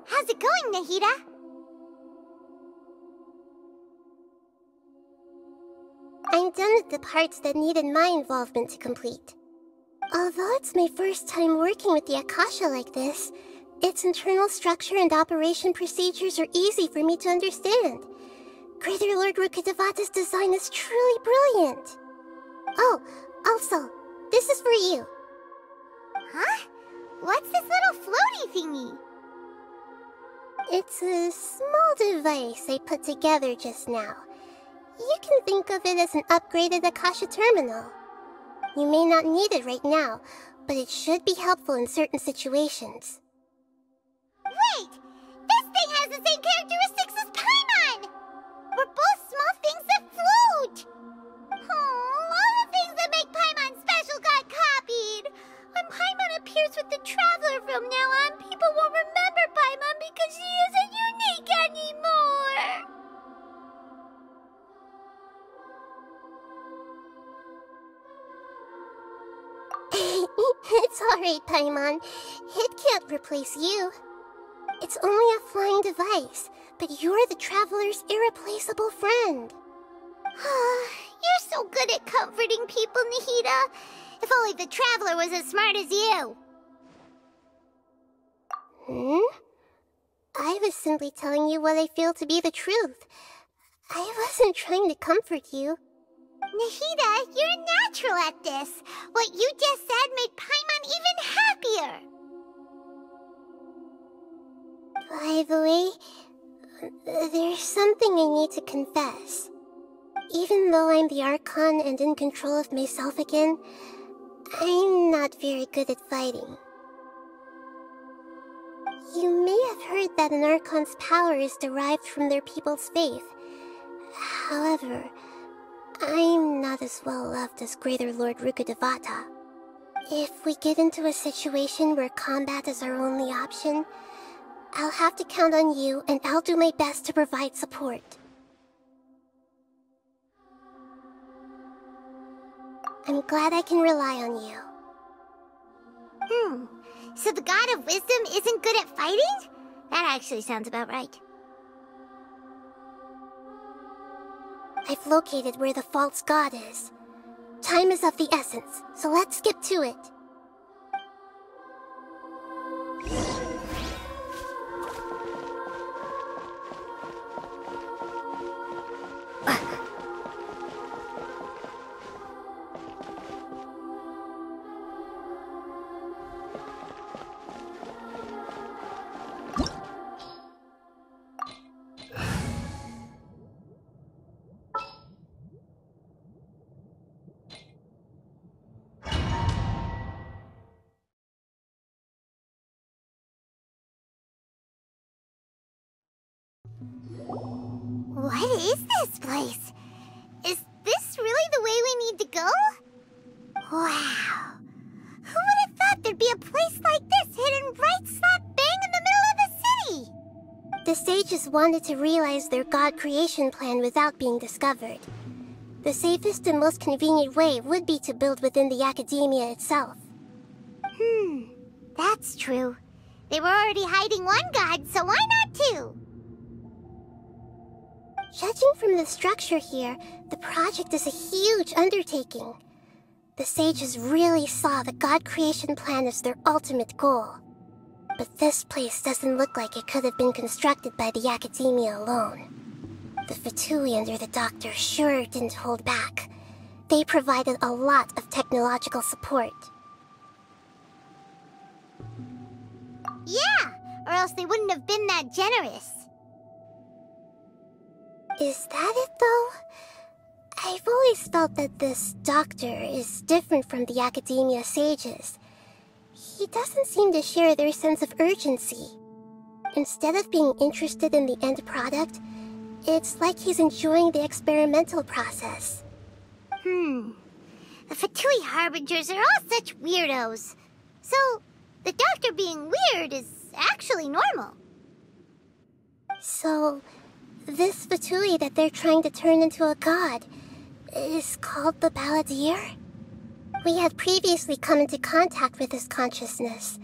How's it going, Nahida? I'm done with the parts that needed my involvement to complete. Although it's my first time working with the Akasha like this, its internal structure and operation procedures are easy for me to understand. Greater Lord Rukkhadevata's design is truly brilliant. Oh, also, this is for you. Huh? What's this little floaty thingy? It's a small device I put together just now. You can think of it as an upgraded Akasha terminal. You may not need it right now, but it should be helpful in certain situations. Wait! This thing has the same characteristics as Paimon! We're both small things that float! Oh, all the things that make Paimon special got copied! When Paimon appears with the Traveler from now on, people won't remember Paimon because she isn't unique anymore! It's alright, Paimon. It can't replace you. It's only a flying device, but you're the Traveler's irreplaceable friend. You're so good at comforting people, Nahida. If only the Traveler was as smart as you. I was simply telling you what I feel to be the truth. I wasn't trying to comfort you. Nahida, you're natural at this. What you just said made Paimon even happier. By the way, there's something I need to confess. Even though I'm the Archon and in control of myself again, I'm not very good at fighting. You may have heard that an Archon's power is derived from their people's faith. However, I'm not as well loved as Greater Lord Rukkhadevata. If we get into a situation where combat is our only option, I'll have to count on you, and I'll do my best to provide support. I'm glad I can rely on you. So the God of Wisdom isn't good at fighting? That actually sounds about right. I've located where the false god is. Time is of the essence, so let's skip to it. What is this place? Is this really the way we need to go? Wow. Who would have thought there'd be a place like this hidden right slap bang in the middle of the city? The sages wanted to realize their god creation plan without being discovered. The safest and most convenient way would be to build within the academia itself. That's true. They were already hiding one god, so why not two? Judging from the structure here, the project is a huge undertaking. The sages really saw the god creation plan as their ultimate goal. But this place doesn't look like it could have been constructed by the academia alone. The Fatui under the Doctor sure didn't hold back. They provided a lot of technological support. Yeah, or else they wouldn't have been that generous. Is that it, though? I've always felt that this doctor is different from the academia sages. He doesn't seem to share their sense of urgency. Instead of being interested in the end product, it's like he's enjoying the experimental process. The Fatui Harbingers are all such weirdos. So, the doctor being weird is actually normal. So, this Fatui that they're trying to turn into a god is called the Balladeer? We had previously come into contact with his consciousness.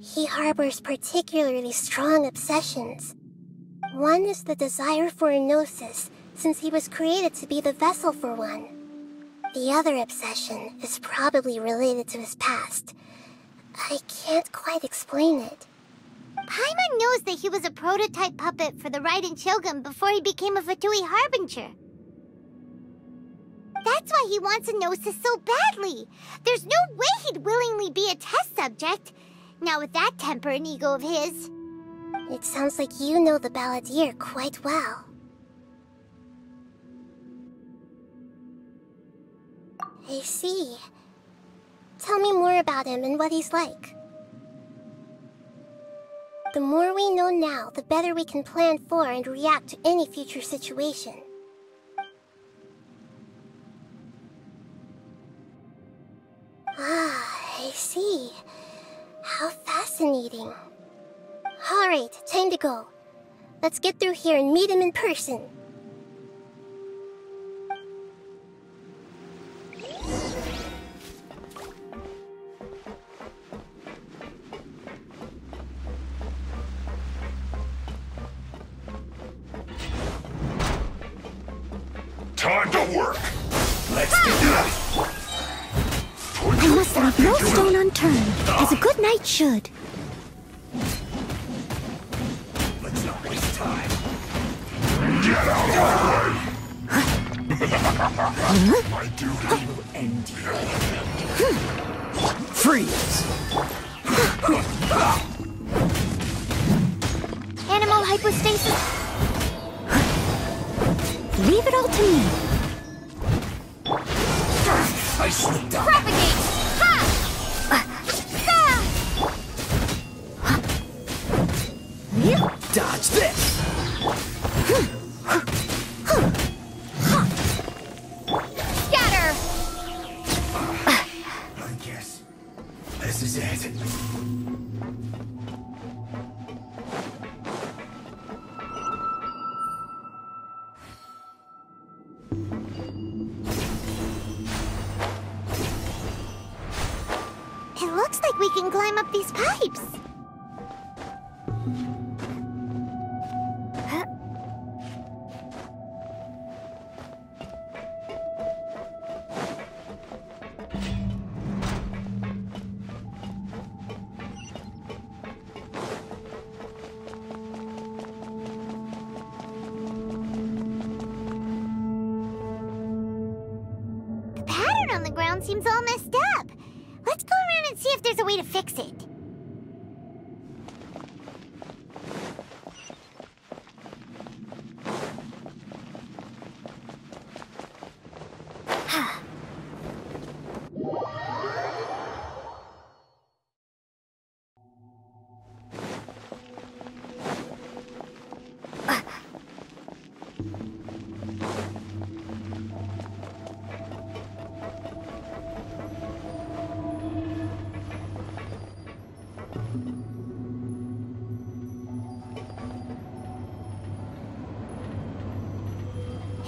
He harbors particularly strong obsessions. One is the desire for a gnosis, since he was created to be the vessel for one. The other obsession is probably related to his past. I can't quite explain it. Paimon knows that he was a prototype puppet for the Raiden Shogun before he became a Fatui Harbinger. That's why he wants a gnosis so badly. There's no way he'd willingly be a test subject. Not with that temper and ego of his. It sounds like you know the Balladeer quite well. I see. Tell me more about him and what he's like. The more we know now, the better we can plan for and react to any future situation. Ah, I see. How fascinating. Alright, time to go. Let's get through here and meet him in person. Time to work! Let's begin! I must leave no stone unturned, as a good knight should. Let's not waste time. Get out of my way! My duty will end here. Freeze! Animal hypostasis. Leave it all to me. I slipped up. Propagate! Ha! Dodge this! Scatter! I guess this is it. It looks like we can climb up these pipes. The pattern on the ground seems all messed up. Let's go around and see if there's a way to fix it.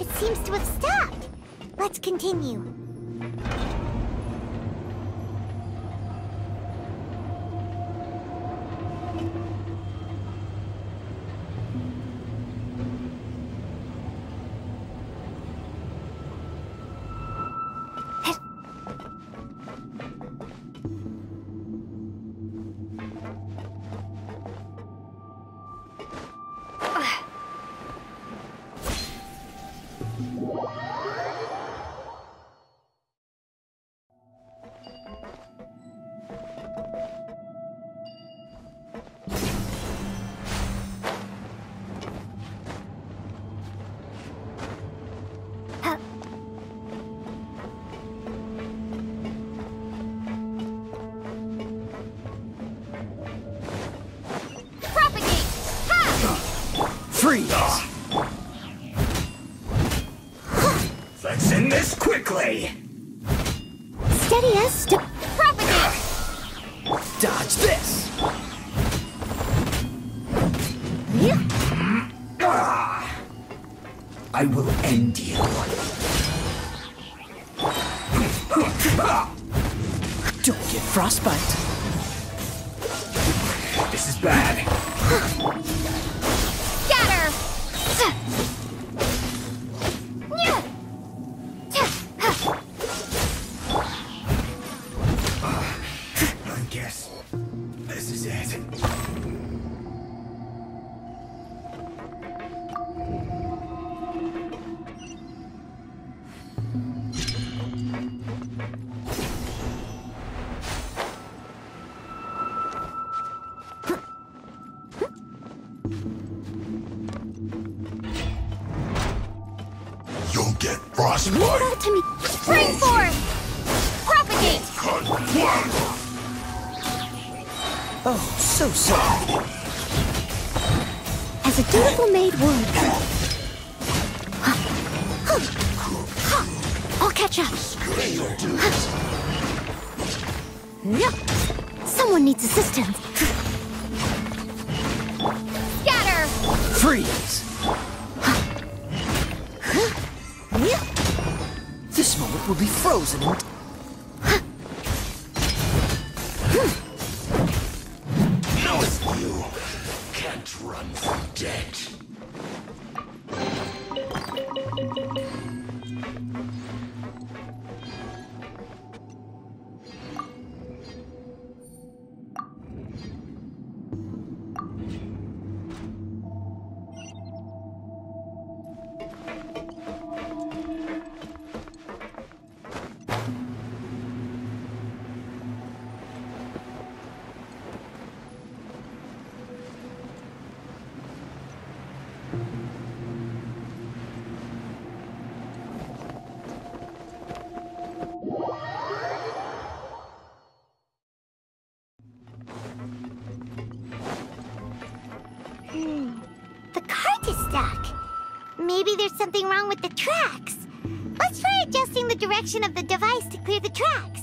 It seems to have stopped. Let's continue. Freeze! Let's end this quickly! Steady as to Propagate! Dodge this! I will end you. Don't get frostbite. This is bad. Scatter! I guess this is it. You'll get frostbite. Leave it all to me. Spring forth! Propagate! Oh, so sorry. As a dutiful maid would. I'll catch up. Someone needs assistance. Scatter! Freeze! This moment will be frozen in... You can't run from death. The cart is stuck. Maybe there's something wrong with the tracks. Let's try adjusting the direction of the device to clear the tracks.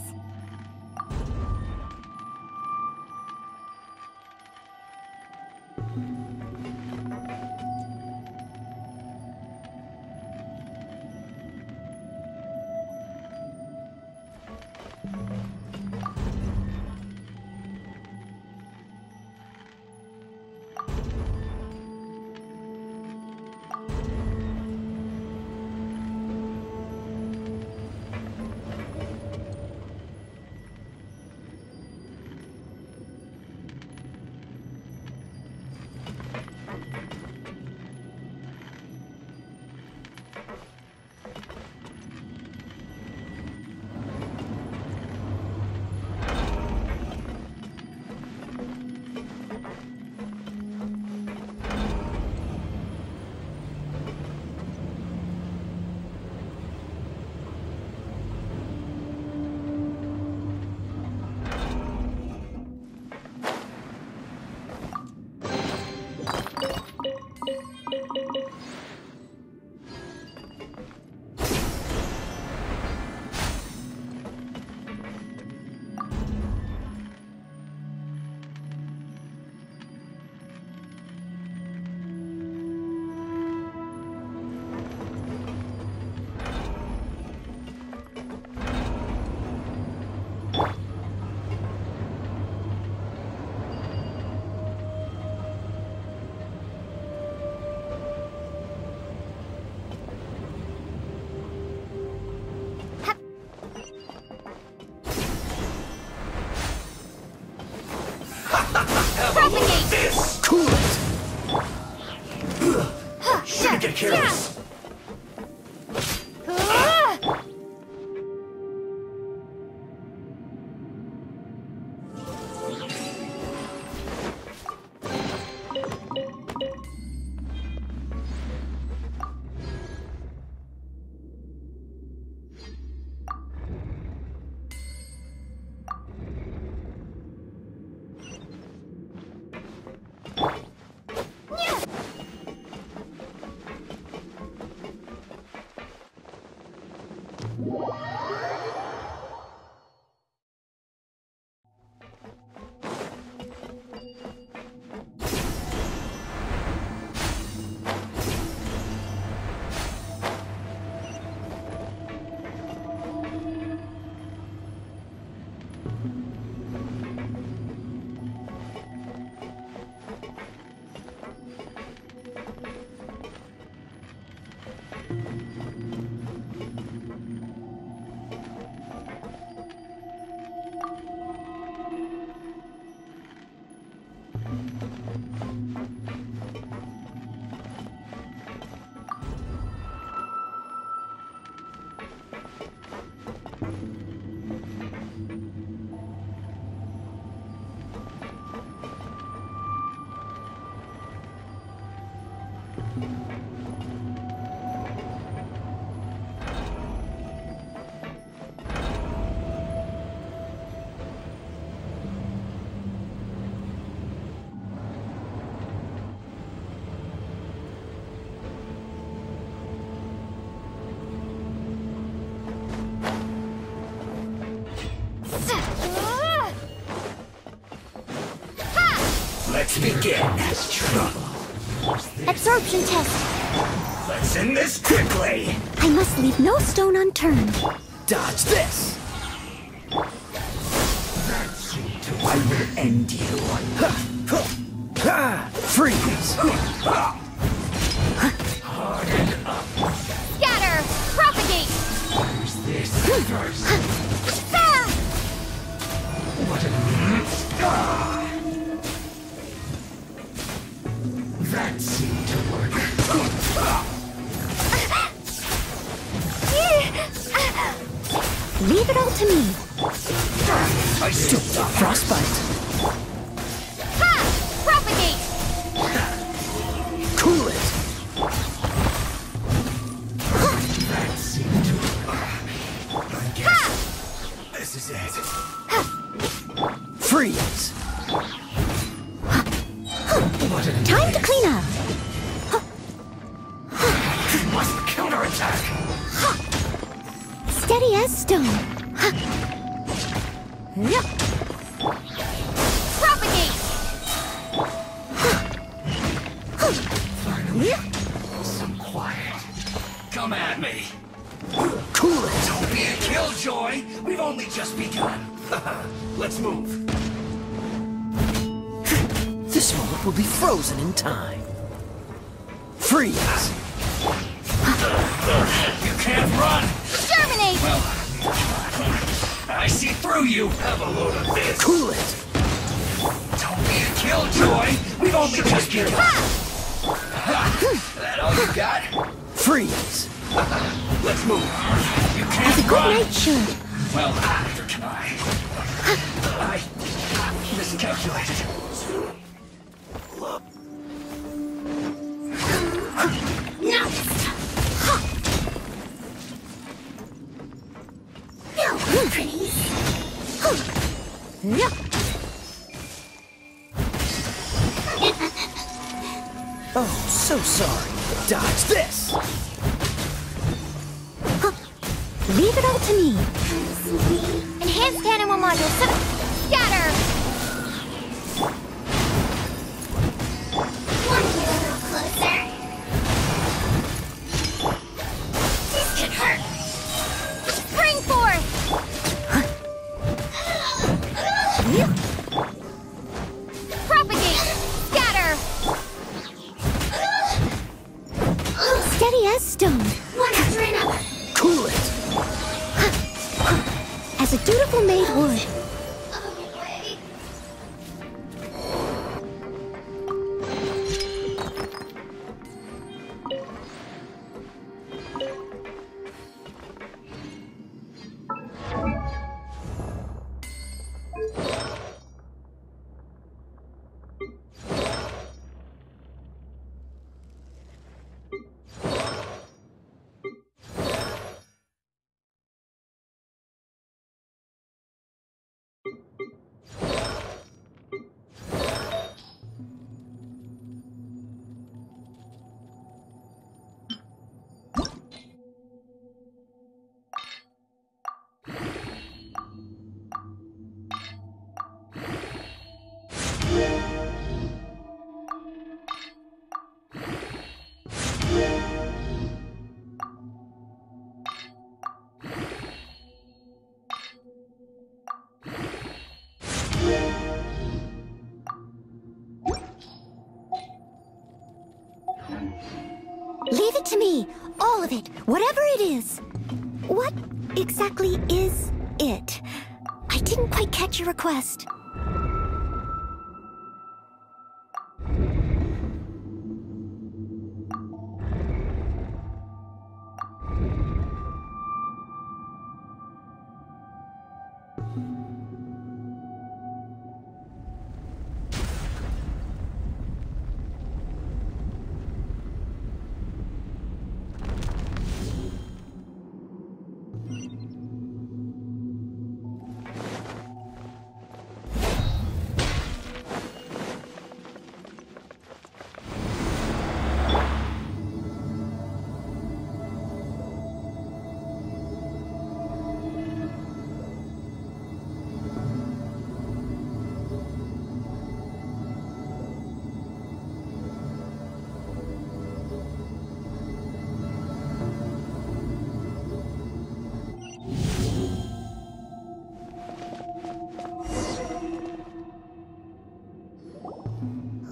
Let's begin. Absorption test. Let's end this quickly. I must leave no stone unturned. Dodge this! I will end you. Freeze! Harden up. Scatter! Propagate! Use this first. What a that seemed to work. Leave it all to me. I still thought Frostbite! Ha! Propagate! Cool it! that seemed to work. I guess this is it. Freeze! What a Time to clean up. must counterattack. Steady as stone. Propagate! Finally, some quiet. Come at me. Cool it! Don't be a killjoy. We've only just begun. Let's move. This moment will be frozen in time. Freeze! You can't run. Germinate! Well, I see through you. Have a load of this. Cool it! Don't be a killjoy. We've only just begun. That all you got? Freeze! Let's move. You As a can't good run. knight should. Well, neither can I. I miscalculated. Oh, so sorry. Dodge this! Leave it all to me. Enhanced animal module. Scatter! Want to get a little closer? This could hurt. Spring forth! Propagate! Scatter! Steady as stone. One after another. Cool it! As a dutiful maid would. it to me! All of it, whatever it is. What exactly is it? I didn't quite catch your request.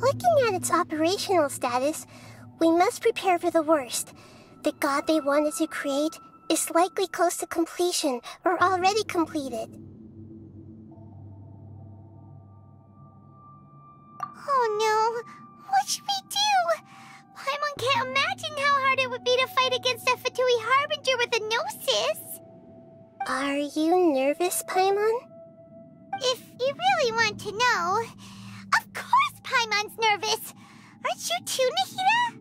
Looking at its operational status, we must prepare for the worst. The god they wanted to create is likely close to completion or already completed. Oh no! What should we do? Paimon can't imagine how hard it would be to fight against a Fatui Harbinger with a Gnosis! Are you nervous, Paimon? If you really want to know, of course Paimon's nervous! Aren't you too, Nahida?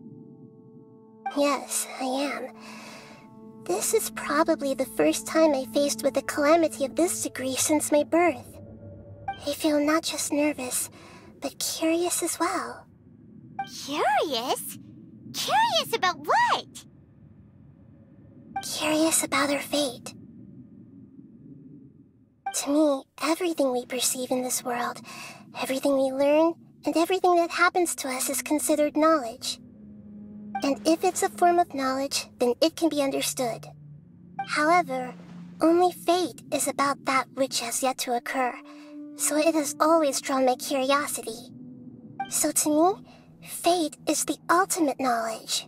Yes, I am. This is probably the first time I faced with a calamity of this degree since my birth. I feel not just nervous, but curious as well. Curious? Curious about what? Curious about our fate. To me, everything we perceive in this world, everything we learn, and everything that happens to us is considered knowledge. And if it's a form of knowledge, then it can be understood. However, only fate is about that which has yet to occur, so it has always drawn my curiosity. So to me, fate is the ultimate knowledge.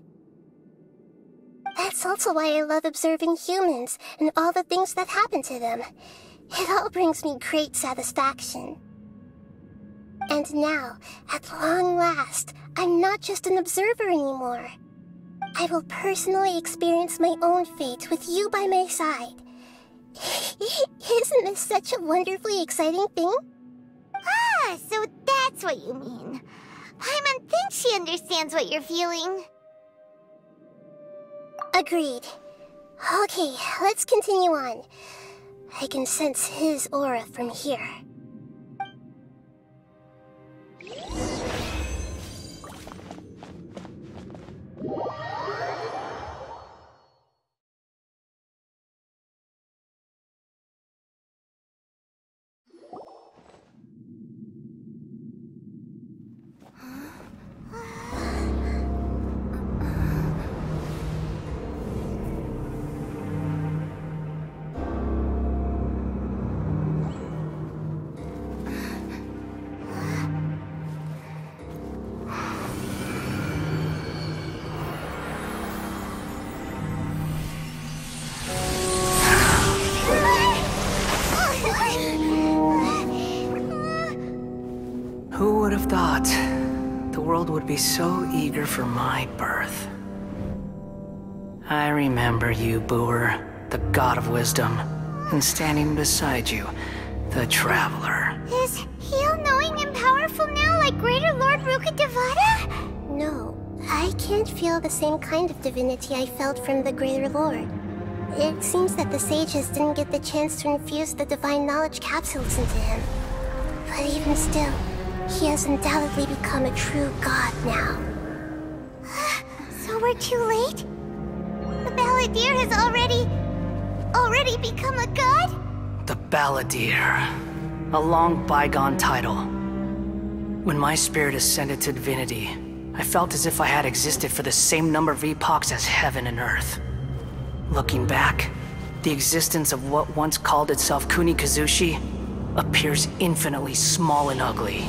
That's also why I love observing humans and all the things that happen to them. It all brings me great satisfaction. And now, at long last, I'm not just an observer anymore. I will personally experience my own fate with you by my side. Isn't this such a wonderfully exciting thing? Ah, so that's what you mean. Paimon thinks she understands what you're feeling. Agreed. Okay, let's continue on. I can sense his aura from here. Who would have thought the world would be so eager for my birth? I remember you, Booer, the god of wisdom, and standing beside you, the traveler. Is he all-knowing and powerful now like Greater Lord Rukkhadevata? No, I can't feel the same kind of divinity I felt from the Greater Lord. It seems that the sages didn't get the chance to infuse the divine knowledge capsules into him. But even still, he has undoubtedly become a true god now. So we're too late? The Balladeer has already become a god? The Balladeer. A long bygone title. When my spirit ascended to divinity, I felt as if I had existed for the same number of epochs as heaven and earth. Looking back, the existence of what once called itself Kunikazushi appears infinitely small and ugly.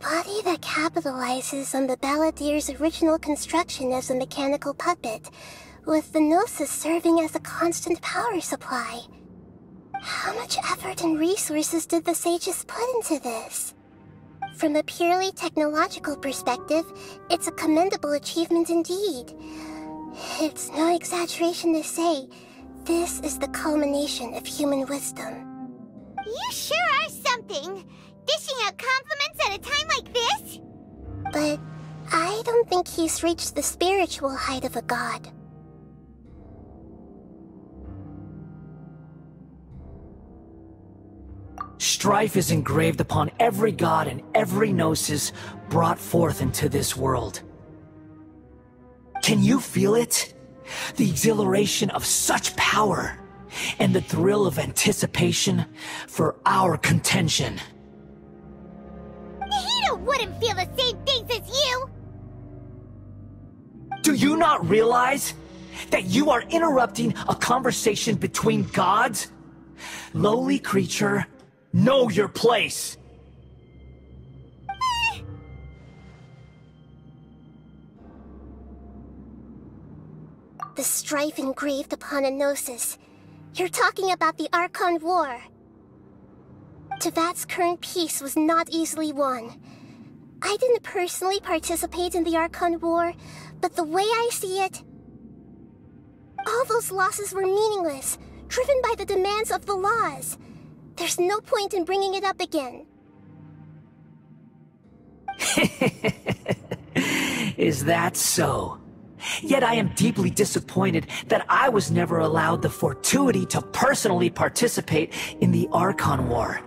body that capitalizes on the balladier's original construction as a mechanical puppet, with the Gnosis serving as a constant power supply. How much effort and resources did the sages put into this? From a purely technological perspective, it's a commendable achievement indeed. It's no exaggeration to say, this is the culmination of human wisdom. You sure are something! Dishing out compliments at a time like this? But I don't think he's reached the spiritual height of a god. Strife is engraved upon every god and every gnosis brought forth into this world. Can you feel it? The exhilaration of such power, and the thrill of anticipation for our contention. Hito wouldn't feel the same things as you! Do you not realize that you are interrupting a conversation between gods? Lowly creature, know your place! The strife engraved upon a Gnosis. You're talking about the Archon War. Tevat's current peace was not easily won. I didn't personally participate in the Archon War, but the way I see it, all those losses were meaningless, driven by the demands of the laws. There's no point in bringing it up again. Is that so? Yet I am deeply disappointed that I was never allowed the fortuity to personally participate in the Archon War.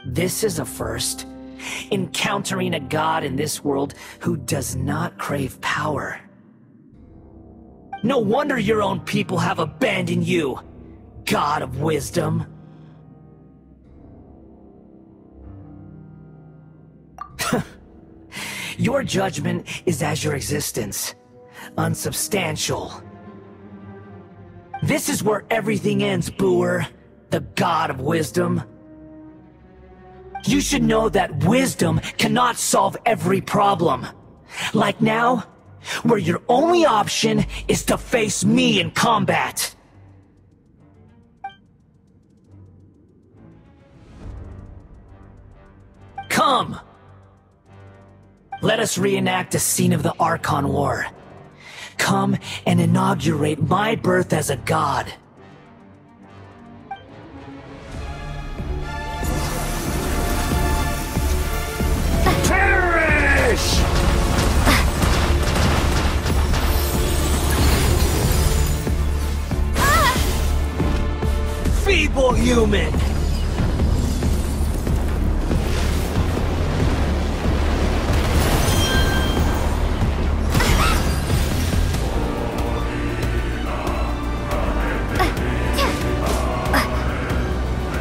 This is a first, encountering a god in this world who does not crave power. No wonder your own people have abandoned you, god of wisdom. Your judgment is as your existence, unsubstantial. This is where everything ends, Booer, the god of wisdom. You should know that wisdom cannot solve every problem. Like now, where your only option is to face me in combat. Come! Let us reenact a scene of the Archon War. Come and inaugurate my birth as a god. Perish! Feeble human!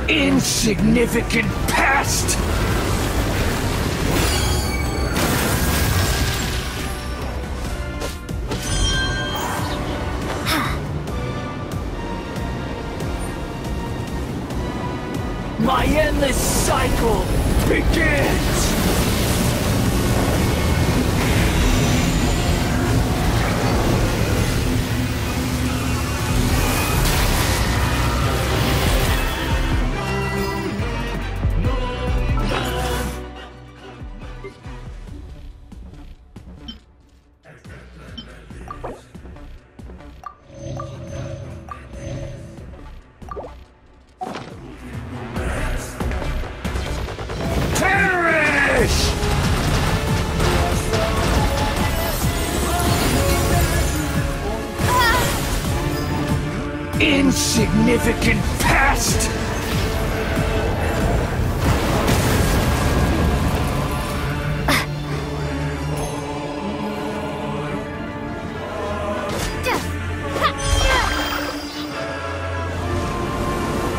Insignificant pest! My endless cycle begins! Insignificant pest!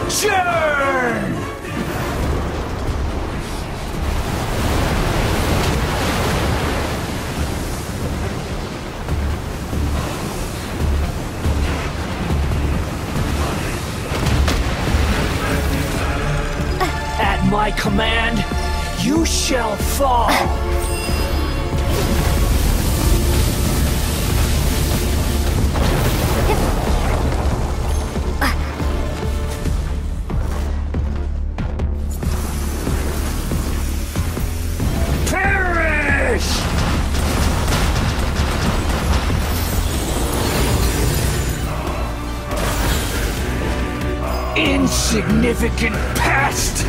Churn! My command, you you shall fall! Insignificant past!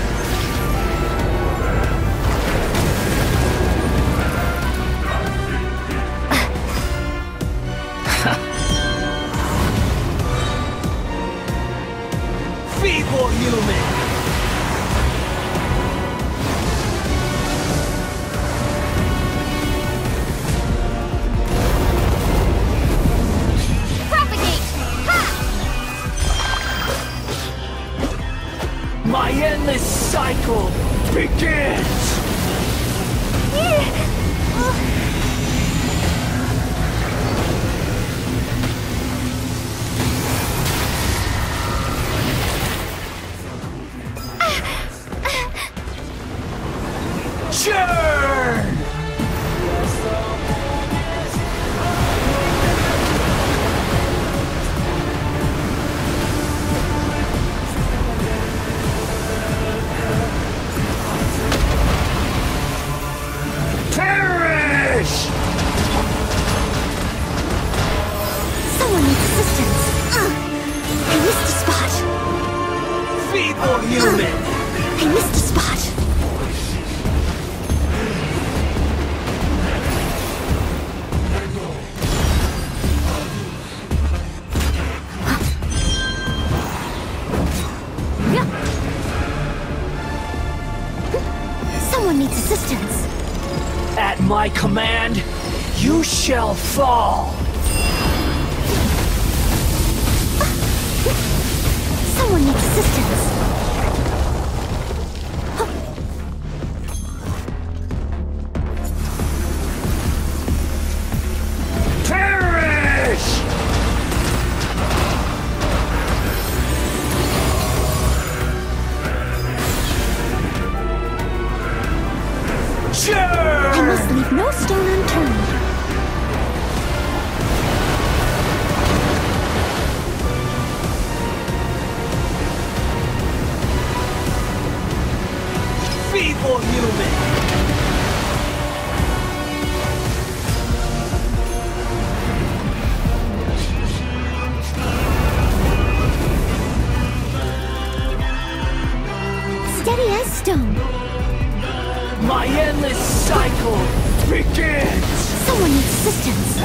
Feeble human! My endless cycle begins! Churn! Someone needs assistance. I missed a spot. Feeble human! I missed a spot. Someone needs assistance. At my command, you shall fall! Someone needs assistance. Perish! I must leave no stone unturned. Feeble human! Steady as stone. My endless cycle begins! Someone needs assistance.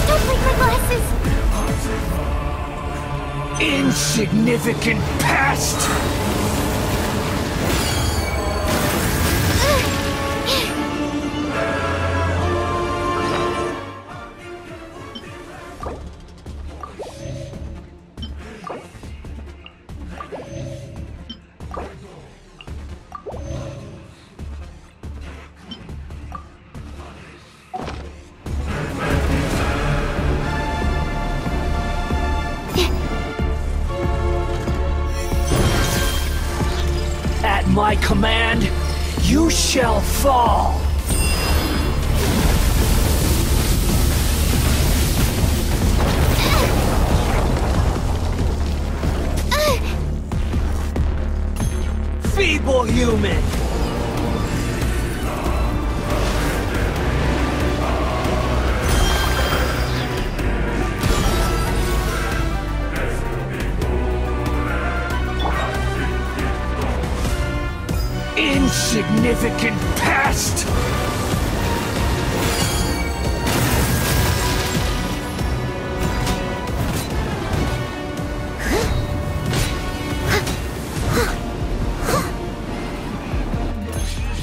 Don't break my glasses! Insignificant past! At my command, you shall fall! Feeble human! Insignificant past!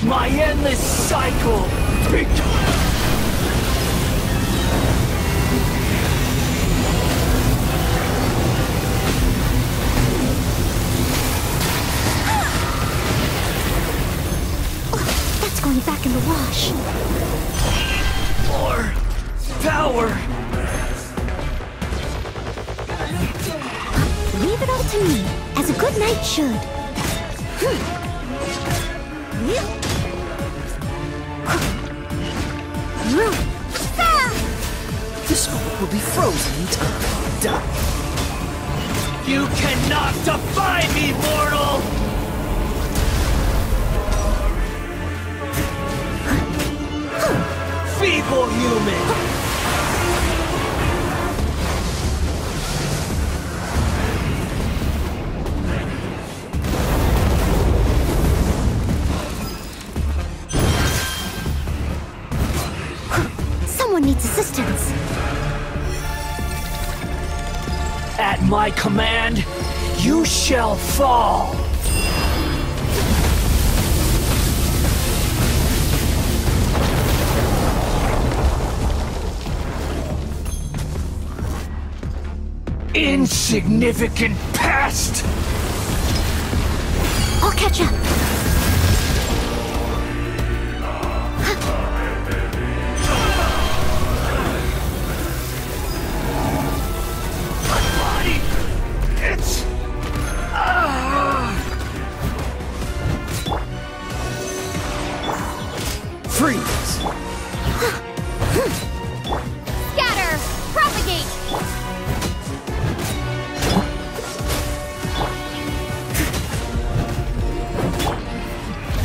My endless cycle begins! Leave it all to me, as a good knight should. This moment will be frozen in time. Done. You cannot defy me, mortal! Feeble human! Someone needs assistance. At my command, you shall fall! Insignificant pest! I'll catch up. Freeze! Scatter! Propagate!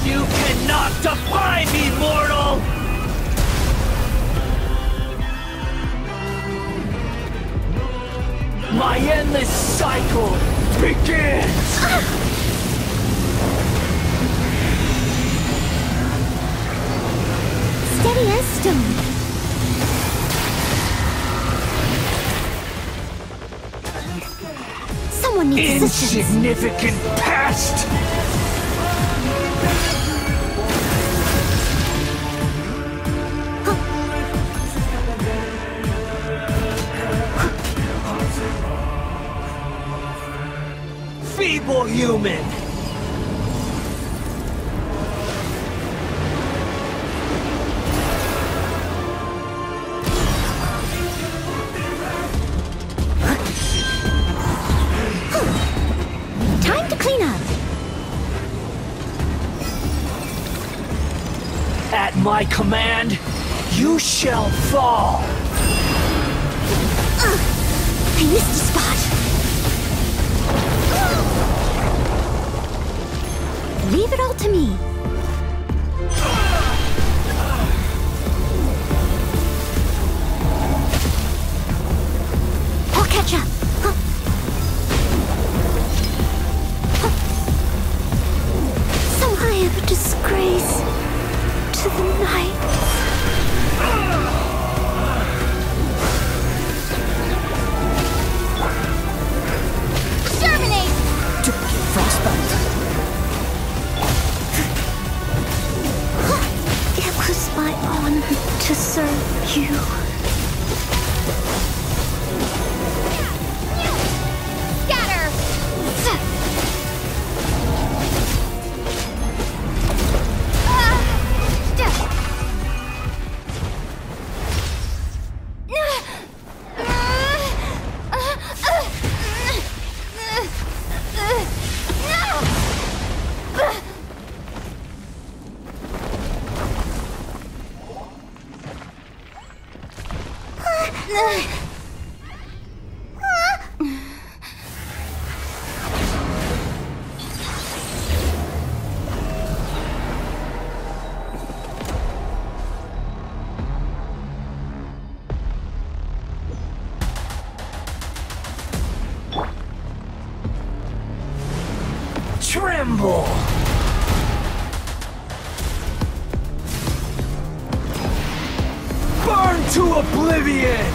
You cannot defy me, mortal! My endless cycle begins! Steady as stone. Someone needs assistance. Insignificant pest! Feeble human! Time to clean up. At my command, you shall fall! I missed a spot. Leave it all to me. I'll catch up. So I am a disgrace to the night. Exterminate! Don't get frostbite. It was my honor to serve you. Scatter! Tremble! Burn to oblivion!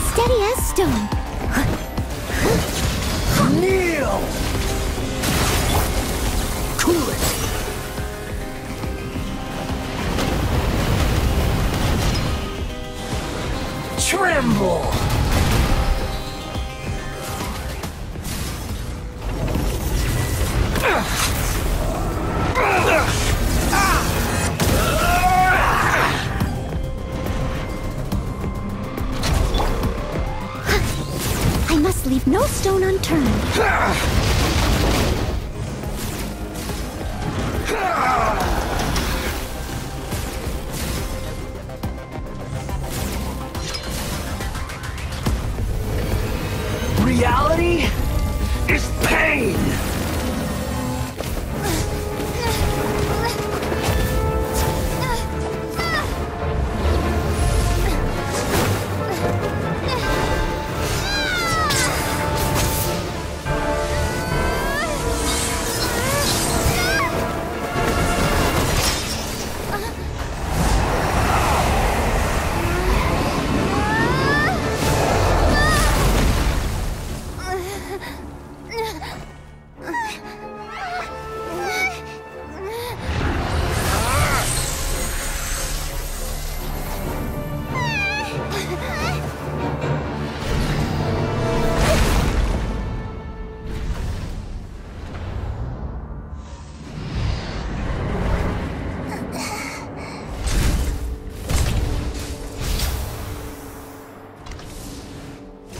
Steady as stone. Kneel! Cool it. Tremble! must leave no stone unturned. Reality is pain!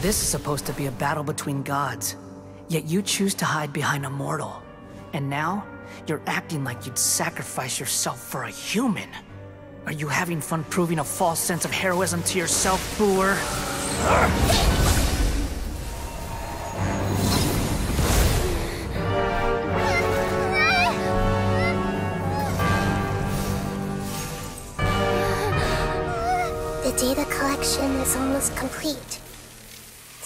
This is supposed to be a battle between gods, yet you choose to hide behind a mortal. And now, you're acting like you'd sacrifice yourself for a human. Are you having fun proving a false sense of heroism to yourself, Booer? The data collection is almost complete.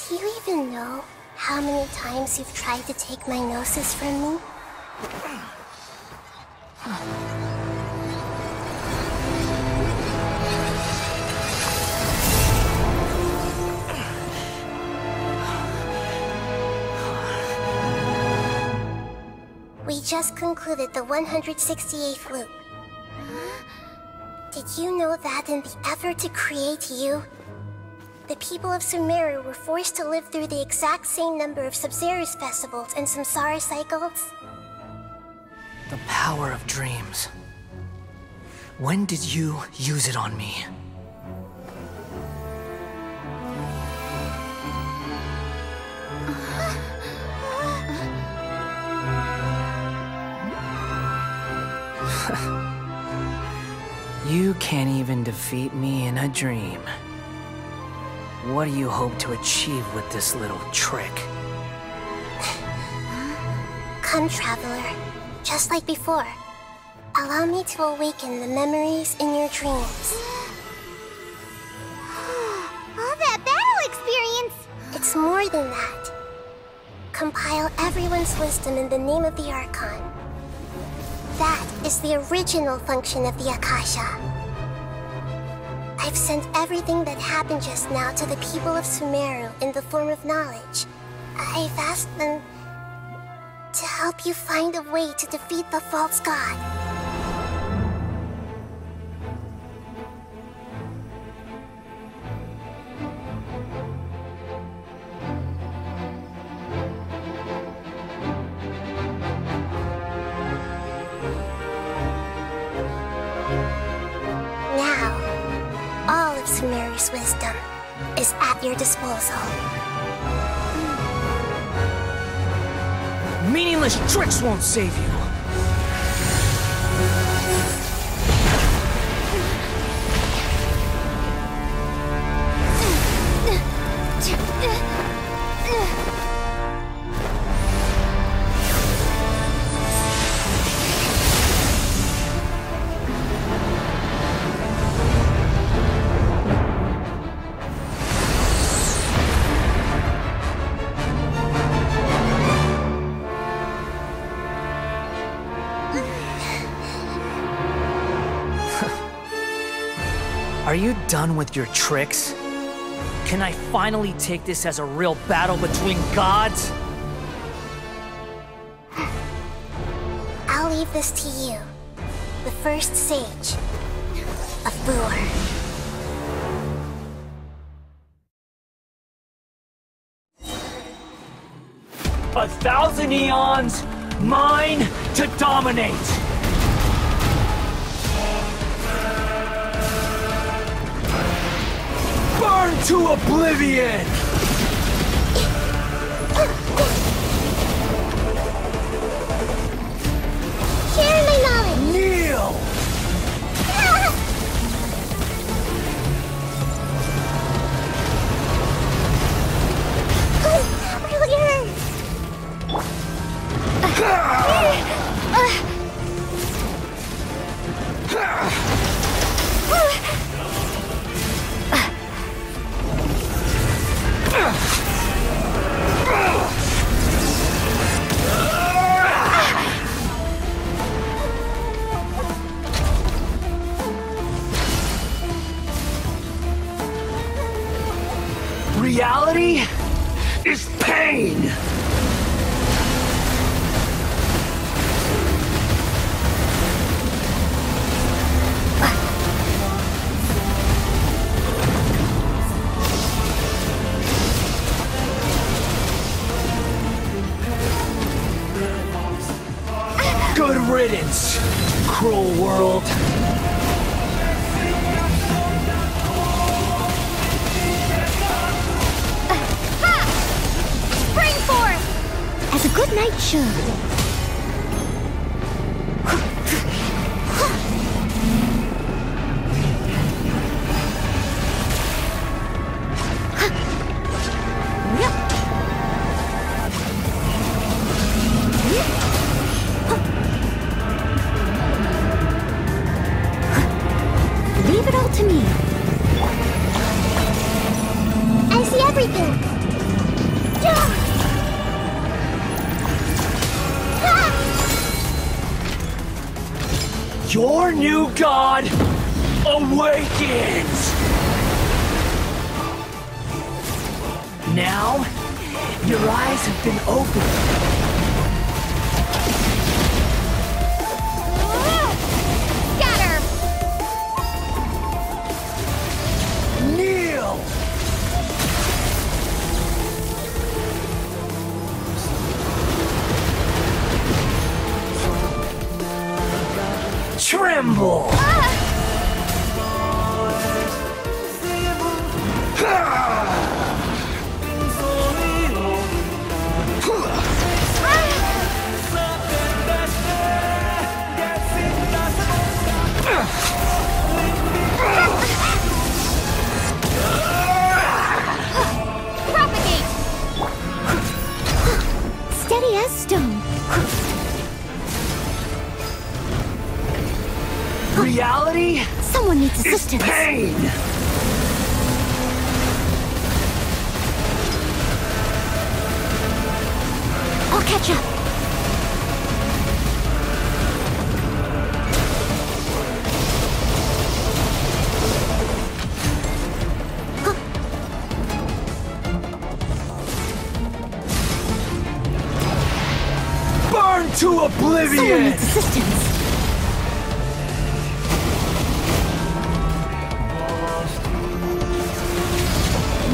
Do you even know how many times you've tried to take my gnosis from me? We just concluded the 168th loop. Did you know that in the effort to create you, the people of Sumeru were forced to live through the exact same number of Sub-Zerus festivals and Samsara cycles? The power of dreams. When did you use it on me? You can't even defeat me in a dream. What do you hope to achieve with this little trick? Come, Traveler. Just like before. Allow me to awaken the memories in your dreams. All that battle experience! It's more than that. Compile everyone's wisdom in the name of the Archon. That is the original function of the Akasha. I've sent everything that happened just now to the people of Sumeru in the form of knowledge. I've asked them to help you find a way to defeat the false god. Sumeru's wisdom is at your disposal. Meaningless tricks won't save you! Are you done with your tricks? Can I finally take this as a real battle between gods? I'll leave this to you, the first sage of Booer. A thousand eons, mine to dominate! Burn to oblivion! Reality is pain! Good riddance, cruel world. Spring forth! As a good knight should. Leave it all to me. I see everything. Your new god awakens! Now, your eyes have been opened. Scatter! Kneel! Tremble! Propagate! Steady as stone. Reality Someone needs is assistance. pain! I'll catch up. Burn to Someone oblivion! needs assistance.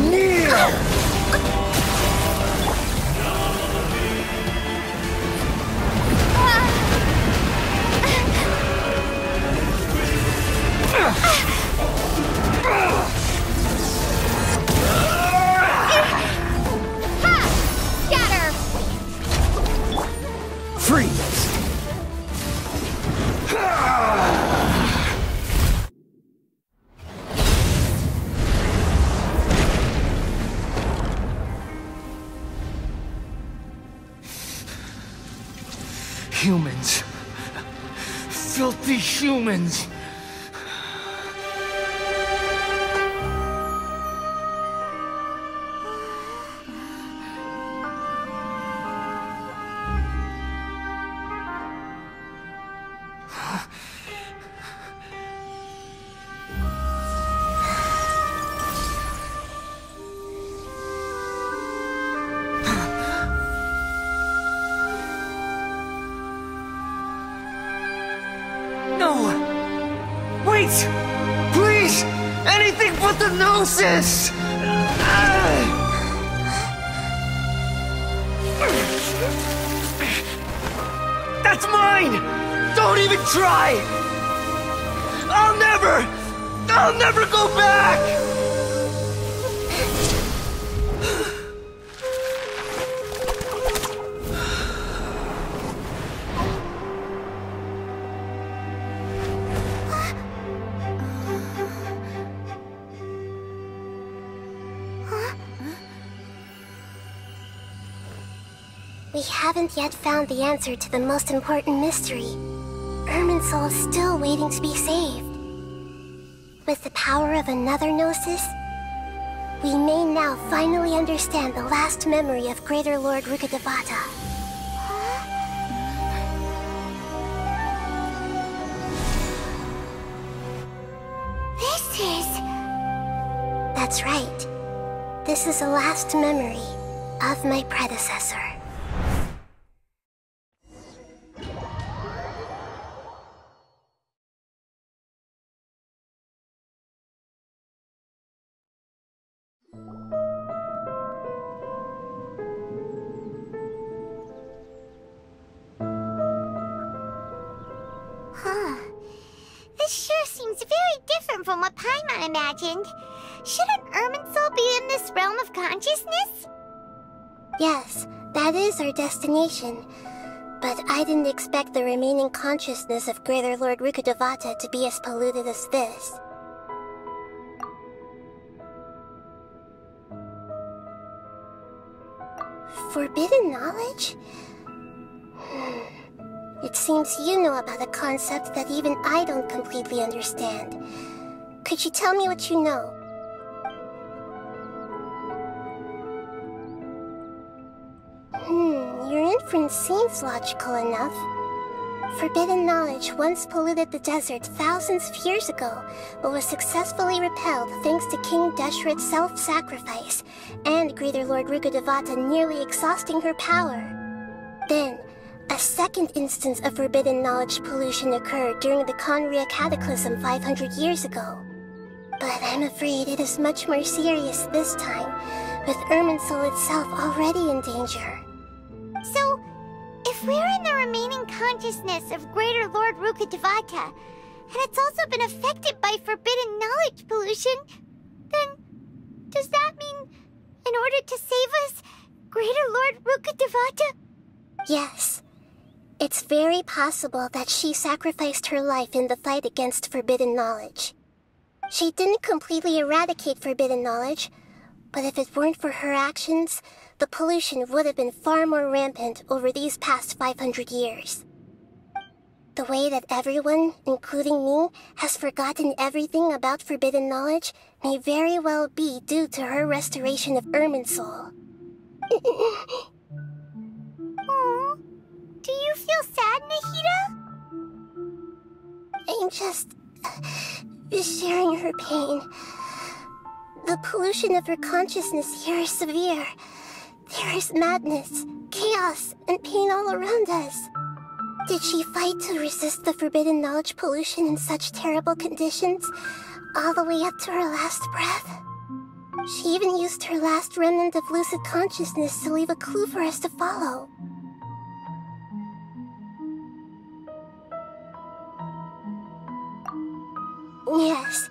Kneel! Scatter! Freeze! Humans. Filthy humans. No! Wait! Please! Anything but the Gnosis! That's mine! Don't even try! I'll never go back! We haven't yet found the answer to the most important mystery. Irminsul is still waiting to be saved. With the power of another Gnosis, We may now finally understand the last memory of Greater Lord Rukkhadevata. This is... That's right. This is the last memory of my predecessor. This sure seems very different from what Paimon imagined. Shouldn't Irminsul be in this realm of consciousness? Yes, that is our destination. But I didn't expect the remaining consciousness of Greater Lord Rukkhadevata to be as polluted as this. Forbidden knowledge? It seems you know about a concept that even I don't completely understand. Could you tell me what you know? Your inference seems logical enough. Forbidden knowledge once polluted the desert thousands of years ago, but was successfully repelled thanks to King Deshret's self-sacrifice, and Greater Lord Rukkhadevata nearly exhausting her power. Then, a second instance of forbidden knowledge pollution occurred during the Conria Cataclysm 500 years ago. But I'm afraid it is much more serious this time, with Irminsul itself already in danger. So, if we're in the remaining consciousness of Greater Lord Rukkhadevata, and it's also been affected by forbidden knowledge pollution, then does that mean, in order to save us, Greater Lord Rukkhadevata? Yes. It's very possible that she sacrificed her life in the fight against forbidden knowledge. She didn't completely eradicate forbidden knowledge, but if it weren't for her actions, the pollution would have been far more rampant over these past 500 years. The way that everyone, including me, has forgotten everything about forbidden knowledge may very well be due to her restoration of Irminsul. Aww. Do you feel sad, Nahida? I'm just sharing her pain. The pollution of her consciousness here is severe. There is madness, chaos, and pain all around us. Did she fight to resist the forbidden knowledge pollution in such terrible conditions, all the way up to her last breath? She even used her last remnant of lucid consciousness to leave a clue for us to follow. Yes,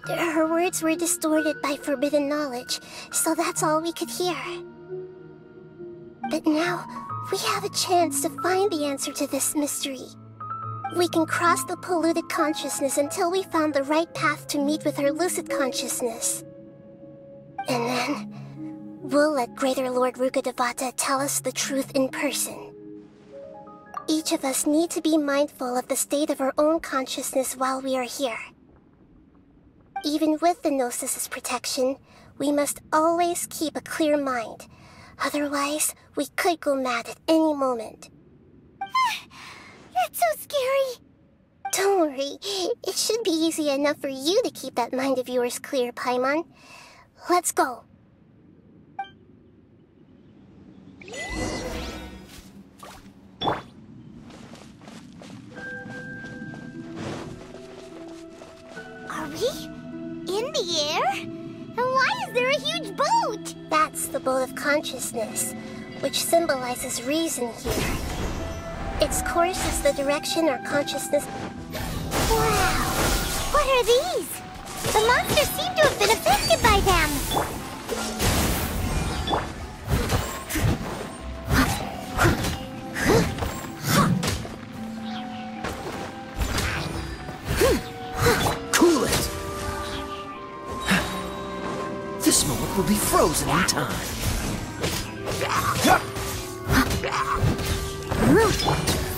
her words were distorted by forbidden knowledge, so that's all we could hear. But now, we have a chance to find the answer to this mystery. We can cross the polluted consciousness until we found the right path to meet with her lucid consciousness. And then, we'll let Greater Lord Rukkhadevata tell us the truth in person. Each of us need to be mindful of the state of our own consciousness while we are here. Even with the Gnosis' protection, we must always keep a clear mind. Otherwise, we could go mad at any moment. That's so scary. Don't worry, it should be easy enough for you to keep that mind of yours clear, Paimon. Let's go. Are we in the air? And why is there a huge boat? That's the boat of consciousness, which symbolizes reason here. Its course is the direction our consciousness... Wow! What are these? The monsters seem to have been affected by them. Cool it! This moment will be frozen in time.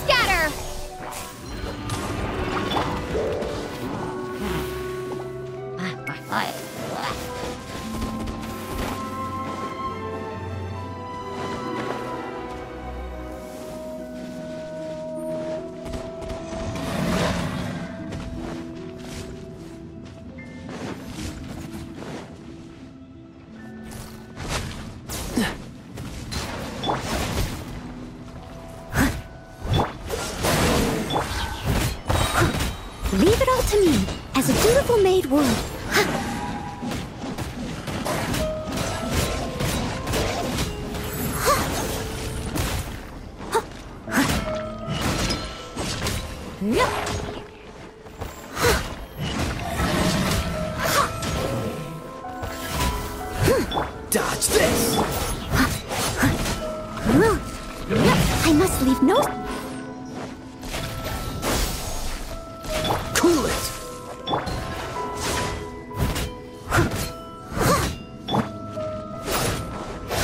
Scatter! Leave it all to me, as a dutiful maid would. Dodge this! I must leave no... Cool it!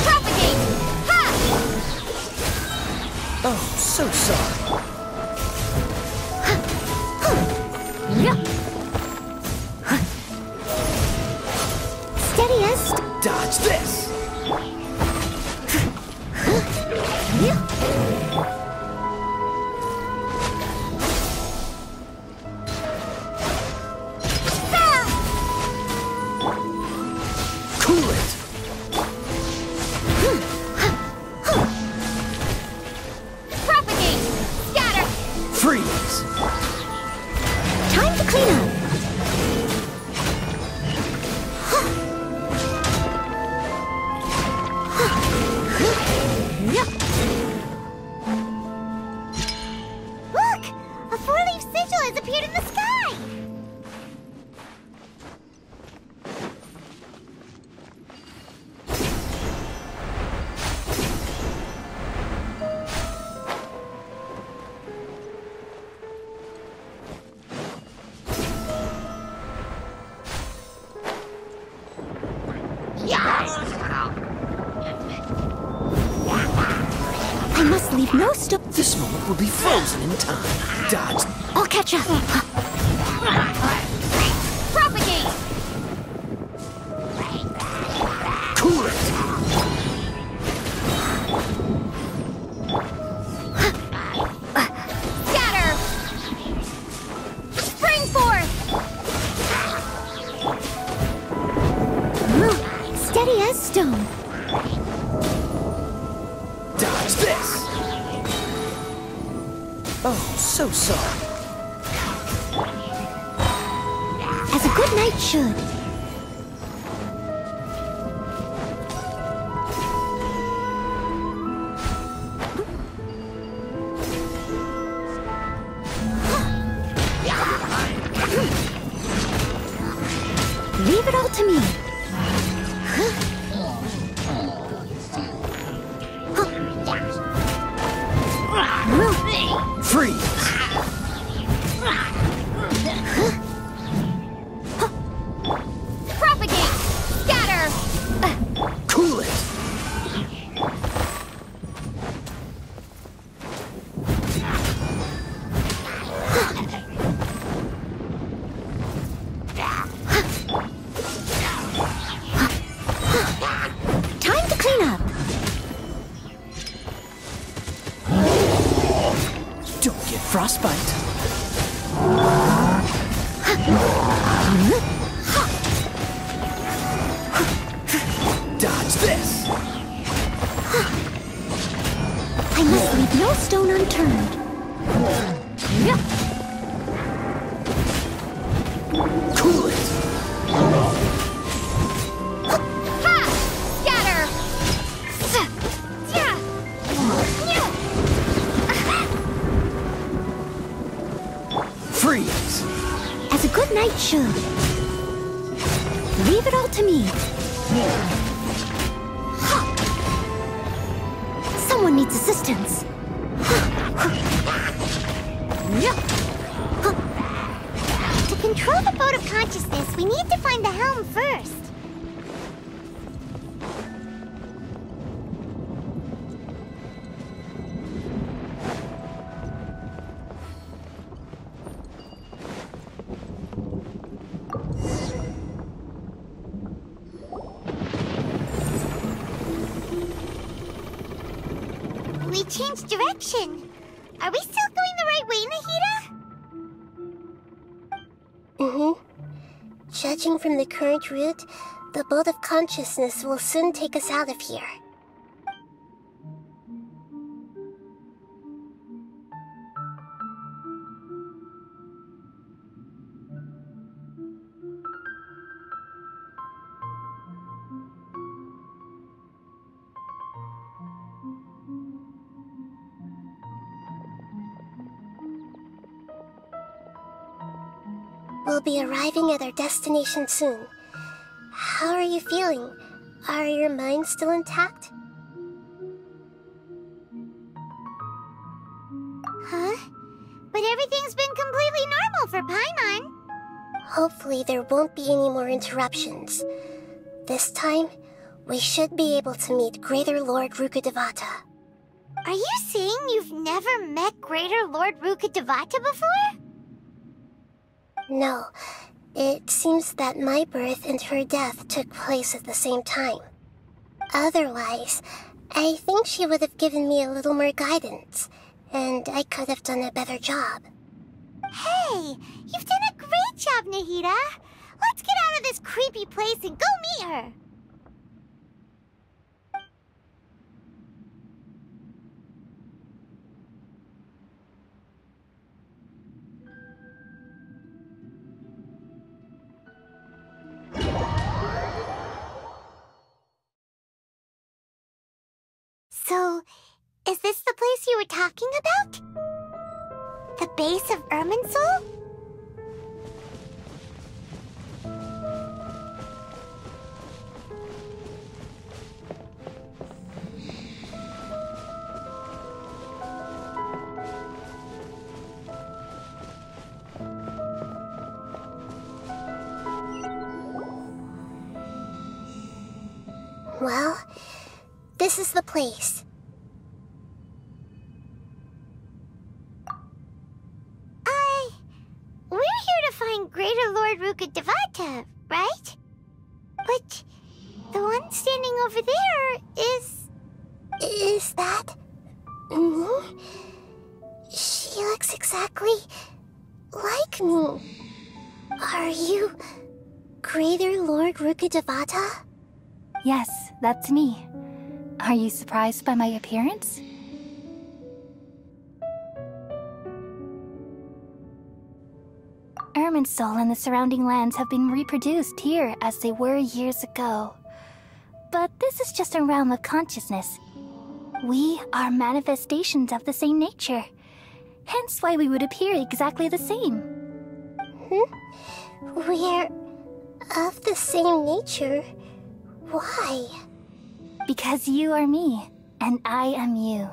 Propagate! Ha! Oh, so sorry. Steady as... Dodge this! Cool it! Propagate! Scatter! Freeze! Time to clean up. Look! A four-leaf sigil has appeared in the sky! I must leave no stone. This moment will be frozen in time. Dodge. I'll catch up. Propagate! Cool it! Scatter! Spring forth! Steady as stone. Dodge this! Oh, so sorry. As a good knight should. Leave it all to me. Freeze! Propagate! Scatter! Cool it! Time to clean up. Don't get frostbite. Dodge this! I must leave no stone unturned. Cool it! Ha! Scatter! Yeah! Freeze! As a good knight should. Leave it all to me. Someone needs assistance. To control the boat of consciousness, we need to find the helm first. We changed direction. Are we still going the right way, Nahida? Judging from the current route, the boat of consciousness will soon take us out of here. We'll be arriving at our destination soon. How are you feeling? Are your minds still intact? Huh? But everything's been completely normal for Paimon. Hopefully there won't be any more interruptions. This time, we should be able to meet Greater Lord Rukkhadevata. Are you saying you've never met Greater Lord Rukkhadevata before? No. It seems that my birth and her death took place at the same time. Otherwise, I think she would have given me a little more guidance, and I could have done a better job. Hey, you've done a great job, Nahida. Let's get out of this creepy place and go meet her. So, is this the place you were talking about? The base of Irminsul? Well, this is the place. We're here to find Greater Lord Rukkhadevata, right? But the one standing over there is... Is that me? She looks exactly like me. Are you Greater Lord Rukkhadevata? Yes, that's me. Are you surprised by my appearance? Irminsul and the surrounding lands have been reproduced here as they were years ago. But this is just a realm of consciousness. We are manifestations of the same nature. Hence why we would appear exactly the same. We're of the same nature. Why? Because you are me, and I am you.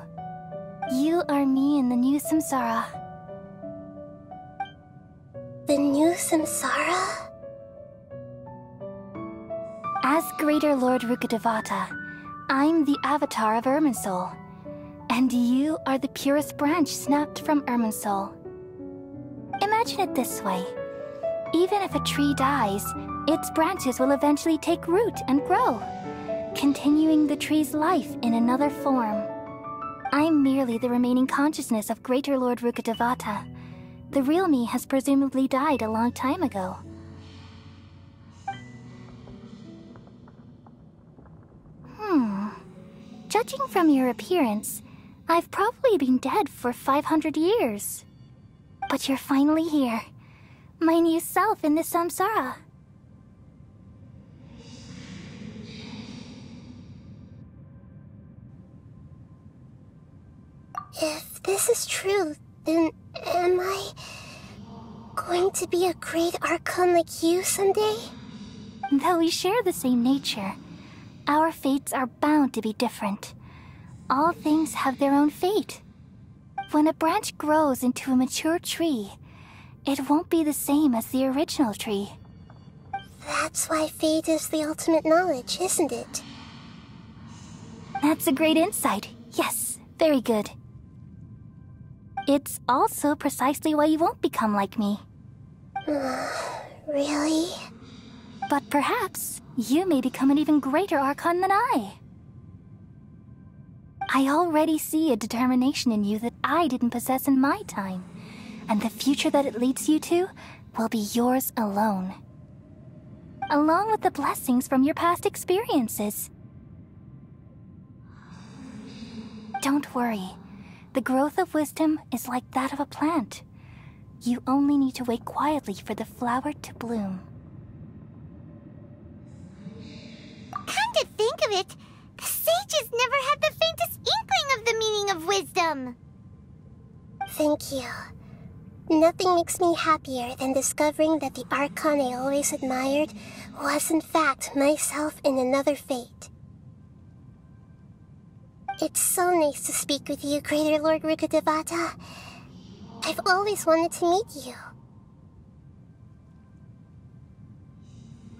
You are me in the new samsara. The new samsara? As Greater Lord Rukkhadevata, I'm the avatar of Irminsul. And you are the purest branch snapped from Irminsul. Imagine it this way. Even if a tree dies, its branches will eventually take root and grow, continuing the tree's life in another form. I'm merely the remaining consciousness of Greater Lord Rukkhadevata. The real me has presumably died a long time ago. Judging from your appearance, I've probably been dead for 500 years. But you're finally here. My new self in the samsara. If this is true, then am I going to be a great Archon like you someday? Though we share the same nature, our fates are bound to be different. All things have their own fate. When a branch grows into a mature tree, it won't be the same as the original tree. That's why fate is the ultimate knowledge, isn't it? That's a great insight. Yes, very good. It's also precisely why you won't become like me. Really? But perhaps you may become an even greater Archon than I. I already see a determination in you that I didn't possess in my time, and the future that it leads you to will be yours alone. Along with the blessings from your past experiences. Don't worry. The growth of wisdom is like that of a plant. You only need to wait quietly for the flower to bloom. Come to think of it, the sages never had the faintest inkling of the meaning of wisdom. Thank you. Nothing makes me happier than discovering that the Archon I always admired was in fact myself in another fate. It's so nice to speak with you, Greater Lord Rukkhadevata. I've always wanted to meet you.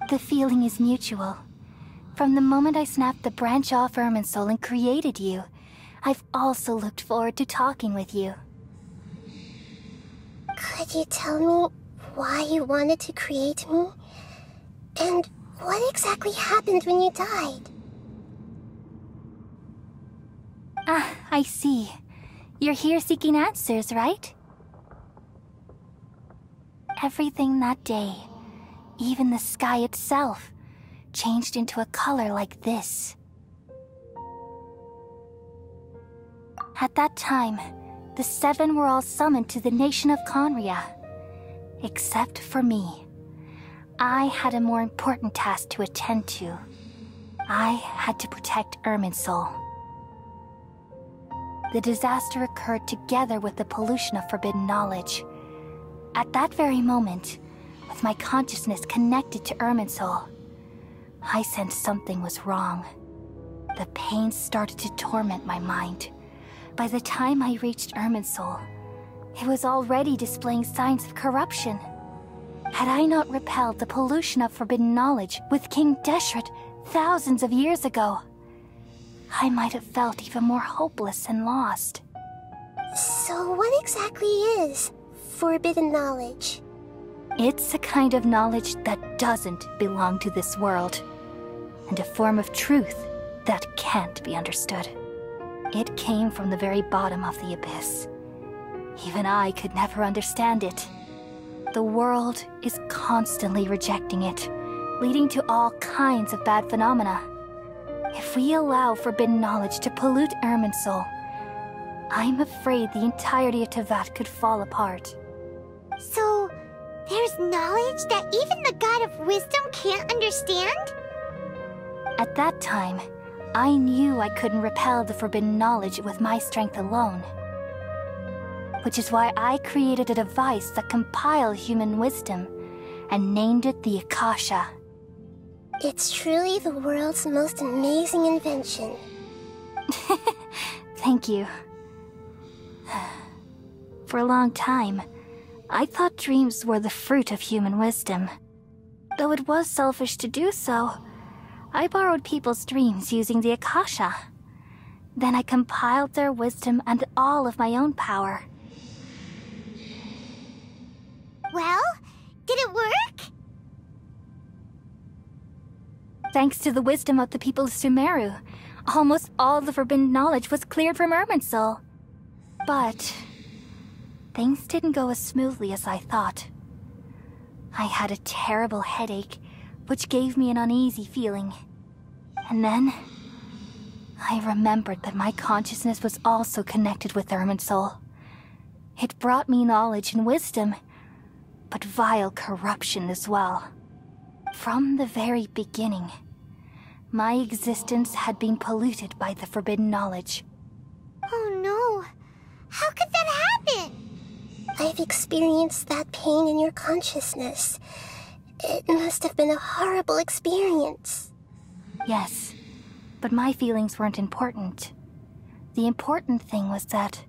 The feeling is mutual. From the moment I snapped the branch off Irminsul and created you, I've also looked forward to talking with you. Could you tell me why you wanted to create me? And what exactly happened when you died? Ah, I see. You're here seeking answers, right? Everything that day, even the sky itself, changed into a color like this. At that time, the seven were all summoned to the nation of Conria. Except for me. I had a more important task to attend to. I had to protect Irminsul. The disaster occurred together with the pollution of forbidden knowledge. At that very moment, with my consciousness connected to Irminsul, I sensed something was wrong. The pain started to torment my mind. By the time I reached Irminsul, it was already displaying signs of corruption. Had I not repelled the pollution of forbidden knowledge with King Deshret thousands of years ago, I might have felt even more hopeless and lost. So what exactly is forbidden knowledge? It's a kind of knowledge that doesn't belong to this world, and a form of truth that can't be understood. It came from the very bottom of the abyss. Even I could never understand it. The world is constantly rejecting it, leading to all kinds of bad phenomena. If we allow forbidden knowledge to pollute Irminsul, I'm afraid the entirety of Teyvat could fall apart. So, there's knowledge that even the God of Wisdom can't understand? At that time, I knew I couldn't repel the forbidden knowledge with my strength alone. Which is why I created a device that compiled human wisdom and named it the Akasha. It's truly the world's most amazing invention. Thank you. For a long time, I thought dreams were the fruit of human wisdom. Though it was selfish to do so, I borrowed people's dreams using the Akasha. Then I compiled their wisdom and all of my own power. Well, did it work? Thanks to the wisdom of the people of Sumeru, almost all the forbidden knowledge was cleared from Irminsul. But things didn't go as smoothly as I thought. I had a terrible headache, which gave me an uneasy feeling. And then I remembered that my consciousness was also connected with Irminsul. It brought me knowledge and wisdom, but vile corruption as well. From the very beginning, my existence had been polluted by the forbidden knowledge. Oh no. How could that happen? I've experienced that pain in your consciousness. It must have been a horrible experience. Yes, but my feelings weren't important. The important thing was that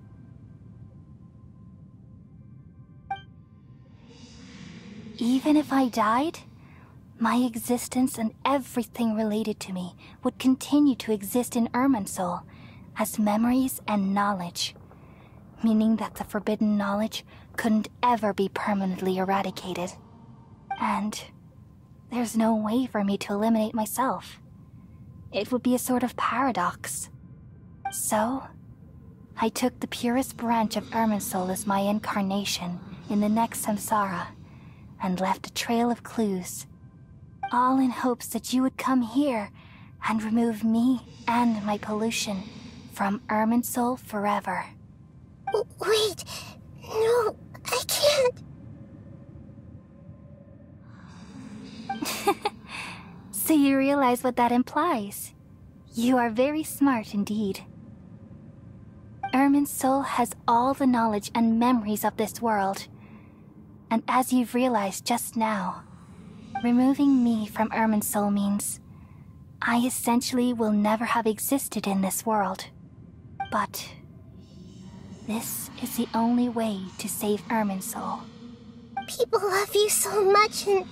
even if I died, my existence and everything related to me would continue to exist in Irminsul as memories and knowledge, meaning that the forbidden knowledge couldn't ever be permanently eradicated. And there's no way for me to eliminate myself. It would be a sort of paradox. So, I took the purest branch of Irminsul as my incarnation in the next samsara, and left a trail of clues, all in hopes that you would come here and remove me and my pollution from Irminsul forever. Wait, no, I can't. So you realize what that implies. You are very smart indeed. Irminsul has all the knowledge and memories of this world, And as you've realized just now, removing me from Irminsul means I essentially will never have existed in this world. But this is the only way to save Irminsul. People love you so much, and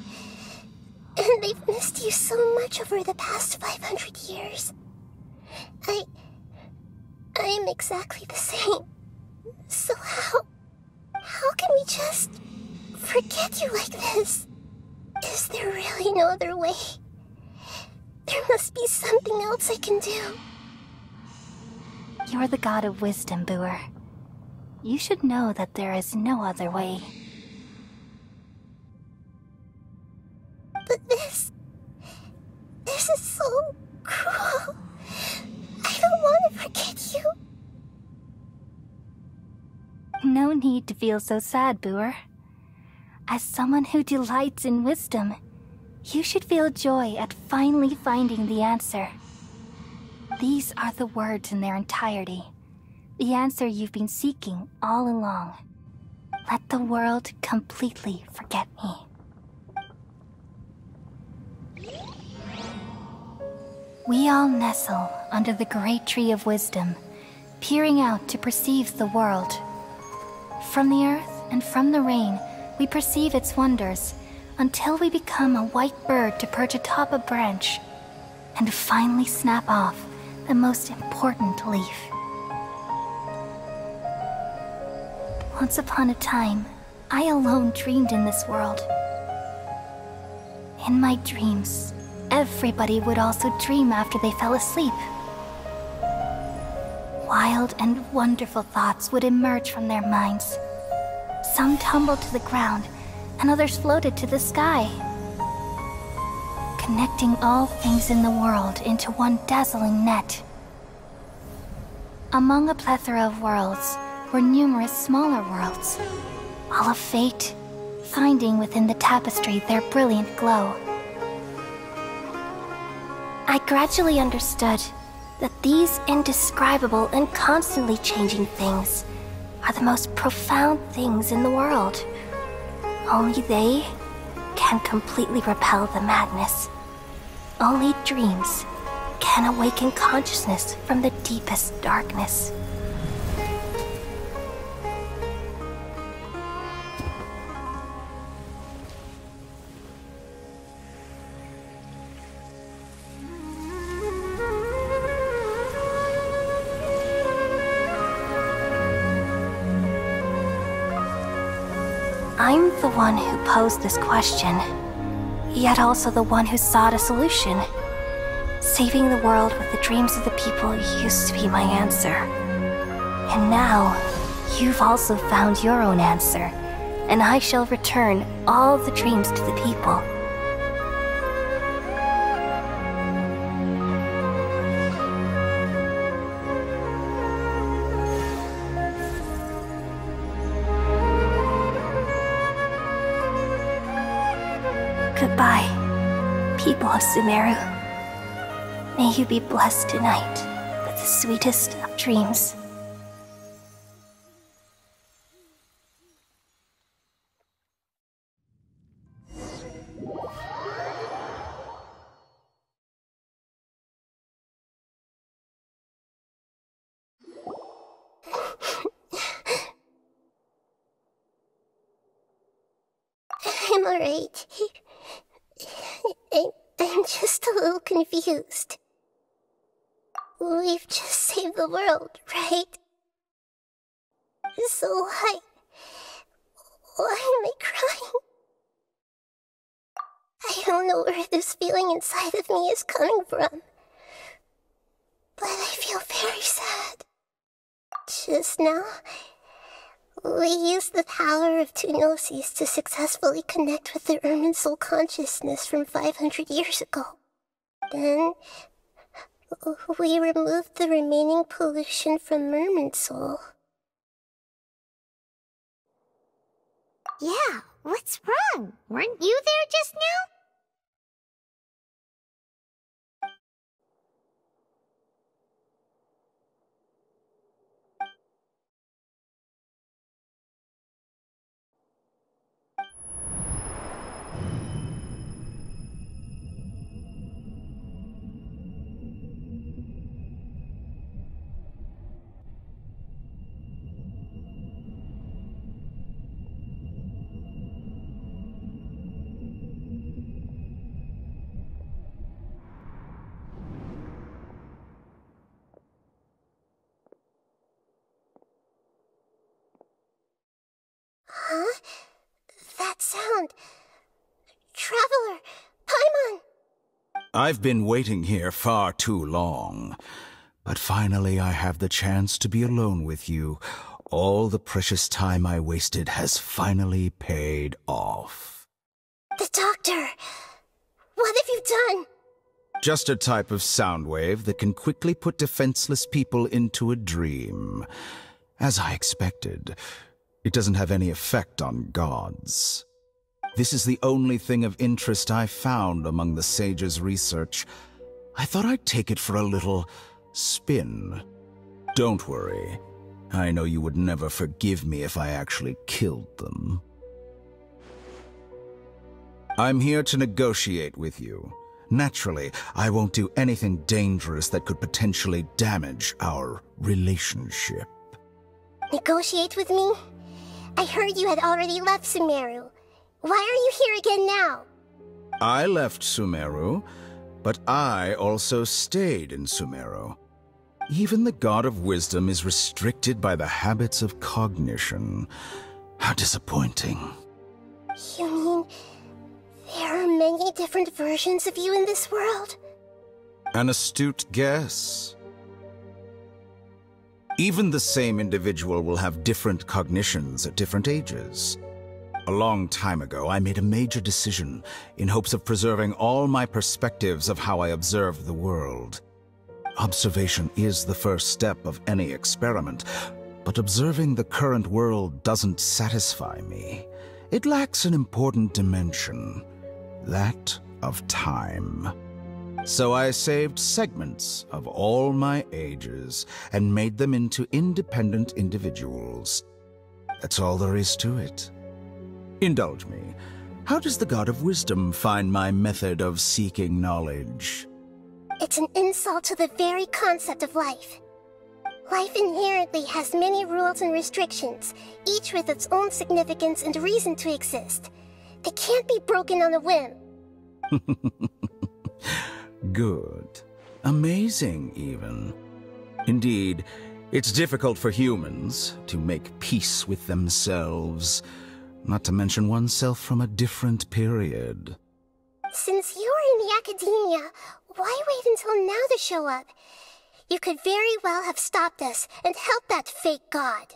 they've missed you so much over the past 500 years. I am exactly the same. So how can we just forget you like this? Is there really no other way? There must be something else I can do. You're the god of wisdom, Booer. You should know that there is no other way. But this is so cruel. I don't want to forget you. No need to feel so sad, Booer. As someone who delights in wisdom, you should feel joy at finally finding the answer. These are the words in their entirety. The answer you've been seeking all along. Let the world completely forget me. We all nestle under the great tree of wisdom, peering out to perceive the world. From the earth and from the rain, we perceive its wonders, until we become a white bird to perch atop a branch, and finally snap off the most important leaf. Once upon a time, I alone dreamed in this world. In my dreams, everybody would also dream after they fell asleep. Wild and wonderful thoughts would emerge from their minds. Some tumbled to the ground, and others floated to the sky, connecting all things in the world into one dazzling net. Among a plethora of worlds were numerous smaller worlds, all of fate, finding within the tapestry their brilliant glow. I gradually understood that these indescribable and constantly changing things are the most profound things in the world. Only they can completely repel the madness. Only dreams can awaken consciousness from the deepest darkness. I'm the one who posed this question, yet also the one who sought a solution. Saving the world with the dreams of the people used to be my answer. And now, you've also found your own answer, and I shall return all the dreams to the people. Goodbye, people of Sumeru. May you be blessed tonight with the sweetest of dreams. I'm alright. I'm just a little confused. We've just saved the world, right? So why am I crying? I don't know where this feeling inside of me is coming from, but I feel very sad. Just now, we used the power of two gnosis to successfully connect with the Irminsul consciousness from 500 years ago. Then, we removed the remaining pollution from Irminsul. Yeah, what's wrong? Weren't you there just now? I've been waiting here far too long. But finally I have the chance to be alone with you. All the precious time I wasted has finally paid off. The doctor! What have you done? Just a type of sound wave that can quickly put defenseless people into a dream. As I expected, it doesn't have any effect on gods. This is the only thing of interest I found among the sage's research. I thought I'd take it for a little spin. Don't worry. I know you would never forgive me if I actually killed them. I'm here to negotiate with you. Naturally, I won't do anything dangerous that could potentially damage our relationship. Negotiate with me? I heard you had already left Sumeru. Why are you here again now? I left Sumeru, but I also stayed in Sumeru. Even the God of Wisdom is restricted by the habits of cognition. How disappointing. You mean there are many different versions of you in this world? An astute guess. Even the same individual will have different cognitions at different ages. A long time ago, I made a major decision in hopes of preserving all my perspectives of how I observe the world. Observation is the first step of any experiment, but observing the current world doesn't satisfy me. It lacks an important dimension, that of time. So I saved segments of all my ages and made them into independent individuals. That's all there is to it. Indulge me. How does the God of Wisdom find my method of seeking knowledge? It's an insult to the very concept of life. Life inherently has many rules and restrictions, each with its own significance and reason to exist. They can't be broken on a whim. Good. Amazing, even. Indeed, it's difficult for humans to make peace with themselves, not to mention oneself from a different period. Since you're in the academia, why wait until now to show up? You could very well have stopped us and helped that fake god.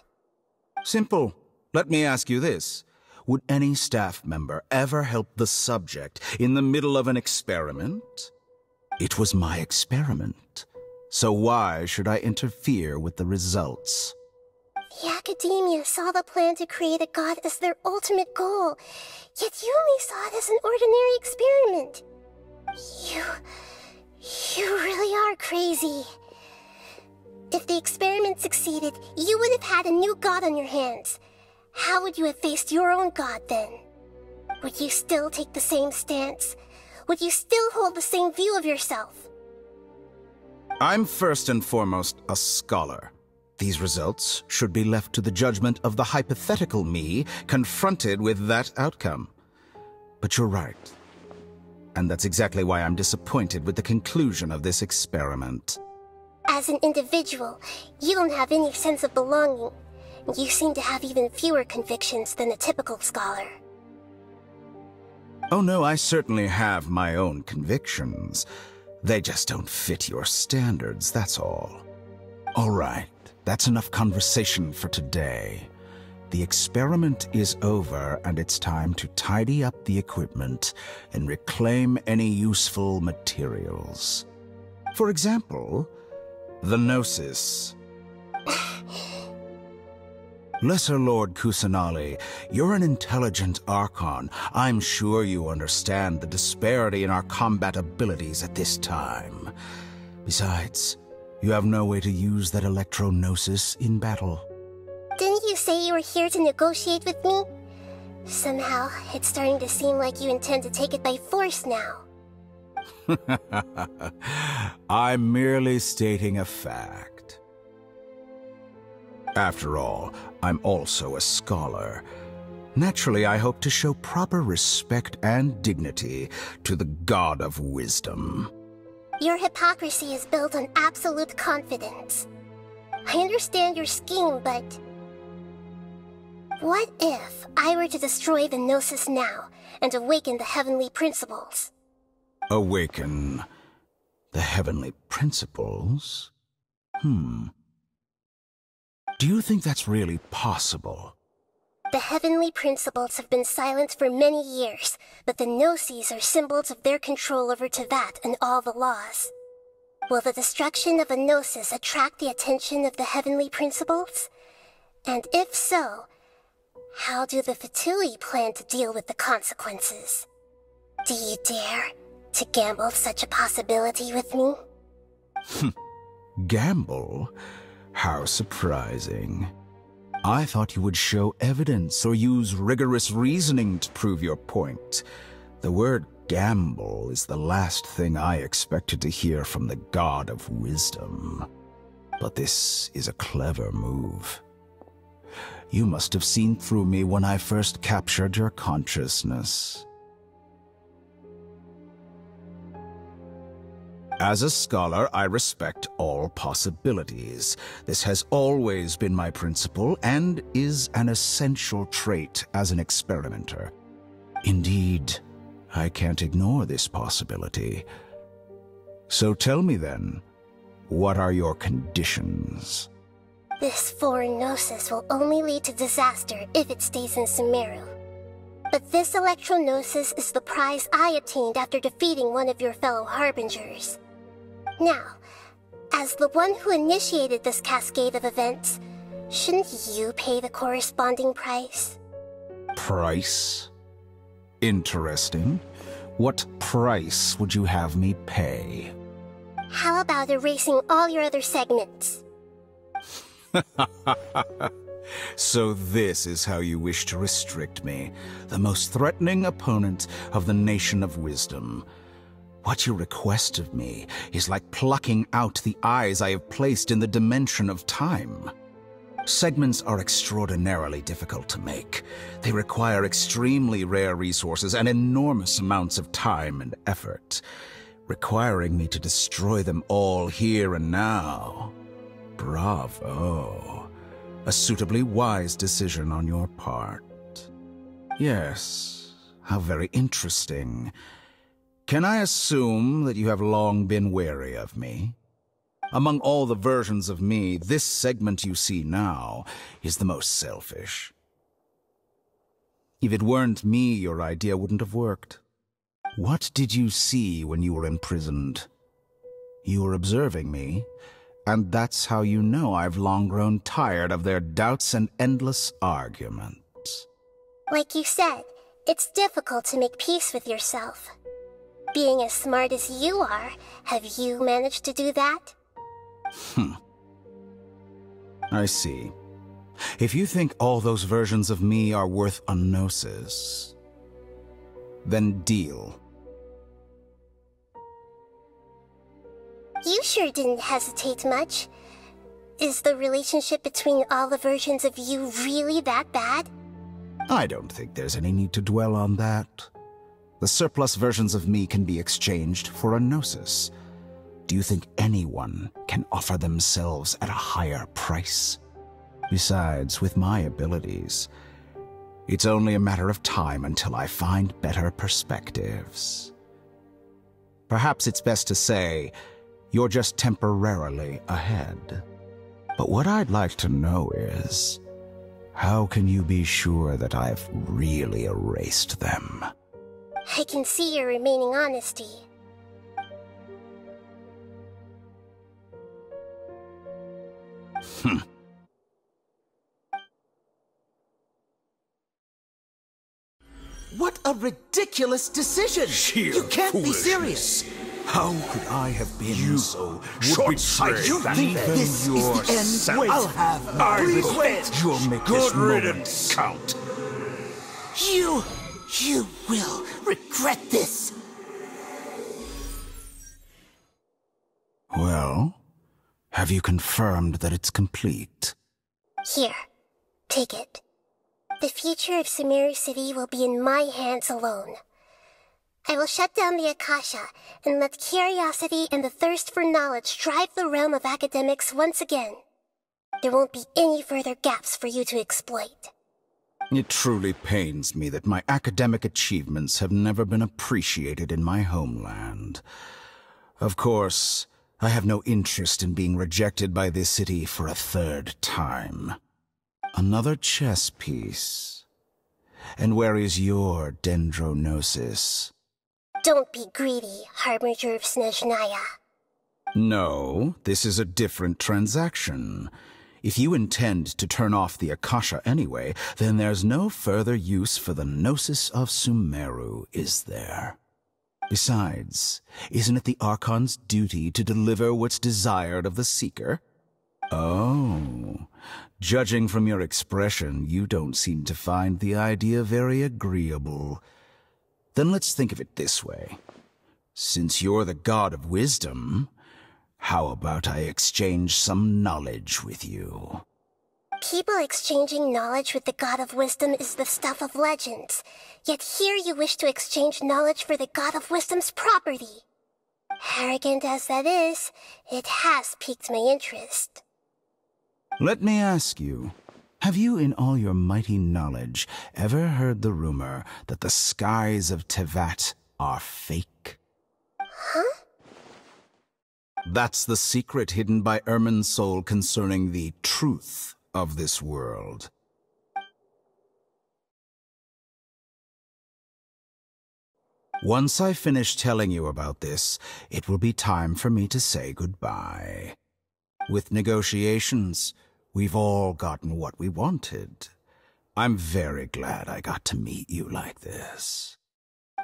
Simple. Let me ask you this. Would any staff member ever help the subject in the middle of an experiment? It was my experiment. So why should I interfere with the results? The academia saw the plan to create a god as their ultimate goal, yet you only saw it as an ordinary experiment. You really are crazy. If the experiment succeeded, you would have had a new god on your hands. How would you have faced your own god then? Would you still take the same stance? Would you still hold the same view of yourself? I'm first and foremost a scholar. These results should be left to the judgment of the hypothetical me confronted with that outcome. But you're right. And that's exactly why I'm disappointed with the conclusion of this experiment. As an individual, you don't have any sense of belonging. You seem to have even fewer convictions than a typical scholar. Oh no, I certainly have my own convictions. They just don't fit your standards, that's all. All right, that's enough conversation for today. The experiment is over, and it's time to tidy up the equipment and reclaim any useful materials. For example, the Gnosis. Lesser Lord Kusanali, you're an intelligent Archon. I'm sure you understand the disparity in our combat abilities at this time. Besides, you have no way to use that Electro-Gnosis in battle. Didn't you say you were here to negotiate with me? Somehow, it's starting to seem like you intend to take it by force now. I'm merely stating a fact. After all, I'm also a scholar. Naturally, I hope to show proper respect and dignity to the God of Wisdom. Your hypocrisy is built on absolute confidence. I understand your scheme, but... what if I were to destroy the Gnosis now and awaken the heavenly principles? Awaken the heavenly principles? Do you think that's really possible? The heavenly principles have been silent for many years, but the Gnosis are symbols of their control over Teyvat and all the laws. Will the destruction of a Gnosis attract the attention of the heavenly principles? And if so, how do the Fatui plan to deal with the consequences? Do you dare to gamble such a possibility with me? Gamble? How surprising. I thought you would show evidence or use rigorous reasoning to prove your point. The word gamble is the last thing I expected to hear from the god of wisdom. But this is a clever move. You must have seen through me when I first captured your consciousness. As a scholar, I respect all possibilities. This has always been my principle and is an essential trait as an experimenter. Indeed, I can't ignore this possibility. So tell me then, what are your conditions? This foreign Gnosis will only lead to disaster if it stays in Sumeru. But this Electro-Gnosis is the prize I obtained after defeating one of your fellow Harbingers. Now, as the one who initiated this cascade of events, shouldn't you pay the corresponding price? Price? Interesting. What price would you have me pay? How about erasing all your other segments? So this is how you wish to restrict me, the most threatening opponent of the Nation of Wisdom. What you request of me is like plucking out the eyes I have placed in the dimension of time. Segments are extraordinarily difficult to make. They require extremely rare resources and enormous amounts of time and effort, requiring me to destroy them all here and now. Bravo. A suitably wise decision on your part. Yes, how very interesting. Can I assume that you have long been wary of me? Among all the versions of me, this segment you see now is the most selfish. If it weren't me, your idea wouldn't have worked. What did you see when you were imprisoned? You were observing me, and that's how you know I've long grown tired of their doubts and endless arguments. Like you said, it's difficult to make peace with yourself. Being as smart as you are, have you managed to do that? I see. If you think all those versions of me are worth a gnosis, then deal. You sure didn't hesitate much. Is the relationship between all the versions of you really that bad? I don't think there's any need to dwell on that. The surplus versions of me can be exchanged for a gnosis. Do you think anyone can offer themselves at a higher price? Besides, with my abilities, it's only a matter of time until I find better perspectives. Perhaps it's best to say, you're just temporarily ahead. But what I'd like to know is, how can you be sure that I've really erased them? I can see your remaining honesty. What a ridiculous decision! Sheer You can't be foolishness. serious! How could I have been so short-sighted. You think this is the end? I'll have I quit! You'll make Good this moment riddance. count. You will regret this! Well, have you confirmed that it's complete? Here, take it. The future of Sumeru City will be in my hands alone. I will shut down the Akasha and let curiosity and the thirst for knowledge drive the realm of academics once again. There won't be any further gaps for you to exploit. It truly pains me that my academic achievements have never been appreciated in my homeland. Of course, I have no interest in being rejected by this city for a third time. Another chess piece. And where is your dendronosis? Don't be greedy, Harbinger of Snezhnaya. No, this is a different transaction. If you intend to turn off the Akasha anyway, then there's no further use for the Gnosis of Sumeru, is there? Besides, isn't it the Archon's duty to deliver what's desired of the Seeker? Oh, judging from your expression, you don't seem to find the idea very agreeable. Then let's think of it this way. Since you're the god of wisdom, how about I exchange some knowledge with you? People exchanging knowledge with the god of wisdom is the stuff of legends. Yet here you wish to exchange knowledge for the god of wisdom's property. Arrogant as that is, it has piqued my interest. Let me ask you, have you in all your mighty knowledge ever heard the rumor that the skies of Tevat are fake? Huh? That's the secret hidden by Irminsul concerning the truth of this world. Once I finish telling you about this, it will be time for me to say goodbye. With negotiations, we've all gotten what we wanted. I'm very glad I got to meet you like this.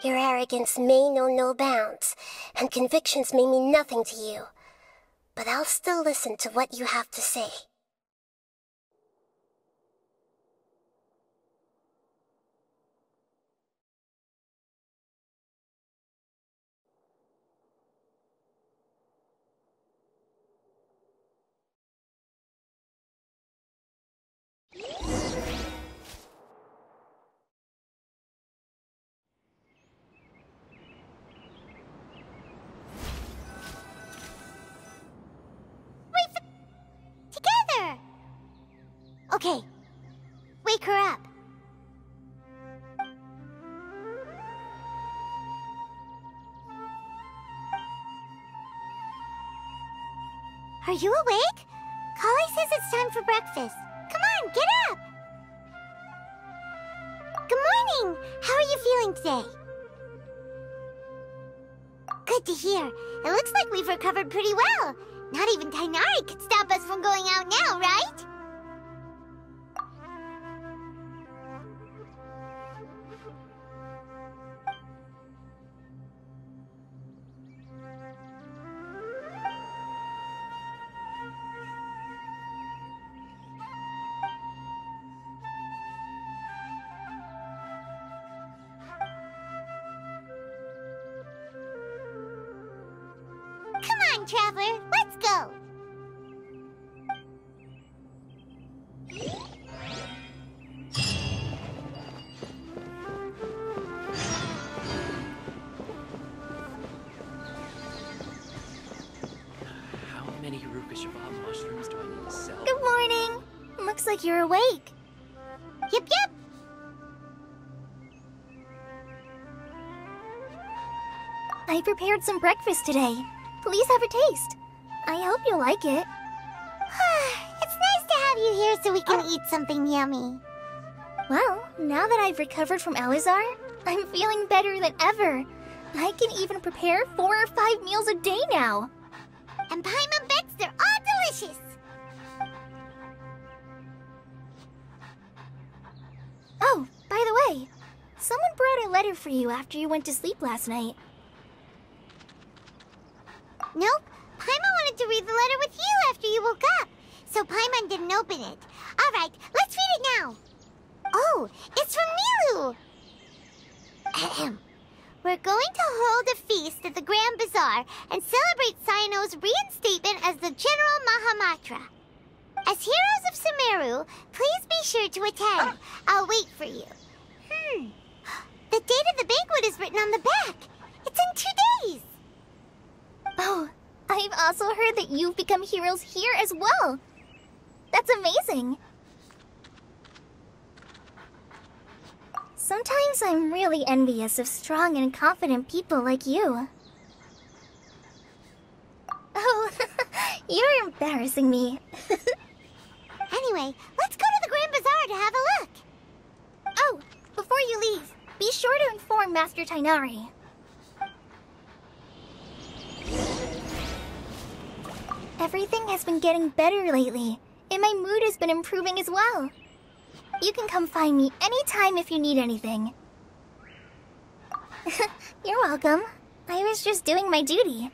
Your arrogance may know no bounds, and convictions may mean nothing to you. But I'll still listen to what you have to say. Together! Okay, wake her up. Are you awake? Kali says it's time for breakfast. Come on, get up! Good morning! How are you feeling today? Good to hear. It looks like we've recovered pretty well. Not even Tainari could stop us from going out now, right? Come on, Traveler, let's go! How many Rukashabab mushrooms do I need to sell? Good morning! Looks like you're awake. Yep, yep! I prepared some breakfast today. Please have a taste. I hope you like it. It's nice to have you here so we can eat something yummy. Well, now that I've recovered from Elazar, I'm feeling better than ever. I can even prepare 4 or 5 meals a day now. And Paimon bets they're all delicious. Oh, by the way, someone brought a letter for you after you went to sleep last night. Nope, Paimon wanted to read the letter with you after you woke up, so Paimon didn't open it. All right, let's read it now. Oh, it's from Milu. Ahem. We're going to hold a feast at the Grand Bazaar and celebrate Cyano's reinstatement as the General Mahamatra. As heroes of Sumeru, please be sure to attend. I'll wait for you. The date of the banquet is written on the back. It's in 2 days. Oh, I've also heard that you've become heroes here as well. That's amazing. Sometimes I'm really envious of strong and confident people like you. Oh, you're embarrassing me. Anyway, let's go to the Grand Bazaar to have a look. Oh, before you leave, be sure to inform Master Tainari. Everything has been getting better lately, and my mood has been improving as well. You can come find me anytime if you need anything. You're welcome. I was just doing my duty.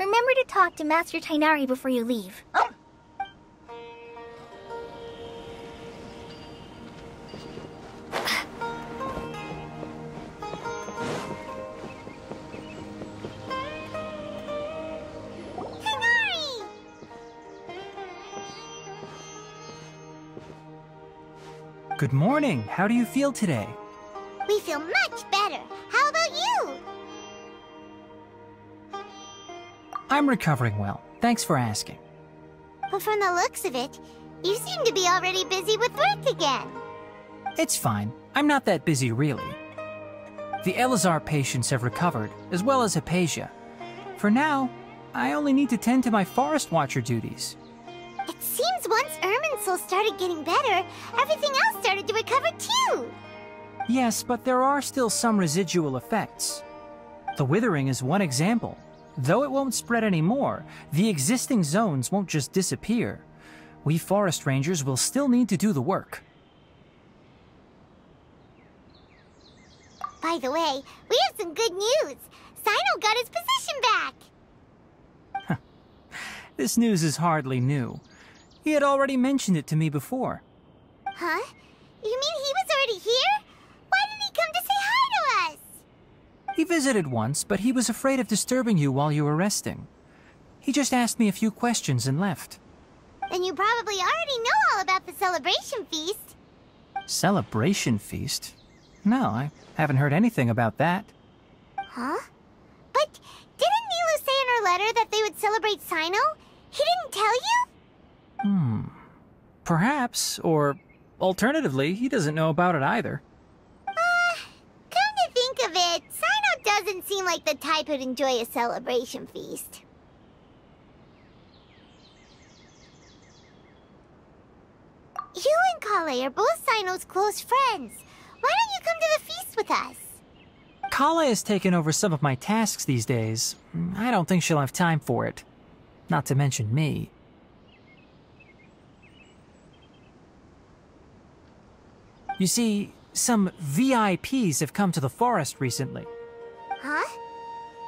Remember to talk to Master Tainari before you leave. Good morning. How do you feel today? We feel much better. How about you? I'm recovering well. Thanks for asking. But from the looks of it, you seem to be already busy with work again. It's fine. I'm not that busy, really. The Elazar patients have recovered, as well as Hypatia. For now, I only need to tend to my Forest Watcher duties. It seems once Irminsul started getting better, everything else started to recover too. Yes, but there are still some residual effects. The withering is one example. Though it won't spread anymore, the existing zones won't just disappear. We forest rangers will still need to do the work. By the way, we have some good news. Sino got his position back. This news is hardly new. He had already mentioned it to me before. Huh? You mean he was already here? Why didn't he come to say hi to us? He visited once, but he was afraid of disturbing you while you were resting. He just asked me a few questions and left. Then you probably already know all about the celebration feast. Celebration feast? No, I haven't heard anything about that. Huh? But didn't Nilu say in her letter that they would celebrate Sino? He didn't tell you? Perhaps, or alternatively, he doesn't know about it either. Come to think of it, Sino doesn't seem like the type who'd enjoy a celebration feast. You and Kale are both Sino's close friends. Why don't you come to the feast with us? Kala has taken over some of my tasks these days. I don't think she'll have time for it. Not to mention me. You see, some VIPs have come to the forest recently. Huh?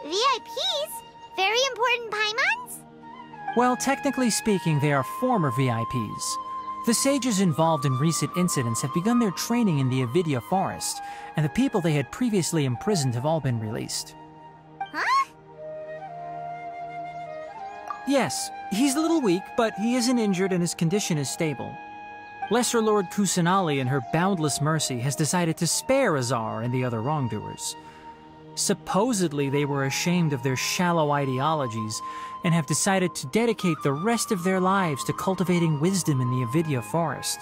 VIPs? Very important Paimons? Well, technically speaking, they are former VIPs. The sages involved in recent incidents have begun their training in the Avidya forest, and the people they had previously imprisoned have all been released. Huh? Yes, he's a little weak, but he isn't injured and his condition is stable. Lesser Lord Kusanali, in her boundless mercy, has decided to spare Azar and the other wrongdoers. Supposedly, they were ashamed of their shallow ideologies and have decided to dedicate the rest of their lives to cultivating wisdom in the Avidya forest.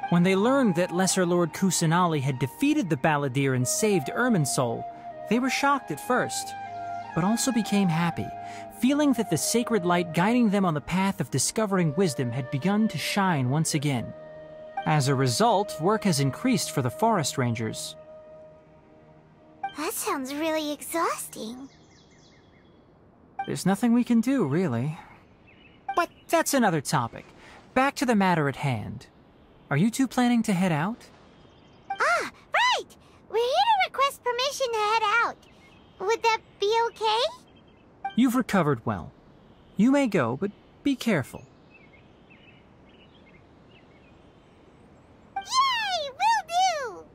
When they learned that Lesser Lord Kusanali had defeated the Balladeer and saved Irminsul, they were shocked at first, but also became happy, feeling that the sacred light guiding them on the path of discovering wisdom had begun to shine once again. As a result, work has increased for the forest rangers. That sounds really exhausting. There's nothing we can do, really. But that's another topic. Back to the matter at hand. Are you two planning to head out? Ah, right! We're here to request permission to head out. Would that be okay? You've recovered well. You may go, but be careful. Yay! Will do!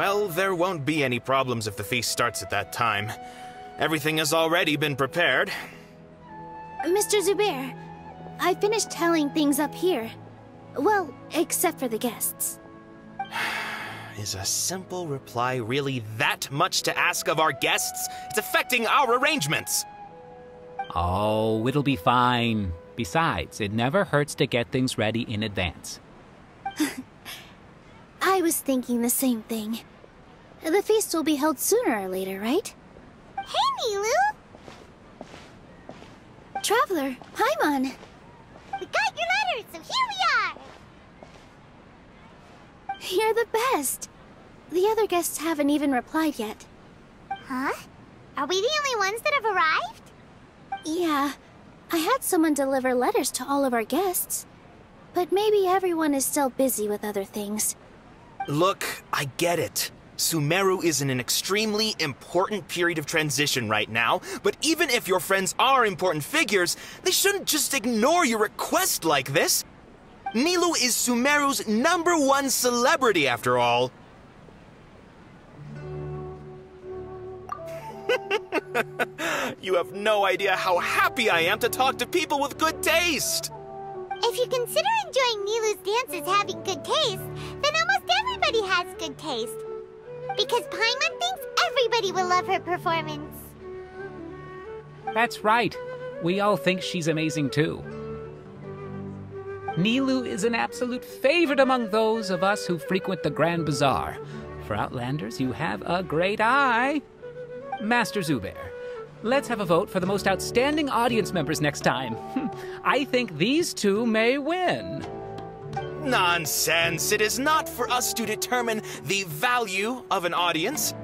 Well, there won't be any problems if the feast starts at that time. Everything has already been prepared. Mr. Zubair, I finished tallying things up here. Well, except for the guests. Is a simple reply really that much to ask of our guests? It's affecting our arrangements! Oh, it'll be fine. Besides, it never hurts to get things ready in advance. I was thinking the same thing. The feast will be held sooner or later, right? Hey, Nilou! Traveler, Paimon! We got your letters, so here we are! You're the best! The other guests haven't even replied yet. Huh? Are we the only ones that have arrived? Yeah, I had someone deliver letters to all of our guests. But maybe everyone is still busy with other things. Look, I get it. Sumeru is in an extremely important period of transition right now, but even if your friends are important figures, they shouldn't just ignore your request like this. Nilou is Sumeru's #1 celebrity, after all. You have no idea how happy I am to talk to people with good taste! If you consider enjoying Nilou's dances having good taste, then almost everybody has good taste. Because Paimon thinks everybody will love her performance. That's right. We all think she's amazing too. Nilou is an absolute favorite among those of us who frequent the Grand Bazaar. For Outlanders, you have a great eye. Master Zubair, let's have a vote for the most outstanding audience members next time. I think these two may win. Nonsense! It is not for us to determine the value of an audience.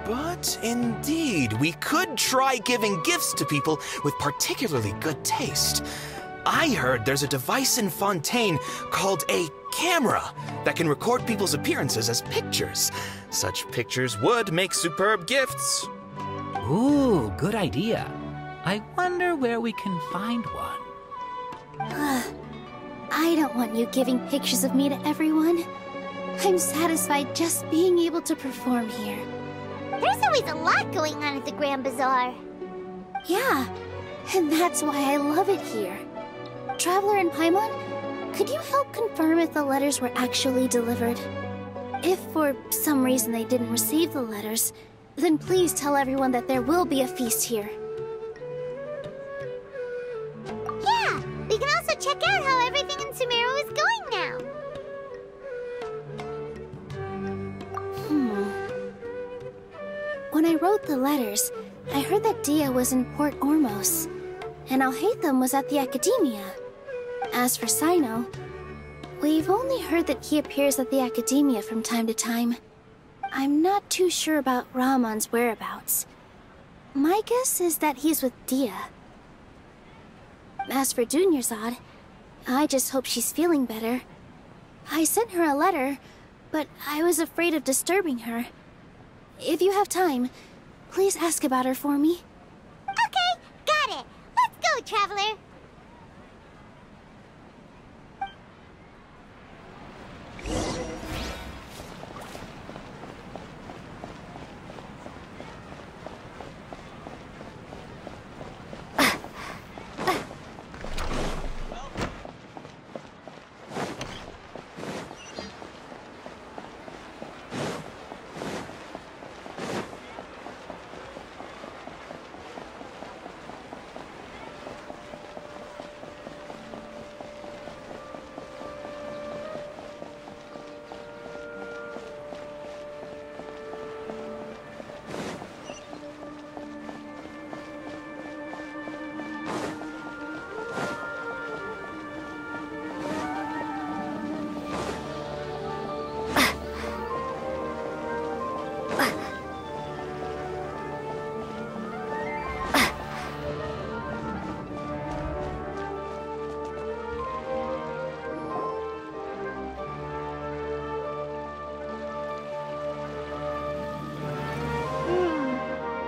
But indeed, we could try giving gifts to people with particularly good taste. I heard there's a device in Fontaine called a camera that can record people's appearances as pictures. Such pictures would make superb gifts. Ooh, good idea. I wonder where we can find one. I don't want you giving pictures of me to everyone. I'm satisfied just being able to perform here. There's always a lot going on at the Grand Bazaar. Yeah, and that's why I love it here. Traveler and Paimon, could you help confirm if the letters were actually delivered? If for some reason they didn't receive the letters, then please tell everyone that there will be a feast here. Yeah, we can also check out how everything in Sumeru is going now. When I wrote the letters, I heard that Dia was in Port Ormos, and Alhaitham was at the Academia. As for Sino, we've only heard that he appears at the Academia from time to time. I'm not too sure about Rahman's whereabouts. My guess is that he's with Dia. As for Dunyarzad, I just hope she's feeling better. I sent her a letter, but I was afraid of disturbing her. If you have time, please ask about her for me. Okay, got it. Let's go, Traveler.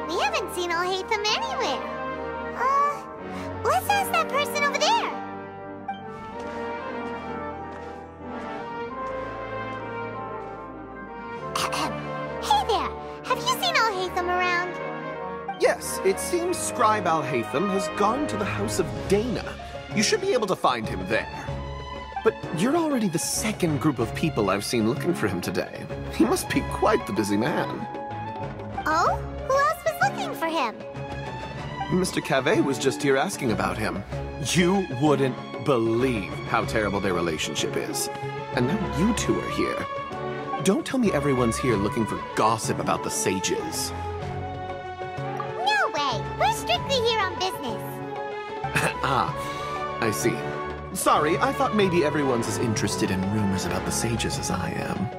We haven't seen Alhaitham anywhere. Let's ask that person over there. have you seen Al-Haytham around? Yes, it seems Scribe Al-Haytham has gone to the House of Dana. You should be able to find him there. But you're already the second group of people I've seen looking for him today. He must be quite the busy man. Oh? Who else was looking for him? Mr. Cavey was just here asking about him. You wouldn't believe how terrible their relationship is. And now you two are here. Don't tell me everyone's here looking for gossip about the sages. No way! We're strictly here on business. Ah, I see. Sorry, I thought maybe everyone's as interested in rumors about the sages as I am.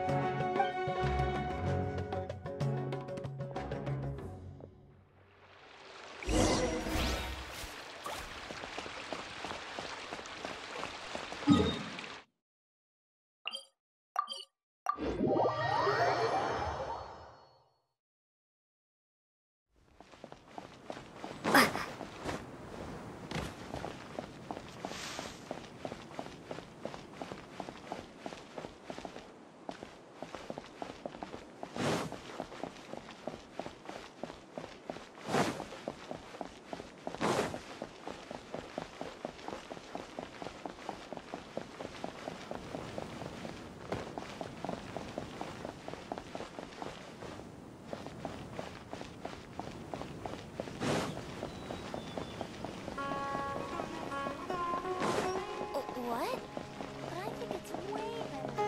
What? But I think it's way better.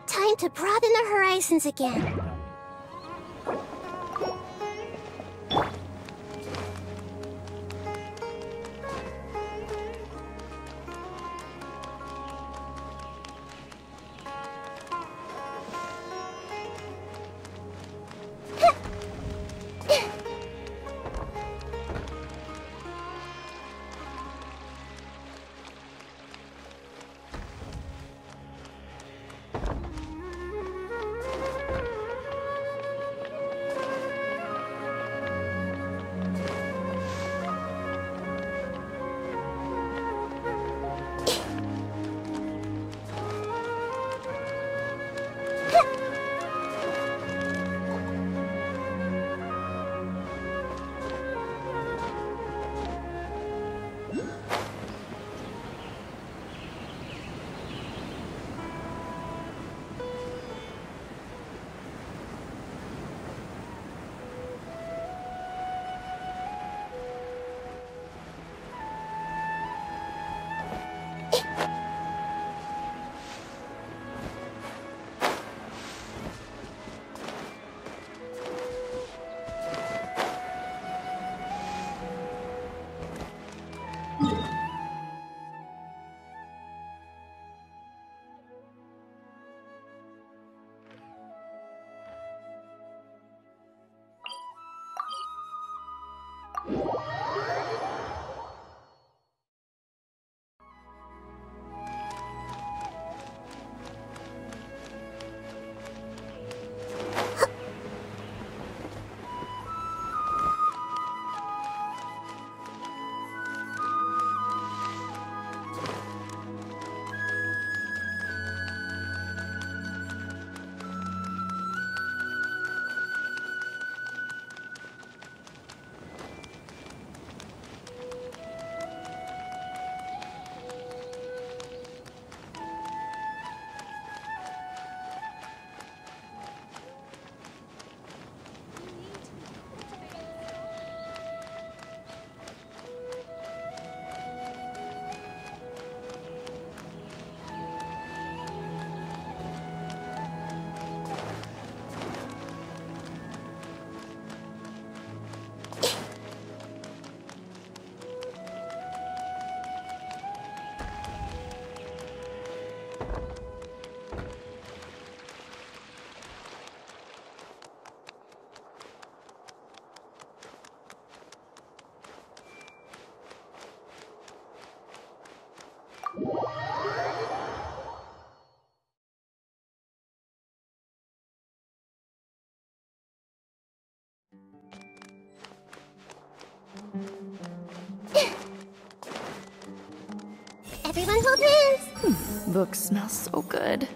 Time to broaden our horizons again. Everyone hold hands! Book smells so good.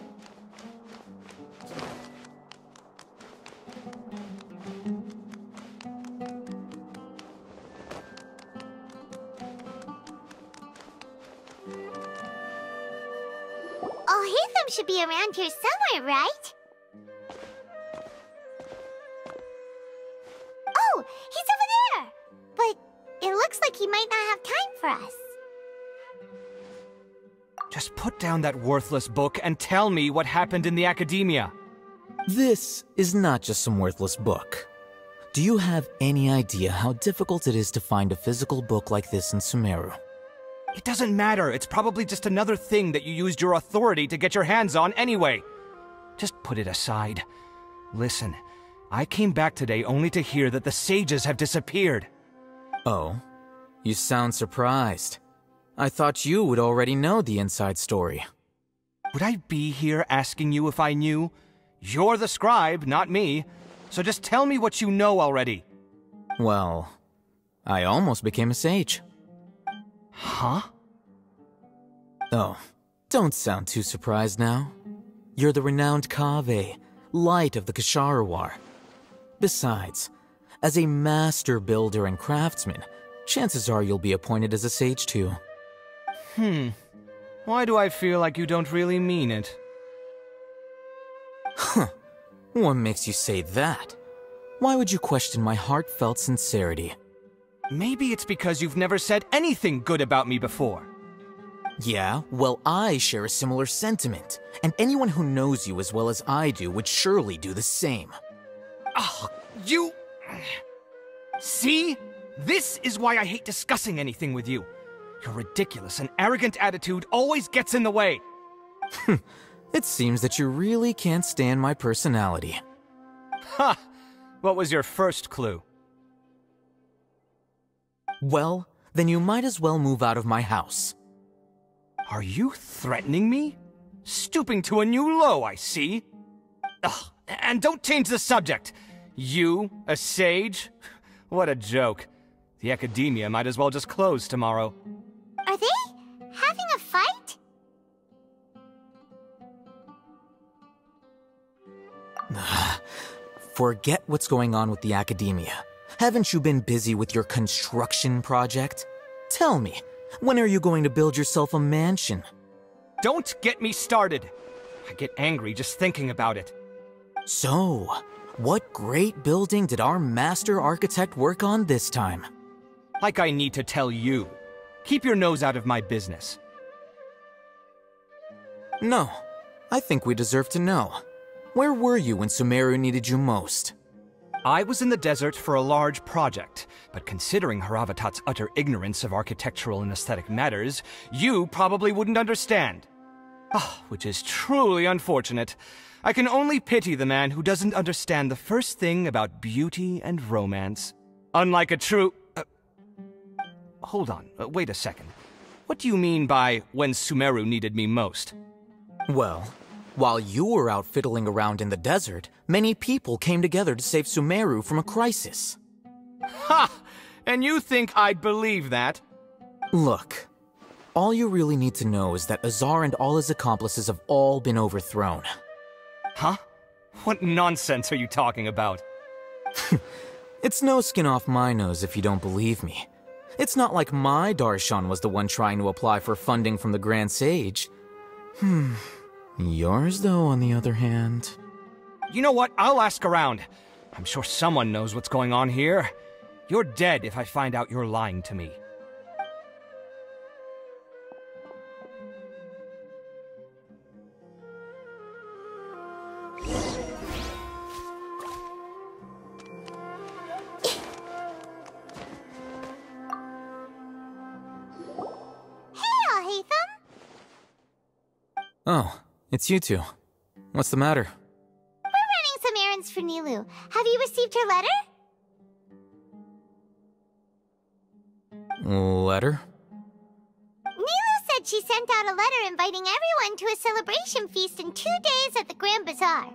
Oh, Hatham should be around here somewhere, right? Oh, he's over there! But it looks like he might not have time for us. Just put down that worthless book and tell me what happened in the academia. This is not just some worthless book. Do you have any idea how difficult it is to find a physical book like this in Sumeru? It doesn't matter. It's probably just another thing that you used your authority to get your hands on anyway. Just put it aside. Listen, I came back today only to hear that the sages have disappeared. Oh, you sound surprised. I thought you would already know the inside story. Would I be here asking you if I knew? You're the scribe, not me. So just tell me what you know already. Well, I almost became a sage. Huh? Oh, don't sound too surprised now. You're the renowned Kaveh, light of the Ksharawar. Besides, as a master builder and craftsman, chances are you'll be appointed as a sage too. Why do I feel like you don't really mean it? Huh. What makes you say that? Why would you question my heartfelt sincerity? Maybe it's because you've never said anything good about me before. Yeah, well, I share a similar sentiment, and anyone who knows you as well as I do would surely do the same. Oh, you... See? This is why I hate discussing anything with you. Your ridiculous and arrogant attitude always gets in the way. It seems that you really can't stand my personality. Ha! What was your first clue? Well, then you might as well move out of my house. Are you threatening me? Stooping to a new low, I see. Ugh, and don't change the subject. You, a sage? What a joke. The academia might as well just close tomorrow. Are they having a fight? Forget what's going on with the academia. Haven't you been busy with your construction project? Tell me, when are you going to build yourself a mansion? Don't get me started. I get angry just thinking about it. So, what great building did our master architect work on this time? Like I need to tell you. Keep your nose out of my business. No, I think we deserve to know. Where were you when Sumeru needed you most? I was in the desert for a large project, but considering Haravatat's utter ignorance of architectural and aesthetic matters, you probably wouldn't understand. Which is truly unfortunate. I can only pity the man who doesn't understand the first thing about beauty and romance. Unlike a true... Hold on, wait a second. What do you mean by when Sumeru needed me most? Well, while you were out fiddling around in the desert, many people came together to save Sumeru from a crisis. Ha! And you think I'd believe that? Look, all you really need to know is that Azar and all his accomplices have all been overthrown. Huh? What nonsense are you talking about? It's no skin off my nose if you don't believe me. It's not like my Archon was the one trying to apply for funding from the Grand Sage. Yours, though, on the other hand... You know what? I'll ask around. I'm sure someone knows what's going on here. You're dead if I find out you're lying to me. Oh, it's you two. What's the matter? We're running some errands for Nilu. Have you received her letter? Letter? Nilu said she sent out a letter inviting everyone to a celebration feast in 2 days at the Grand Bazaar.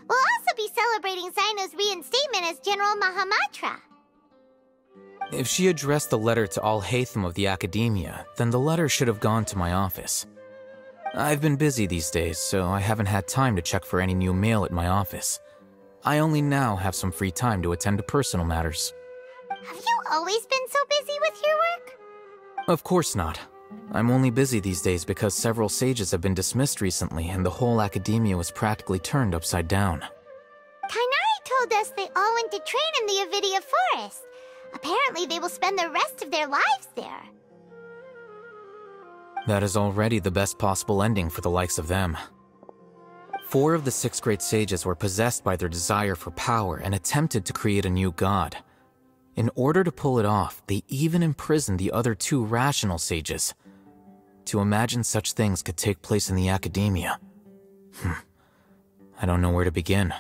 We'll also be celebrating Zaino's reinstatement as General Mahamatra. If she addressed the letter to all Hatham of the Academia, then the letter should have gone to my office. I've been busy these days, so I haven't had time to check for any new mail at my office. I only now have some free time to attend to personal matters. Have you always been so busy with your work? Of course not. I'm only busy these days because several sages have been dismissed recently and the whole Academia was practically turned upside down. Kainari told us they all went to train in the Avidia Forest. Apparently they will spend the rest of their lives there. That is already the best possible ending for the likes of them. 4 of the 6 great sages were possessed by their desire for power and attempted to create a new god. In order to pull it off, they even imprisoned the other 2 rational sages. To imagine such things could take place in the Academia. I don't know where to begin.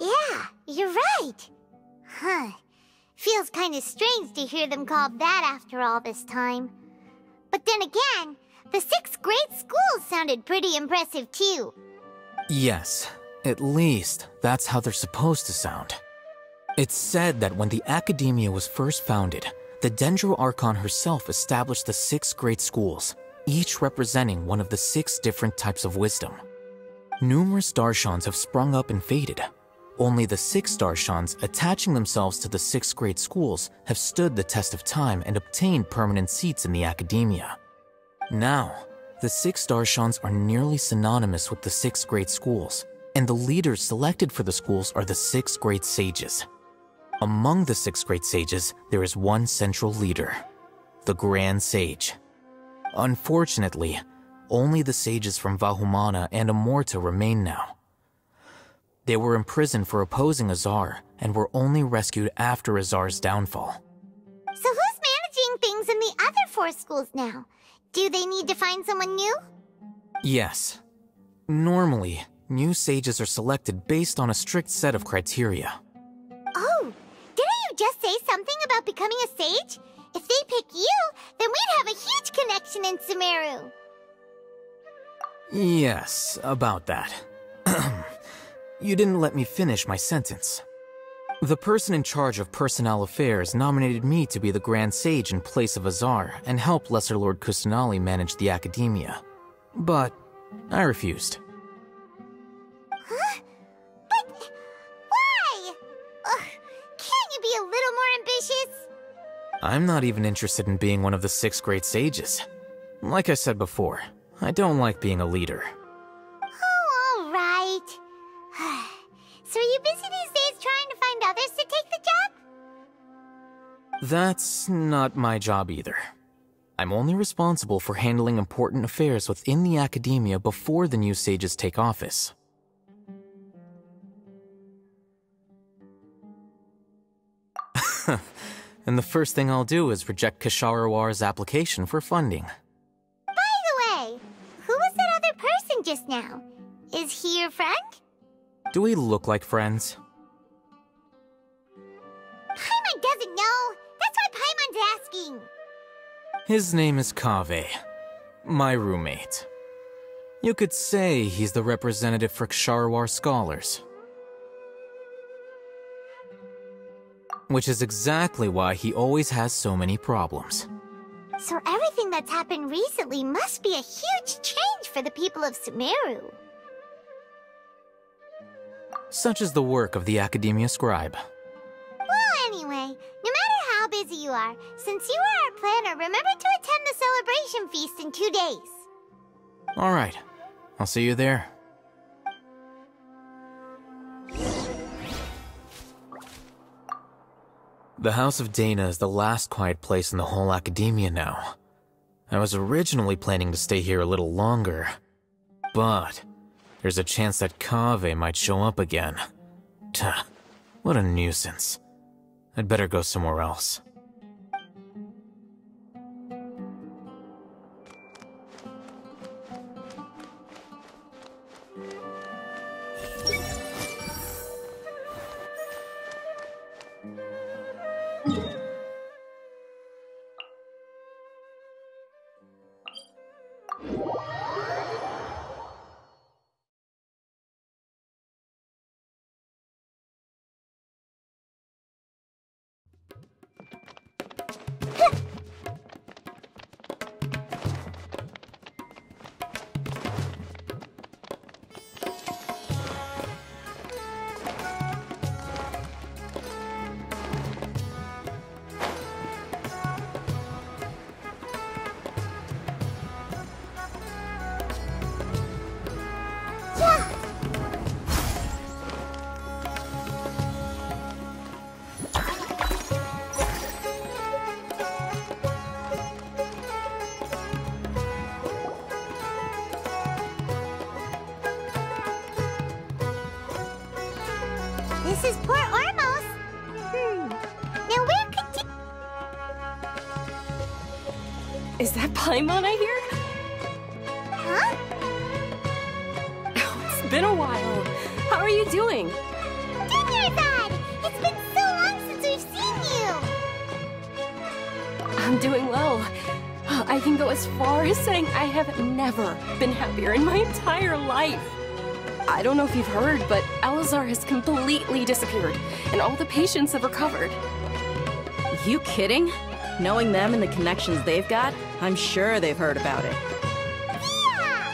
Yeah, you're right. Feels kind of strange to hear them called that after all this time. But then again, the 6 great schools sounded pretty impressive too. Yes, at least that's how they're supposed to sound. It's said that when the Academia was first founded, the Dendro Archon herself established the 6 great schools, each representing one of the 6 different types of wisdom. Numerous Darshans have sprung up and faded. Only the 6 Darshans attaching themselves to the 6 great schools have stood the test of time and obtained permanent seats in the Academia. Now, the 6 Darshans are nearly synonymous with the 6 great schools, and the leaders selected for the schools are the 6 great sages. Among the 6 great sages, there is one central leader, the Grand Sage. Unfortunately, only the sages from Vahumana and Amorta remain now. They were imprisoned for opposing Azar and were only rescued after Azar's downfall. So who's managing things in the other 4 schools now? Do they need to find someone new? Yes. Normally, new sages are selected based on a strict set of criteria. Oh, didn't you just say something about becoming a sage? If they pick you, then we'd have a huge connection in Sumeru. Yes, about that. You didn't let me finish my sentence. The person in charge of personnel affairs nominated me to be the Grand Sage in place of Azar and help Lesser Lord Kusanali manage the Academia. But I refused. Huh? But why? Can't you be a little more ambitious? I'm not even interested in being one of the 6 great sages. Like I said before, I don't like being a leader. Oh, all right. So are you busy these days trying to find others to take the job? That's not my job either. I'm only responsible for handling important affairs within the Academia before the new sages take office. And the first thing I'll do is reject Kasharawar's application for funding. By the way, who was that other person just now? Is he your friend? Do we look like friends? Paimon doesn't know. That's why Paimon's asking. His name is Kaveh, my roommate. You could say he's the representative for Ksharawar scholars. Which is exactly why he always has so many problems. So everything that's happened recently must be a huge change for the people of Sumeru. Such is the work of the Academia Scribe. Well, anyway, no matter how busy you are, since you are our planner, remember to attend the celebration feast in 2 days. Alright, I'll see you there. The House of Dana is the last quiet place in the whole Academia now. I was originally planning to stay here a little longer, but there's a chance that Kaveh might show up again. Tuh, what a nuisance. I'd better go somewhere else. This is Port Ormos. Now where could Is that Paimon I hear? Huh? It's been a while. How are you doing? Dad! It's been so long since we've seen you! I'm doing well. I can go as far as saying I have never been happier in my entire life. I don't know if you've heard, but Elazar has completely disappeared, and all the patients have recovered. You kidding? Knowing them and the connections they've got, I'm sure they've heard about it. Yeah!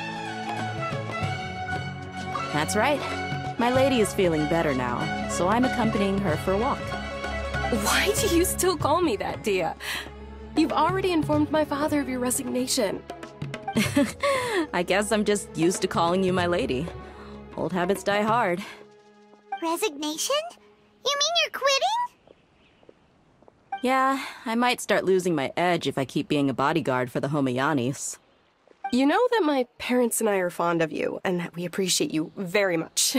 That's right. My lady is feeling better now, so I'm accompanying her for a walk. Why do you still call me that, Dia? You've already informed my father of your resignation. I guess I'm just used to calling you my lady. Old habits die hard. Resignation? You mean you're quitting? Yeah, I might start losing my edge if I keep being a bodyguard for the Homayanis. You know that my parents and I are fond of you, and that we appreciate you very much.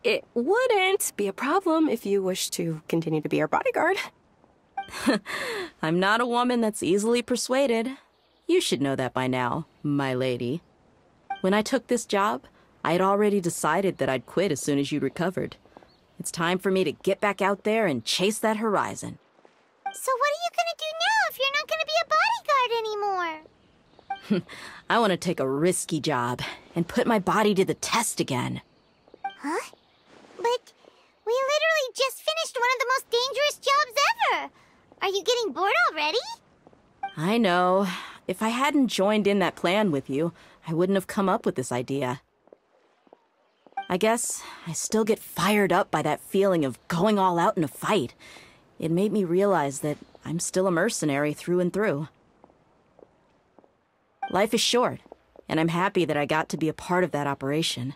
It wouldn't be a problem if you wish to continue to be our bodyguard. I'm not a woman that's easily persuaded. You should know that by now, my lady. When I took this job, I had already decided that I'd quit as soon as you'd recovered. It's time for me to get back out there and chase that horizon. So what are you gonna do now if you're not gonna be a bodyguard anymore? I want to take a risky job and put my body to the test again. Huh? But we literally just finished one of the most dangerous jobs ever! Are you getting bored already? I know. If I hadn't joined in that plan with you, I wouldn't have come up with this idea. I guess I still get fired up by that feeling of going all out in a fight. It made me realize that I'm still a mercenary through and through. Life is short, and I'm happy that I got to be a part of that operation.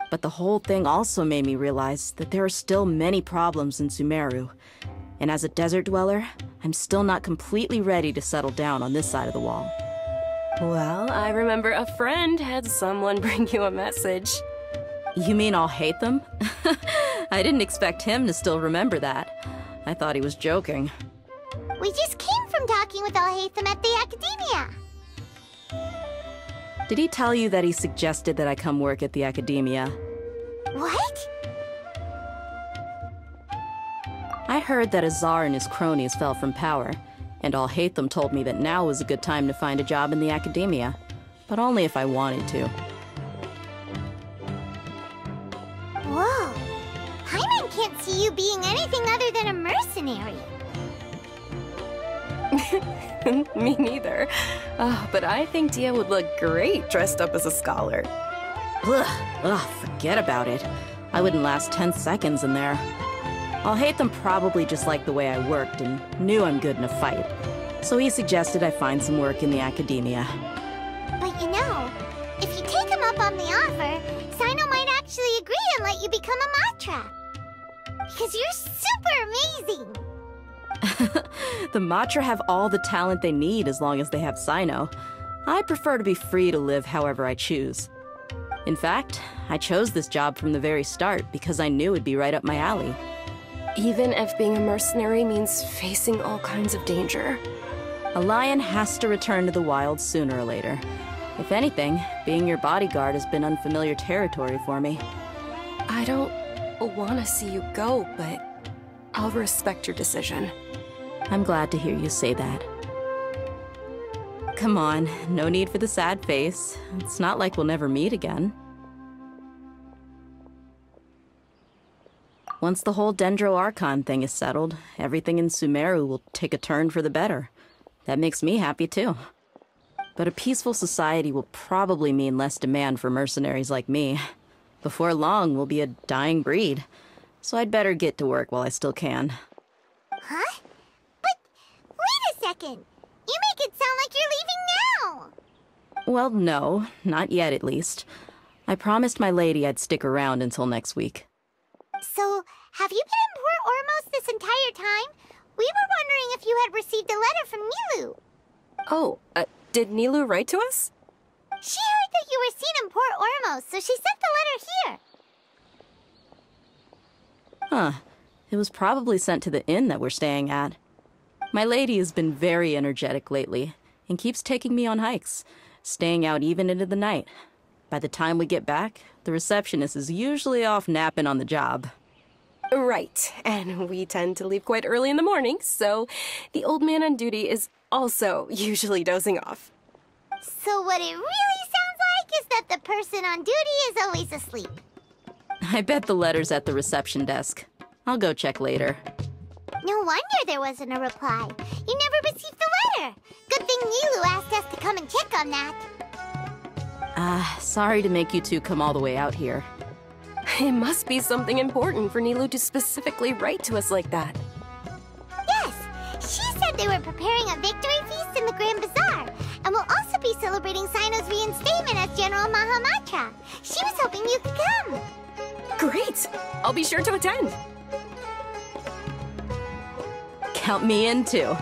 But the whole thing also made me realize that there are still many problems in Sumeru. And as a desert dweller, I'm still not completely ready to settle down on this side of the wall. Well, I remember a friend had someone bring you a message. You mean I'll hate them? I didn't expect him to still remember that. I thought he was joking. We just came from talking with Alhaitham at the Academia. Did he tell you that he suggested that I come work at the Academia? What? I heard that Azar and his cronies fell from power, and Alhaitham told me that now was a good time to find a job in the Academia, but only if I wanted to. Whoa. Paimon can't see you being anything other than a mercenary. Me neither. But I think Dia would look great dressed up as a scholar. Ugh, forget about it. I wouldn't last 10 seconds in there. Alhaitham probably just liked the way I worked and knew I'm good in a fight. So he suggested I find some work in the Academia. But you know, if you take him up on the offer, Sino might actually agree and let you become a Matra. Because you're super amazing! The Matra have all the talent they need as long as they have Sino. I prefer to be free to live however I choose. In fact, I chose this job from the very start because I knew it'd be right up my alley. Even if being a mercenary means facing all kinds of danger. A lion has to return to the wild sooner or later. If anything, being your bodyguard has been unfamiliar territory for me. I don't want to see you go, but I'll respect your decision. I'm glad to hear you say that. Come on, no need for the sad face. It's not like we'll never meet again. Once the whole Dendro Archon thing is settled, everything in Sumeru will take a turn for the better. That makes me happy too. But a peaceful society will probably mean less demand for mercenaries like me. Before long, we'll be a dying breed. So I'd better get to work while I still can. Huh? But wait a second! You make it sound like you're leaving now! Well, no, not yet at least. I promised my lady I'd stick around until next week. So, have you been in Port Ormos this entire time? We were wondering if you had received a letter from Nilu. Oh, did Nilu write to us? She heard that you were seen in Port Ormos, so she sent the letter here. Huh. It was probably sent to the inn that we're staying at. My lady has been very energetic lately and keeps taking me on hikes, staying out even into the night. By the time we get back, the receptionist is usually off napping on the job. Right, and we tend to leave quite early in the morning, so the old man on duty is also usually dozing off. So what it really sounds like is that the person on duty is always asleep. I bet the letter's at the reception desk. I'll go check later. No wonder there wasn't a reply. You never received the letter. Good thing Nilu asked us to come and check on that. Sorry to make you two come all the way out here. It must be something important for Nilu to specifically write to us like that. Yes, she said they were preparing a victory feast in the Grand Bazaar, and will also be celebrating Sino's reinstatement as General Mahamatra. She was hoping you could come. Great! I'll be sure to attend. Count me in too.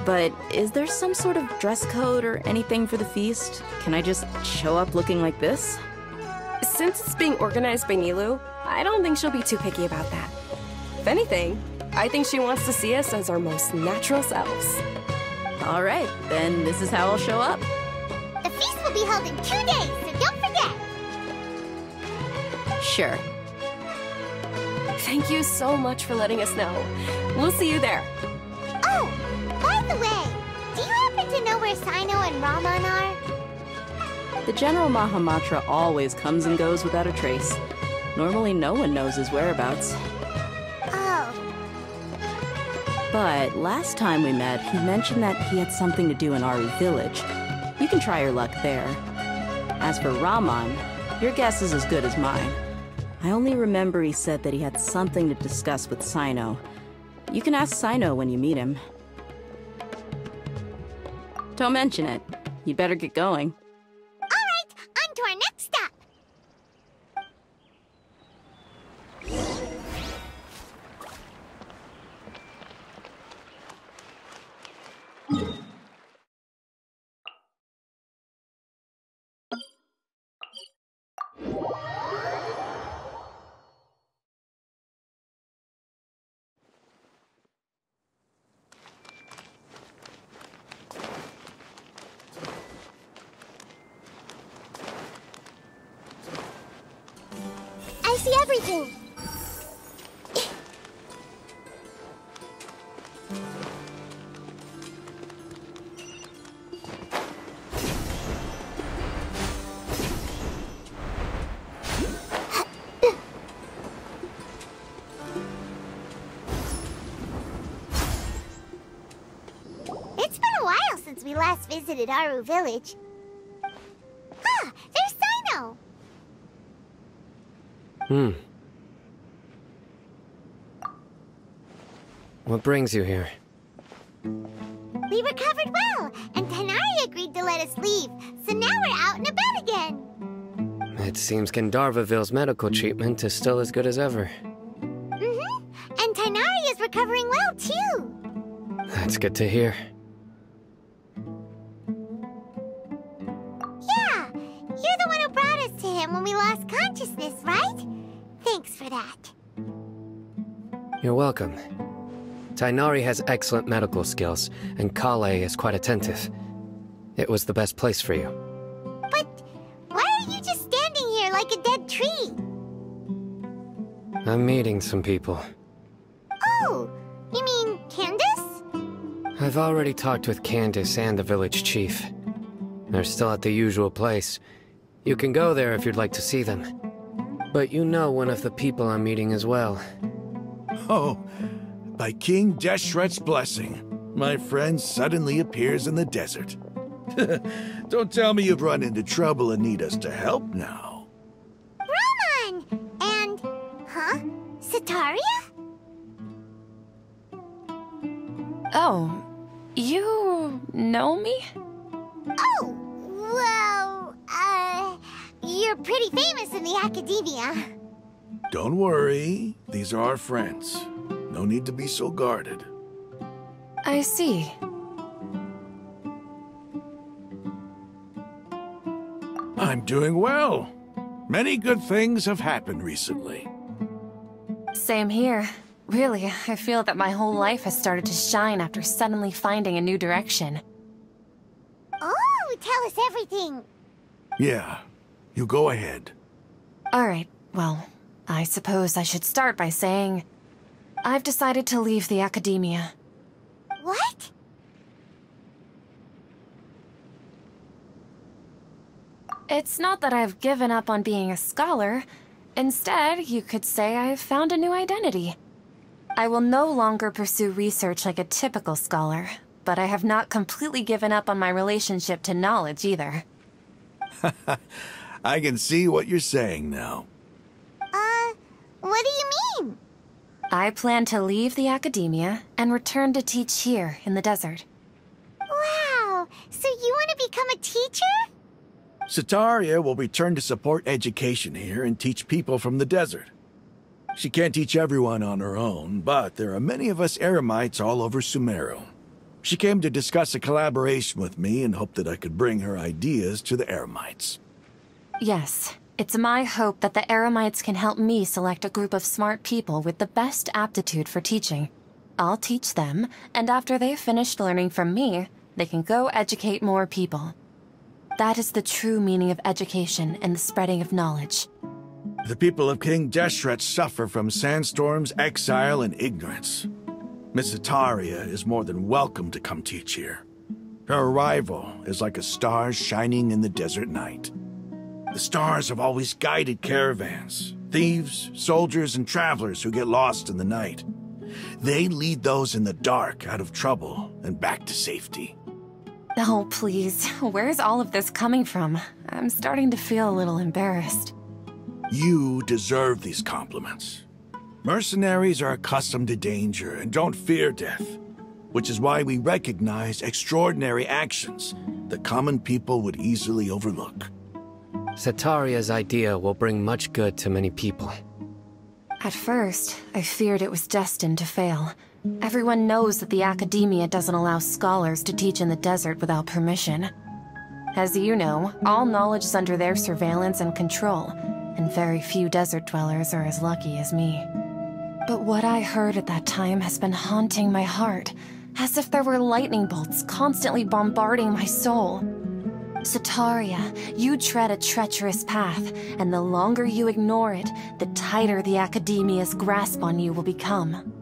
But is there some sort of dress code or anything for the feast? Can I just show up looking like this? Since it's being organized by Nilu, I don't think she'll be too picky about that. If anything, I think she wants to see us as our most natural selves. All right, then this is how I'll show up. The feast will be held in 2 days, so don't forget. Sure. Thank you so much for letting us know. We'll see you there. Oh, by the way, do you happen to know where Sino and Raman are? The General Mahamatra always comes and goes without a trace. Normally no one knows his whereabouts. Oh. But last time we met, he mentioned that he had something to do in Aru village. You can try your luck there. As for Raman, your guess is as good as mine. I only remember he said that he had something to discuss with Sino. You can ask Sino when you meet him. Don't mention it. You'd better get going. All right, on to our next stop. I see everything. It's been a while since we last visited Aru village. Ah, there's Sino! What brings you here? We recovered well, and Tanari agreed to let us leave, so now we're out and about again. It seems Gandharvaville's medical treatment is still as good as ever. Mm-hmm, and Tanari is recovering well, too. That's good to hear. Yeah, you're the one who brought us to him when we lost consciousness, right? Thanks for that. You're welcome. Tainari has excellent medical skills, and Kale is quite attentive. It was the best place for you. But why are you just standing here like a dead tree? I'm meeting some people. Oh, you mean Candace? I've already talked with Candace and the village chief. They're still at the usual place. You can go there if you'd like to see them. But you know one of the people I'm meeting as well. Oh, by King Deshret's blessing, my friend suddenly appears in the desert. Don't tell me you've run into trouble and need us to help now. Raman! And... huh? Sataria? Oh, you know me? Oh, well, you're pretty famous in the academia. Don't worry, these are our friends. No need to be so guarded. I see. I'm doing well. Many good things have happened recently. Same here. Really, I feel that my whole life has started to shine after suddenly finding a new direction. Oh, tell us everything. Yeah, you go ahead. Alright, well, I suppose I should start by saying I've decided to leave the academia. What? It's not that I've given up on being a scholar. Instead, you could say I've found a new identity. I will no longer pursue research like a typical scholar, but I have not completely given up on my relationship to knowledge either. I can see what you're saying now. What do you mean? I plan to leave the academia and return to teach here in the desert. Wow, so you want to become a teacher? Setaria will return to support education here and teach people from the desert. She can't teach everyone on her own, but there are many of us Eremites all over Sumeru. She came to discuss a collaboration with me and hoped that I could bring her ideas to the Eremites. Yes, it's my hope that the Eremites can help me select a group of smart people with the best aptitude for teaching. I'll teach them, and after they've finished learning from me, they can go educate more people. That is the true meaning of education and the spreading of knowledge. The people of King Deshret suffer from sandstorms, exile, and ignorance. Miss Setaria is more than welcome to come teach here. Her arrival is like a star shining in the desert night. The stars have always guided caravans, thieves, soldiers, and travelers who get lost in the night. They lead those in the dark out of trouble and back to safety. Oh, please. Where's all of this coming from? I'm starting to feel a little embarrassed. You deserve these compliments. Mercenaries are accustomed to danger and don't fear death, which is why we recognize extraordinary actions that common people would easily overlook. Setaria's idea will bring much good to many people. At first, I feared it was destined to fail. Everyone knows that the academia doesn't allow scholars to teach in the desert without permission. As you know, all knowledge is under their surveillance and control, and very few desert dwellers are as lucky as me. But what I heard at that time has been haunting my heart, as if there were lightning bolts constantly bombarding my soul. Setaria, you tread a treacherous path, and the longer you ignore it, the tighter the academia's grasp on you will become.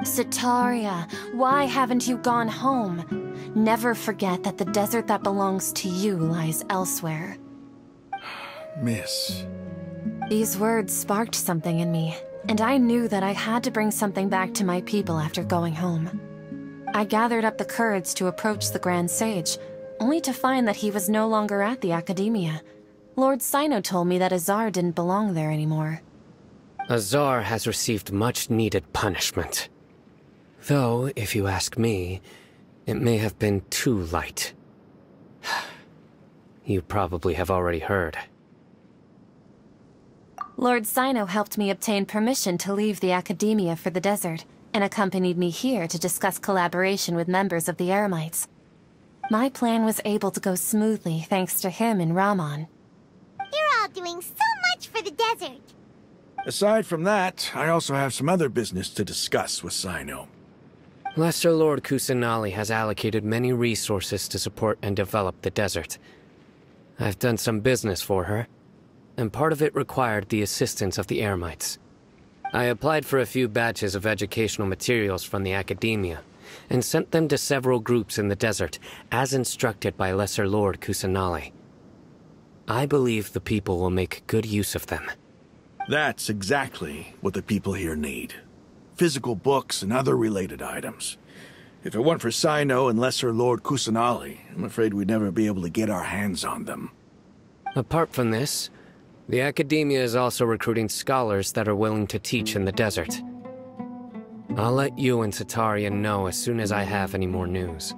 Setaria, why haven't you gone home? Never forget that the desert that belongs to you lies elsewhere. Miss. These words sparked something in me, and I knew that I had to bring something back to my people after going home. I gathered up the courage to approach the Grand Sage, only to find that he was no longer at the academia. Lord Sino told me that Azar didn't belong there anymore. Azar has received much-needed punishment. Though, if you ask me, it may have been too light. You probably have already heard. Lord Sino helped me obtain permission to leave the academia for the desert, and accompanied me here to discuss collaboration with members of the Eremites. My plan was able to go smoothly thanks to him and Rahman. You're all doing so much for the desert. Aside from that, I also have some other business to discuss with Sino. Lesser Lord Kusanali has allocated many resources to support and develop the desert. I've done some business for her, and part of it required the assistance of the Eremites. I applied for a few batches of educational materials from the academia, and sent them to several groups in the desert, as instructed by Lesser Lord Kusanali. I believe the people will make good use of them. That's exactly what the people here need. Physical books and other related items. If it weren't for Sino and Lesser Lord Kusanali, I'm afraid we'd never be able to get our hands on them. Apart from this, the academia is also recruiting scholars that are willing to teach in the desert. I'll let you and Setaria know as soon as I have any more news.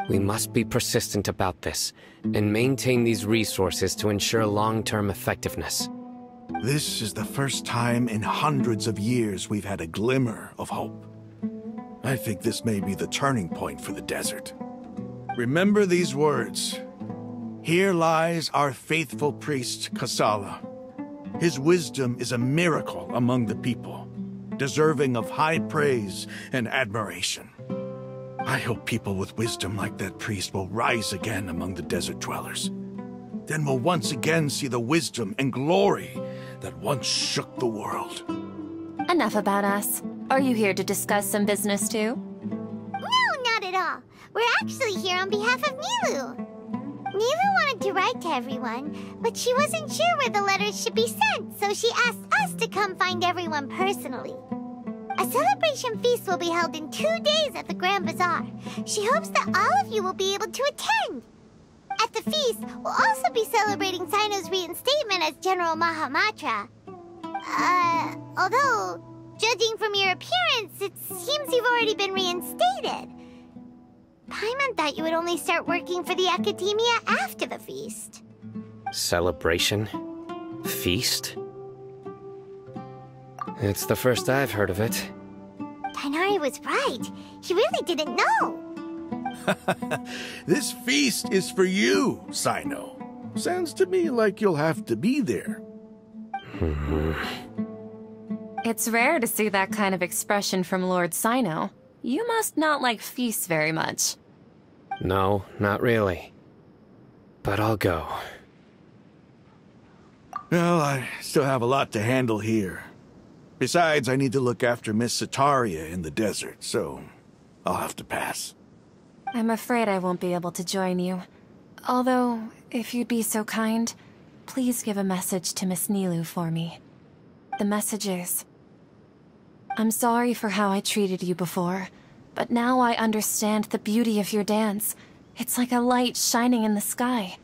We must be persistent about this, and maintain these resources to ensure long-term effectiveness. This is the first time in hundreds of years we've had a glimmer of hope. I think this may be the turning point for the desert. Remember these words. Here lies our faithful priest, Kasala. His wisdom is a miracle among the people. deserving of high praise and admiration. I hope people with wisdom like that priest will rise again among the desert dwellers. Then we'll once again see the wisdom and glory that once shook the world. Enough about us. Are you here to discuss some business too? No, not at all. We're actually here on behalf of Nilou. Nilou wanted to write to everyone, but she wasn't sure where the letters should be sent, so she asked us to come find everyone personally. A celebration feast will be held in 2 days at the Grand Bazaar. She hopes that all of you will be able to attend. At the feast, we'll also be celebrating Sino's reinstatement as General Mahamatra. Although, judging from your appearance, it seems you've already been reinstated. Paimon thought you would only start working for the Academia after the feast. Celebration? Feast? It's the first I've heard of it. Tighnari was right. He really didn't know. This feast is for you, Sino. Sounds to me like you'll have to be there. It's rare to see that kind of expression from Lord Sino. You must not like feasts very much. No, not really. But I'll go. Well, I still have a lot to handle here. Besides, I need to look after Miss Sataria in the desert, so I'll have to pass. I'm afraid I won't be able to join you. Although, if you'd be so kind, please give a message to Miss Nilou for me. The message is, I'm sorry for how I treated you before, but now I understand the beauty of your dance. It's like a light shining in the sky.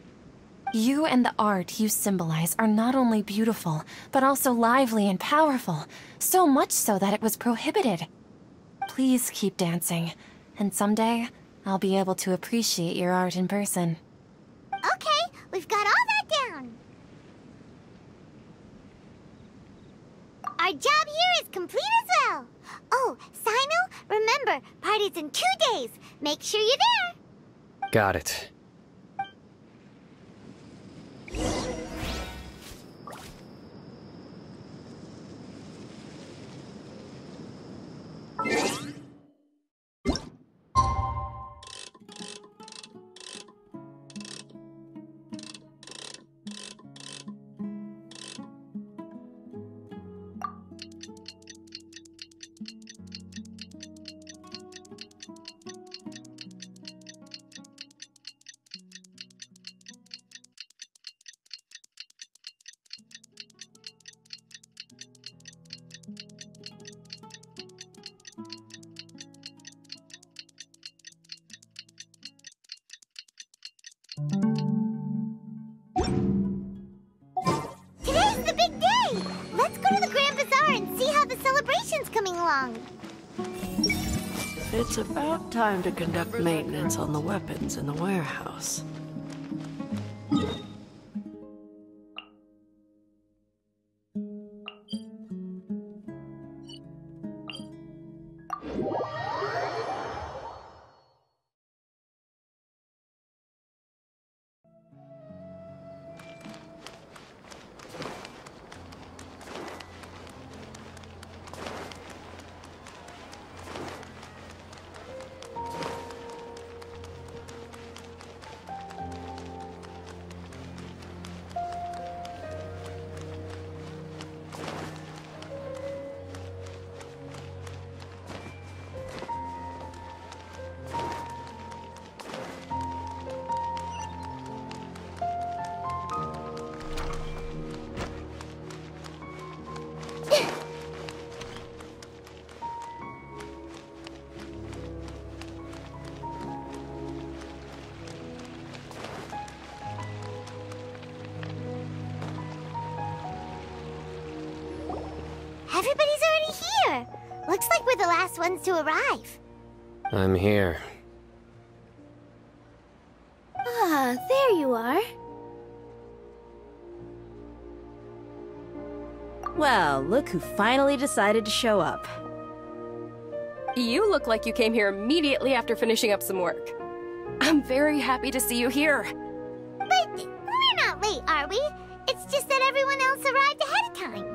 You and the art you symbolize are not only beautiful, but also lively and powerful, so much so that it was prohibited. Please keep dancing, and someday I'll be able to appreciate your art in person. Okay, we've got all that down. Our job here is complete as well. Oh, Sino, remember, party's in 2 days. Make sure you're there. Got it. Today's the big day! Let's go to the Grand Bazaar and see how the celebration's coming along. It's about time to conduct maintenance on the weapons in the warehouse. Everybody's already here. Looks like we're the last ones to arrive. I'm here. Ah, there you are. Well, look who finally decided to show up. You look like you came here immediately after finishing up some work. I'm very happy to see you here. But we're not late, are we? It's just that everyone else arrived ahead of time.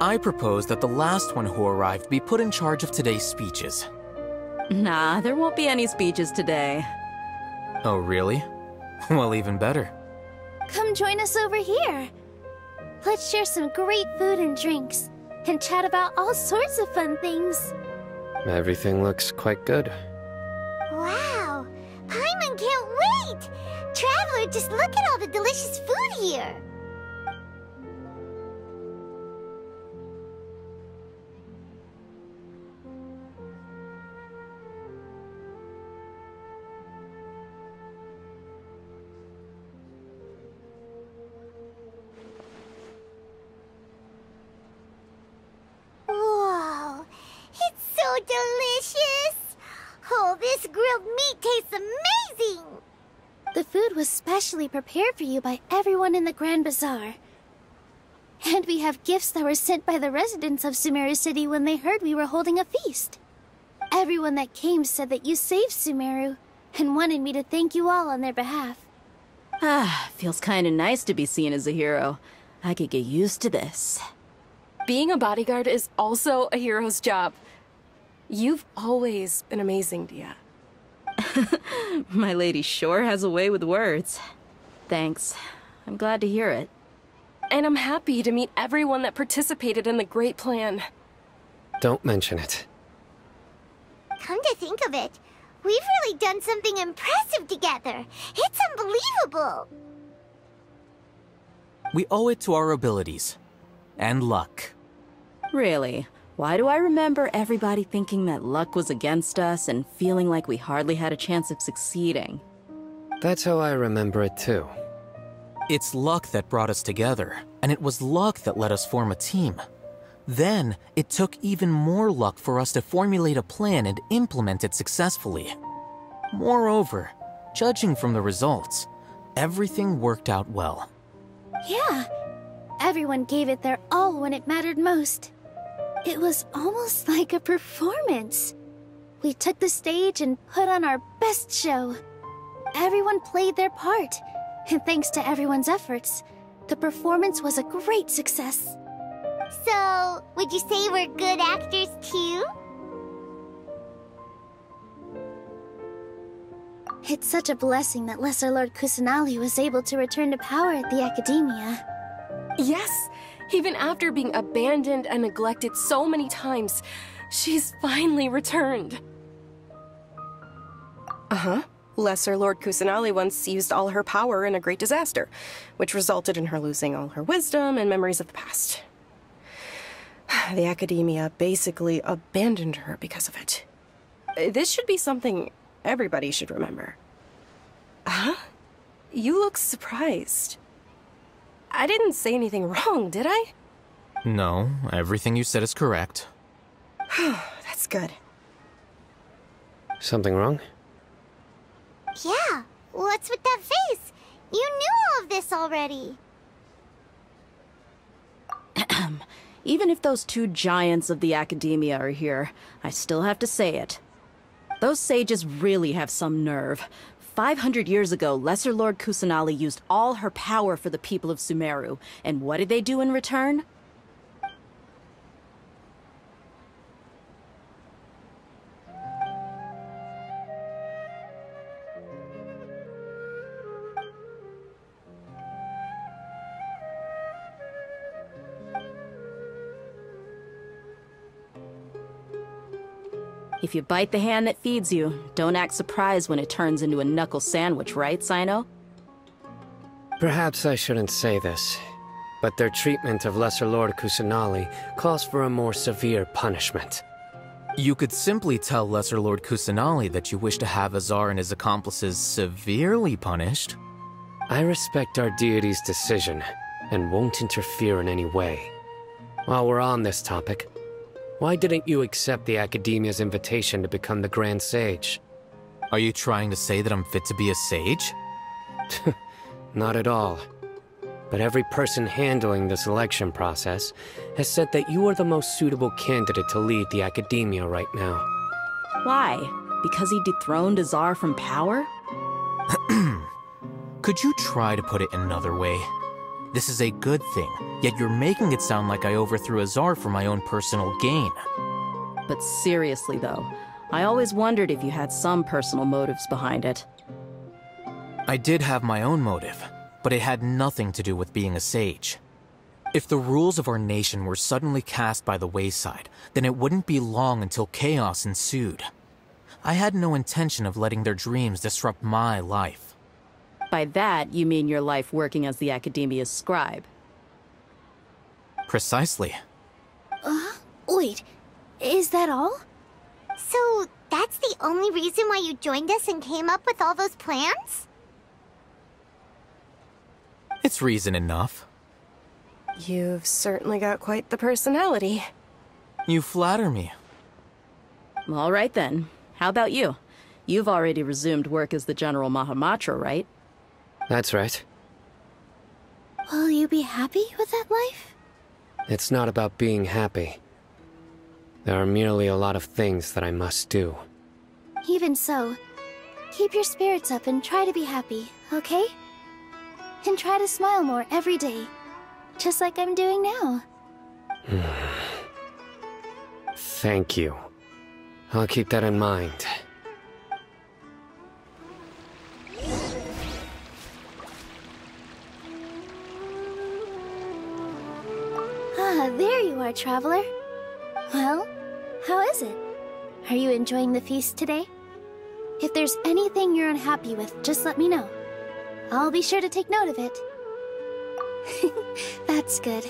I propose that the last one who arrived be put in charge of today's speeches. Nah, there won't be any speeches today. Oh, really? Well, even better. Come join us over here. Let's share some great food and drinks, and chat about all sorts of fun things. Everything looks quite good. Wow! Paimon can't wait! Traveler, just look at all the delicious food here! Whoa! It's so delicious! Oh, this grilled meat tastes amazing! The food was specially prepared for you by everyone in the Grand Bazaar. And we have gifts that were sent by the residents of Sumeru City when they heard we were holding a feast. Everyone that came said that you saved Sumeru, and wanted me to thank you all on their behalf. Ah, feels kinda nice to be seen as a hero. I could get used to this. Being a bodyguard is also a hero's job. You've always been amazing, Dia. My lady sure has a way with words. Thanks. I'm glad to hear it. And I'm happy to meet everyone that participated in the great plan. Don't mention it. Come to think of it, we've really done something impressive together. It's unbelievable. We owe it to our abilities. And luck. Really? Why do I remember everybody thinking that luck was against us and feeling like we hardly had a chance of succeeding? That's how I remember it too. It's luck that brought us together, and it was luck that let us form a team. Then, it took even more luck for us to formulate a plan and implement it successfully. Moreover, judging from the results, everything worked out well. Yeah, everyone gave it their all when it mattered most. It was almost like a performance. We took the stage and put on our best show. Everyone played their part, and thanks to everyone's efforts, the performance was a great success. So, would you say we're good actors too? It's such a blessing that Lesser Lord Kusanali was able to return to power at the Academia. Yes! Even after being abandoned and neglected so many times, she's finally returned. Uh-huh. Lesser Lord Kusanali once used all her power in a great disaster, which resulted in her losing all her wisdom and memories of the past. The Academia basically abandoned her because of it. This should be something everybody should remember. Huh? You look surprised. I didn't say anything wrong, did I? No, everything you said is correct. That's good. Something wrong? Yeah, what's with that face? You knew all of this already. Even if those two giants of the Academia are here, I still have to say it. Those sages really have some nerve. 500 years ago, Lesser Lord Kusanali used all her power for the people of Sumeru, and what did they do in return? If you bite the hand that feeds you, don't act surprised when it turns into a knuckle sandwich, right, Sino? Perhaps I shouldn't say this, but their treatment of Lesser Lord Kusanali calls for a more severe punishment. You could simply tell Lesser Lord Kusanali that you wish to have Azar and his accomplices severely punished. I respect our deity's decision, and won't interfere in any way. While we're on this topic, why didn't you accept the Academia's invitation to become the Grand Sage? Are you trying to say that I'm fit to be a sage? Not at all. But every person handling the selection process has said that you are the most suitable candidate to lead the Academia right now. Why? Because he dethroned Azar from power? Could you try to put it another way? This is a good thing, yet you're making it sound like I overthrew Azar for my own personal gain. But seriously, though, I always wondered if you had some personal motives behind it. I did have my own motive, but it had nothing to do with being a sage. If the rules of our nation were suddenly cast by the wayside, then it wouldn't be long until chaos ensued. I had no intention of letting their dreams disrupt my life. By that, you mean your life working as the Academia's scribe? Precisely. Wait, is that all? So, that's the only reason why you joined us and came up with all those plans? It's reason enough. You've certainly got quite the personality. You flatter me. All right then. How about you? You've already resumed work as the General Mahamatra, right? That's right. Will you be happy with that life? It's not about being happy. There are merely a lot of things that I must do. Even so, keep your spirits up and try to be happy, okay? And try to smile more every day, just like I'm doing now. Thank you. I'll keep that in mind. Ah, there you are, traveler. Well, how is it? Are you enjoying the feast today? If there's anything you're unhappy with, just let me know. I'll be sure to take note of it. That's good.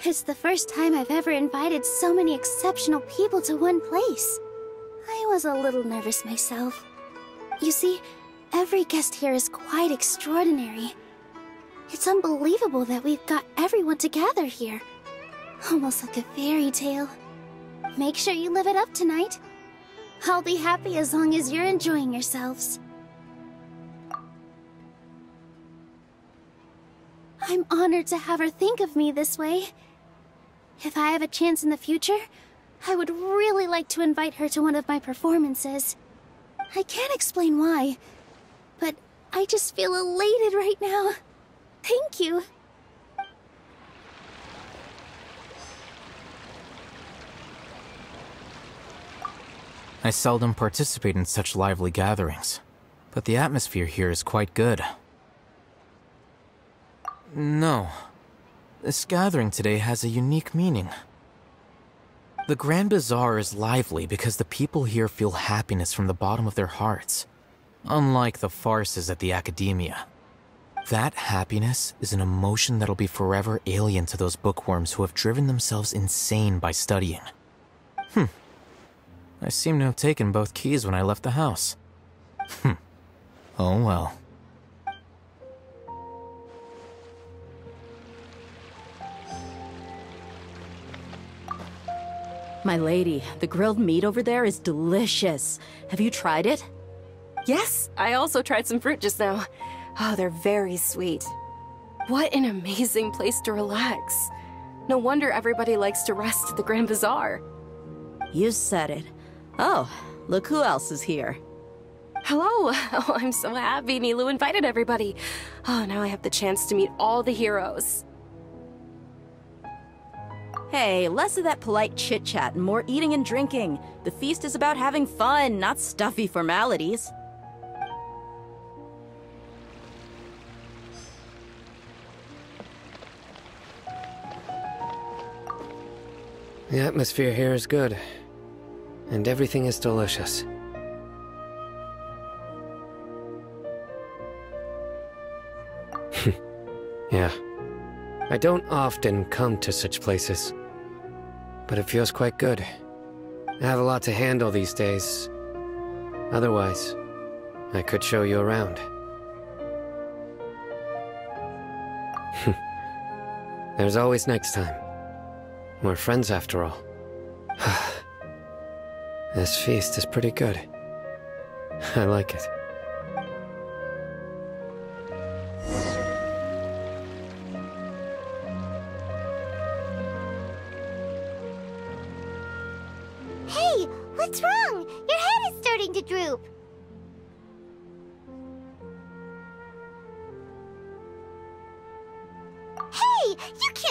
It's the first time I've ever invited so many exceptional people to one place. I was a little nervous myself. You see, every guest here is quite extraordinary. It's unbelievable that we've got everyone together here. Almost like a fairy tale. Make sure you live it up tonight. I'll be happy as long as you're enjoying yourselves. I'm honored to have her think of me this way. If I have a chance in the future, I would really like to invite her to one of my performances. I can't explain why, but I just feel elated right now. Thank you. I seldom participate in such lively gatherings, but the atmosphere here is quite good. No. This gathering today has a unique meaning. The Grand Bazaar is lively because the people here feel happiness from the bottom of their hearts, unlike the farces at the Academia. That happiness is an emotion that'll be forever alien to those bookworms who have driven themselves insane by studying. I seem to have taken both keys when I left the house. Oh well. My lady, the grilled meat over there is delicious. Have you tried it? Yes, I also tried some fruit just now. Oh, they're very sweet. What an amazing place to relax. No wonder everybody likes to rest at the Grand Bazaar. You said it. Oh, look who else is here. Hello! Oh, I'm so happy Nilou invited everybody. Oh, now I have the chance to meet all the heroes. Hey, less of that polite chit-chat and more eating and drinking. The feast is about having fun, not stuffy formalities. The atmosphere here is good, and everything is delicious. Yeah. I don't often come to such places, but it feels quite good. I have a lot to handle these days. Otherwise, I could show you around. There's always next time. We're friends after all. This feast is pretty good. I like it. Hey, what's wrong? Your head is starting to droop.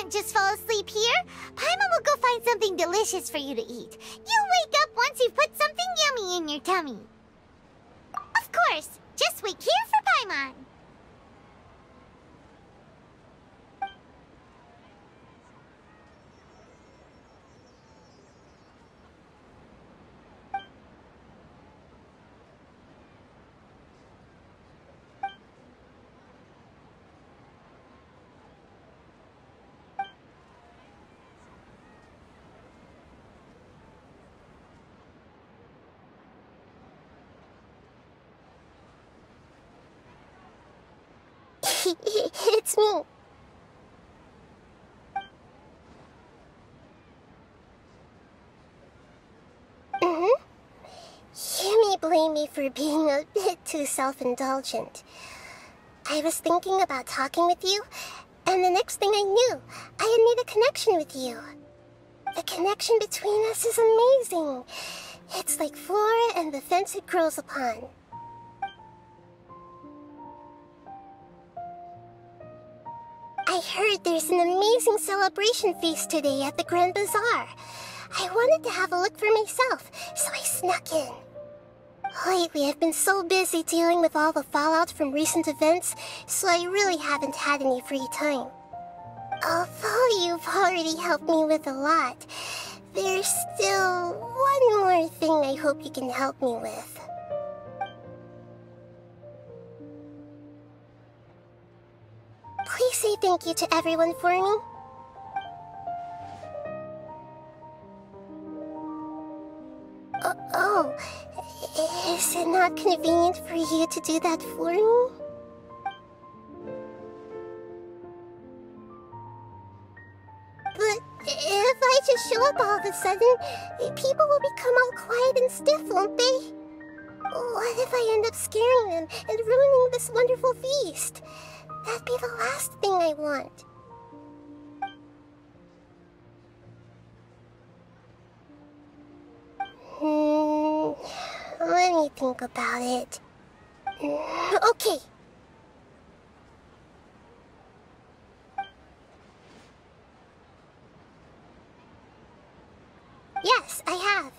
can't just fall asleep here. Paimon will go find something delicious for you to eat. You'll wake up once you've put something yummy in your tummy. Of course, just wait here for Paimon. It's me. You may blame me for being a bit too self-indulgent. I was thinking about talking with you, and the next thing I knew, I had made a connection with you. The connection between us is amazing. It's like flora and the fence it grows upon. I heard there's an amazing celebration feast today at the Grand Bazaar. I wanted to have a look for myself, so I snuck in. Lately, I've been so busy dealing with all the fallout from recent events, so I really haven't had any free time. Although you've already helped me with a lot, there's still one more thing I hope you can help me with. Please say thank you to everyone for me. Oh, is it not convenient for you to do that for me? But if I just show up all of a sudden, people will become all quiet and stiff, won't they? What if I end up scaring them and ruining this wonderful feast? That'd be the last thing I want. Let me think about it. Okay. Yes, I have.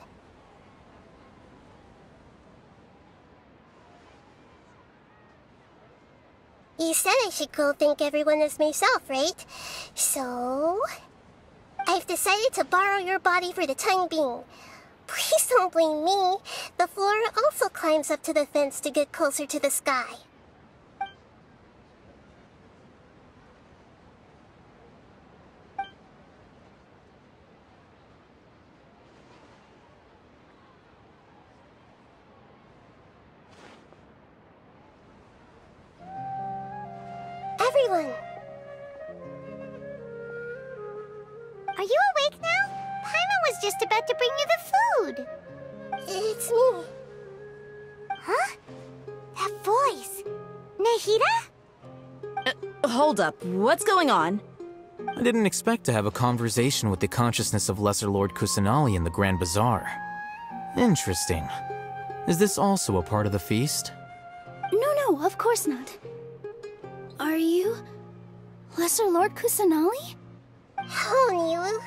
You said I should go thank everyone as myself, right? So... I've decided to borrow your body for the time being. Please don't blame me. The flora also climbs up to the fence to get closer to the sky. Everyone! Are you awake now? Paimon was just about to bring you the food. It's me. Huh? That voice. Nahida? Hold up. What's going on? I didn't expect to have a conversation with the consciousness of Lesser Lord Kusanali in the Grand Bazaar. Interesting. Is this also a part of the feast? No, of course not. Are you... Lesser Lord Kusanali? Hello, Nilu.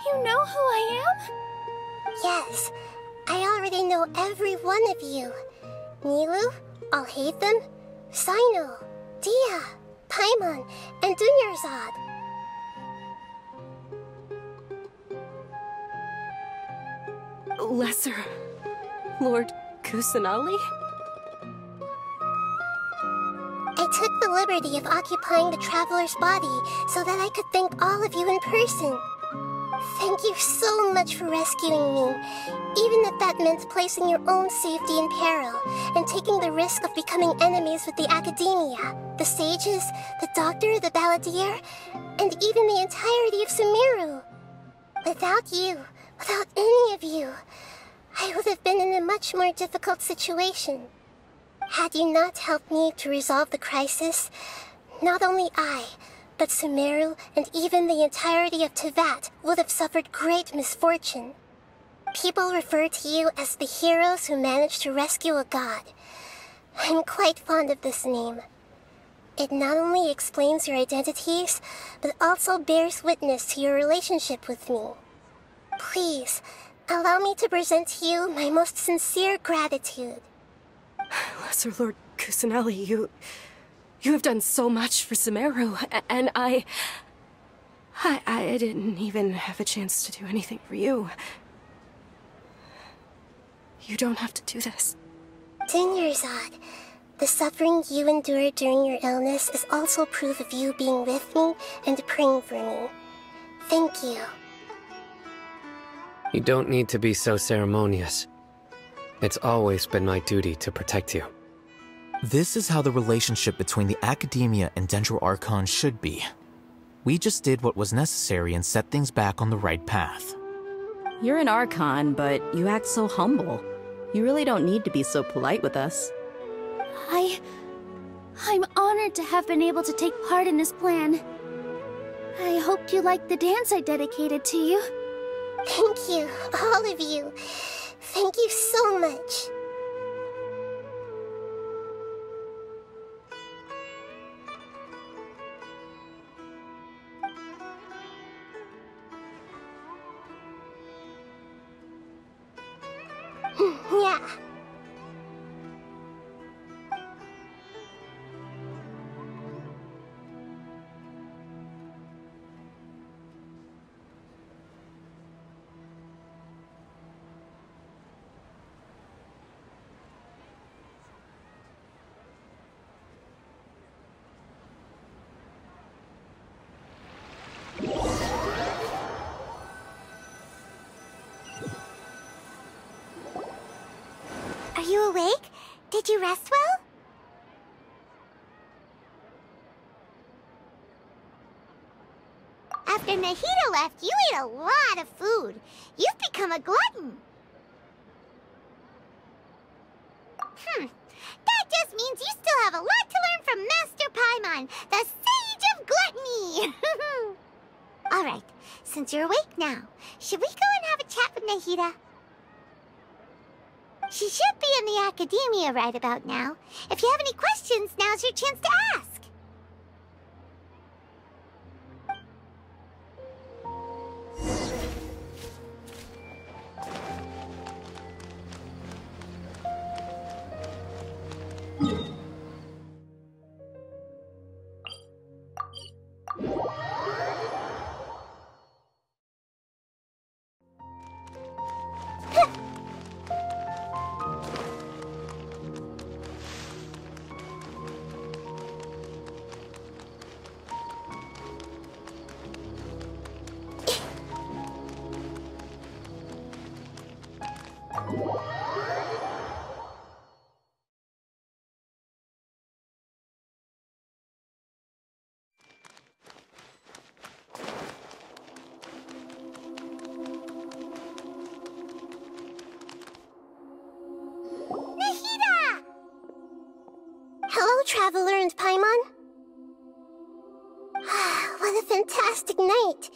You know who I am? Yes, I already know every one of you. Nilu, Alhaitham, Sino, Dia, Paimon, and Dunyarzad. Lesser Lord Kusanali? I took the liberty of occupying the traveler's body so that I could thank all of you in person. Thank you so much for rescuing me, even if that meant placing your own safety in peril and taking the risk of becoming enemies with the Academia, the sages, the doctor, the balladeer, and even the entirety of Sumeru. Without you, without any of you, I would have been in a much more difficult situation. Had you not helped me to resolve the crisis, not only I, but Sumeru and even the entirety of Teyvat would have suffered great misfortune. People refer to you as the heroes who managed to rescue a god. I'm quite fond of this name. It not only explains your identities, but also bears witness to your relationship with me. Please, allow me to present to you my most sincere gratitude. Lesser Lord Kusanali, you have done so much for Sumeru, and I didn't even have a chance to do anything for you. You don't have to do this. Dinyarzad, the suffering you endured during your illness is also proof of you being with me and praying for me. Thank you. You don't need to be so ceremonious. It's always been my duty to protect you. This is how the relationship between the Academia and Dendro Archon should be. We just did what was necessary and set things back on the right path. You're an Archon, but you act so humble. You really don't need to be so polite with us. I'm honored to have been able to take part in this plan. I hoped you liked the dance I dedicated to you. Thank you, all of you. Thank you so much. Yeah. Are you awake? Did you rest well? After Nahida left, you ate a lot of food. You've become a glutton. That just means you still have a lot to learn from Master Paimon, the Sage of Gluttony. Alright, since you're awake now, should we go and have a chat with Nahida? She should be in the Academia right about now. If you have any questions, now's your chance to ask. Hello, Traveler and Paimon. What a fantastic night.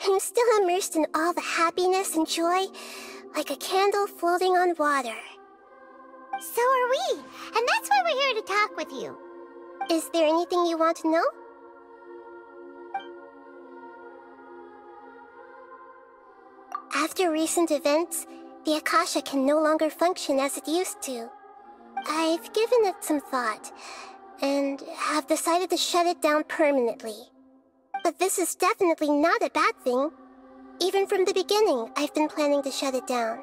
I'm still immersed in all the happiness and joy, like a candle floating on water. So are we, and that's why we're here to talk with you. Is there anything you want to know? After recent events, the Akasha can no longer function as it used to. I've given it some thought, and have decided to shut it down permanently. But this is definitely not a bad thing. Even from the beginning, I've been planning to shut it down.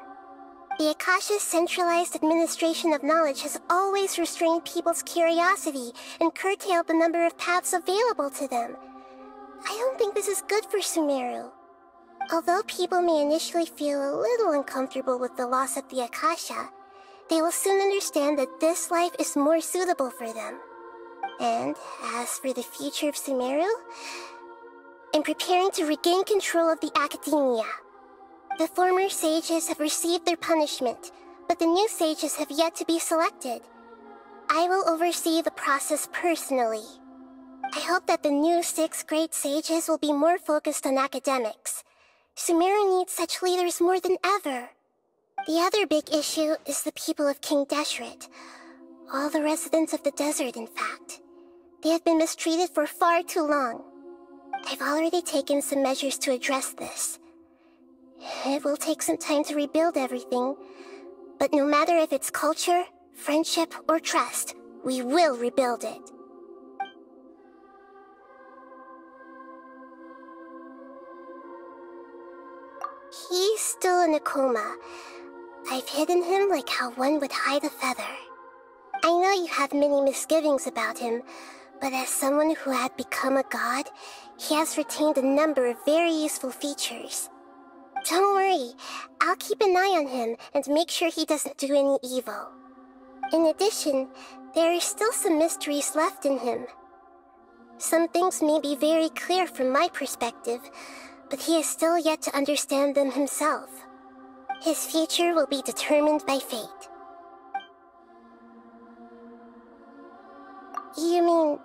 The Akasha's centralized administration of knowledge has always restrained people's curiosity and curtailed the number of paths available to them. I don't think this is good for Sumeru. Although people may initially feel a little uncomfortable with the loss of the Akasha, they will soon understand that this life is more suitable for them. And as for the future of Sumeru, I'm preparing to regain control of the Academia. The former sages have received their punishment, but the new sages have yet to be selected. I will oversee the process personally. I hope that the new 6 great sages will be more focused on academics. Sumeru needs such leaders more than ever. The other big issue is the people of King Deshret. All the residents of the desert, in fact. They have been mistreated for far too long. I've already taken some measures to address this. It will take some time to rebuild everything, but no matter if it's culture, friendship, or trust, we will rebuild it. He's still in a coma. I've hidden him like how one would hide a feather. I know you have many misgivings about him, but as someone who had become a god, he has retained a number of very useful features. Don't worry, I'll keep an eye on him and make sure he doesn't do any evil. In addition, there are still some mysteries left in him. Some things may be very clear from my perspective, but he is still yet to understand them himself. His future will be determined by fate. You mean,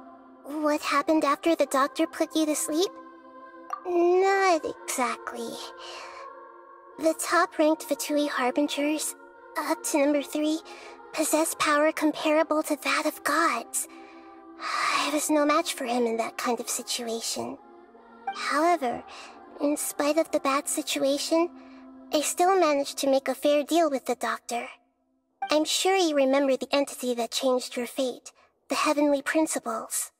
what happened after the doctor put you to sleep? Not exactly. The top-ranked Fatui Harbingers, up to number 3, possess power comparable to that of gods. I was no match for him in that kind of situation. However, in spite of the bad situation, I still managed to make a fair deal with the doctor. I'm sure you remember the entity that changed your fate, the Heavenly Principles.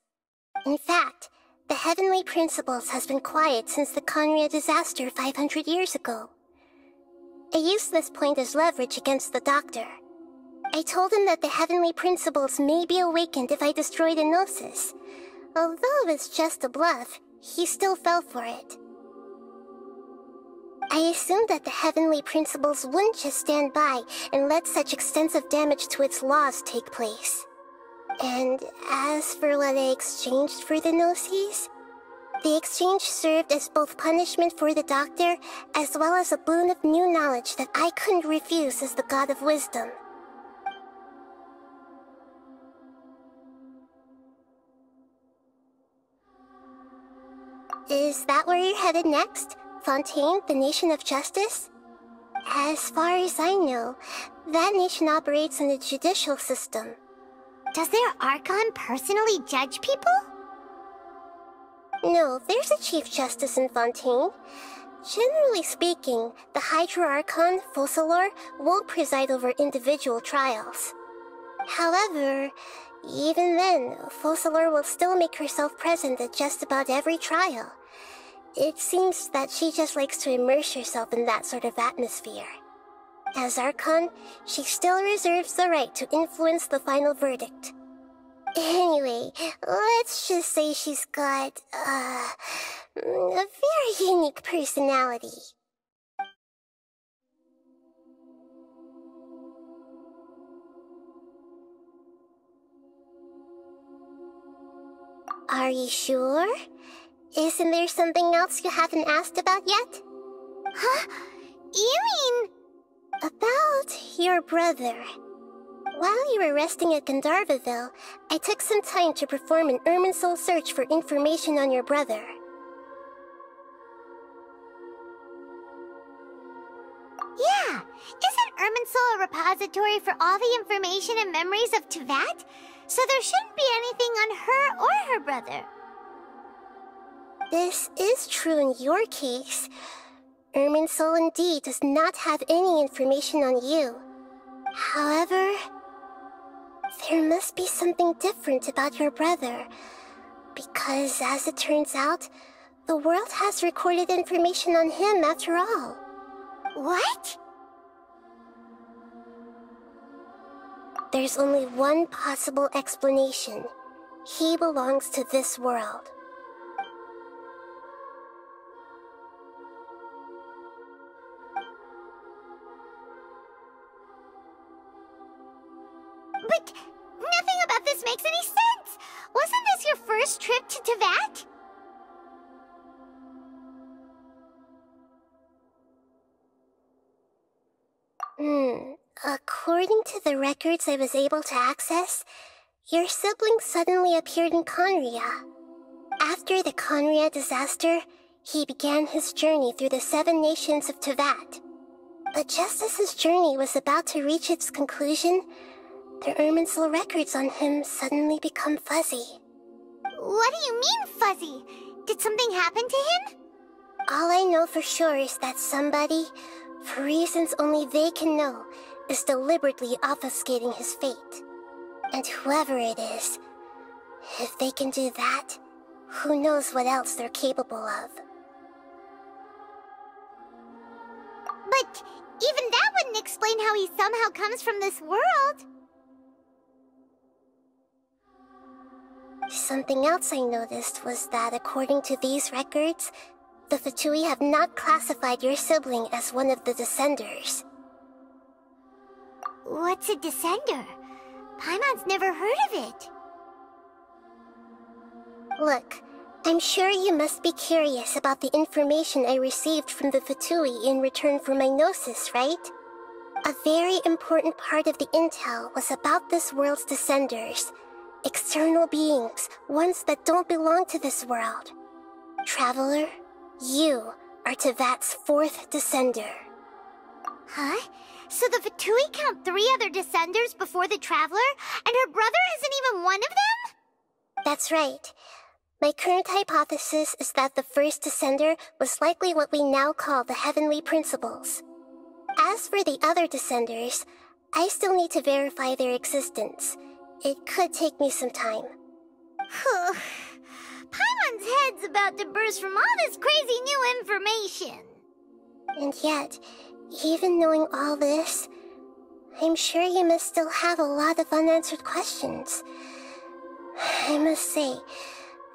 In fact, the Heavenly Principles has been quiet since the Conria disaster 500 years ago. I used this point as leverage against the doctor. I told him that the Heavenly Principles may be awakened if I destroy the Gnosis. Although it's just a bluff, he still fell for it. I assumed that the Heavenly Principles wouldn't just stand by and let such extensive damage to its laws take place. And as for what I exchanged for the Gnosis, the exchange served as both punishment for the doctor, as well as a boon of new knowledge that I couldn't refuse as the God of Wisdom. Is that where you're headed next? Fontaine, the Nation of Justice? As far as I know, that nation operates in a judicial system. Does their Archon personally judge people? No, there's a Chief Justice in Fontaine. Generally speaking, the Hydra Archon, Focalor, won't preside over individual trials. However, even then, Focalor will still make herself present at just about every trial. It seems that she just likes to immerse herself in that sort of atmosphere. As Archon, she still reserves the right to influence the final verdict. Anyway, let's just say she's got, a very unique personality. Are you sure? Isn't there something else you haven't asked about yet? Huh? You mean... About your brother. While you were resting at Gandharvaville, I took some time to perform an Irminsul search for information on your brother. Yeah! Isn't Irminsul a repository for all the information and memories of Teyvat? So there shouldn't be anything on her or her brother. This is true in your case. Irminsul indeed does not have any information on you. However, there must be something different about your brother. Because, as it turns out, the world has recorded information on him after all. What? There's only one possible explanation. He belongs to this world. But nothing about this makes any sense! Wasn't this your first trip to Teyvat? According to the records I was able to access, your sibling suddenly appeared in Conria. After the Conria disaster, he began his journey through the 7 nations of Teyvat. But just as his journey was about to reach its conclusion, the Irminsul records on him suddenly become fuzzy. What do you mean, Fuzzy? Did something happen to him? All I know for sure is that somebody, for reasons only they can know, is deliberately obfuscating his fate. And whoever it is, if they can do that, who knows what else they're capable of. But even that wouldn't explain how he somehow comes from this world. Something else I noticed was that according to these records, the Fatui have not classified your sibling as one of the Descenders. What's a Descender? Paimon's never heard of it. Look, I'm sure you must be curious about the information I received from the Fatui in return for my gnosis, right? A very important part of the intel was about this world's Descenders. External beings, ones that don't belong to this world. Traveler, you are Tevat's 4th Descender. Huh? So the Fatui count 3 other Descenders before the Traveler, and her brother isn't even one of them? That's right. My current hypothesis is that the first Descender was likely what we now call the Heavenly Principles. As for the other Descenders, I still need to verify their existence. It could take me some time. Paimon's head's about to burst from all this crazy new information. And yet, even knowing all this, I'm sure you must still have a lot of unanswered questions. I must say,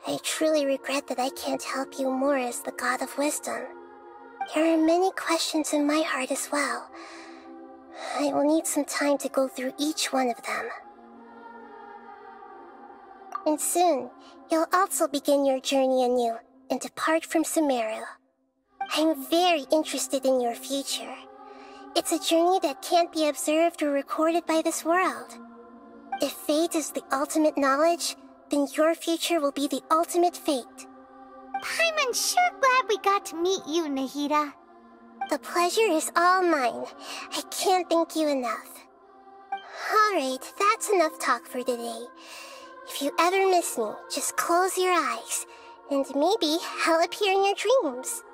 I truly regret that I can't help you more as the God of Wisdom. There are many questions in my heart as well. I will need some time to go through each one of them. And soon, you'll also begin your journey anew and depart from Sumeru. I'm very interested in your future. It's a journey that can't be observed or recorded by this world. If fate is the ultimate knowledge, then your future will be the ultimate fate. Paimon's sure glad we got to meet you, Nahida. The pleasure is all mine. I can't thank you enough. Alright, that's enough talk for today. If you ever miss me, just close your eyes, and maybe I'll appear in your dreams.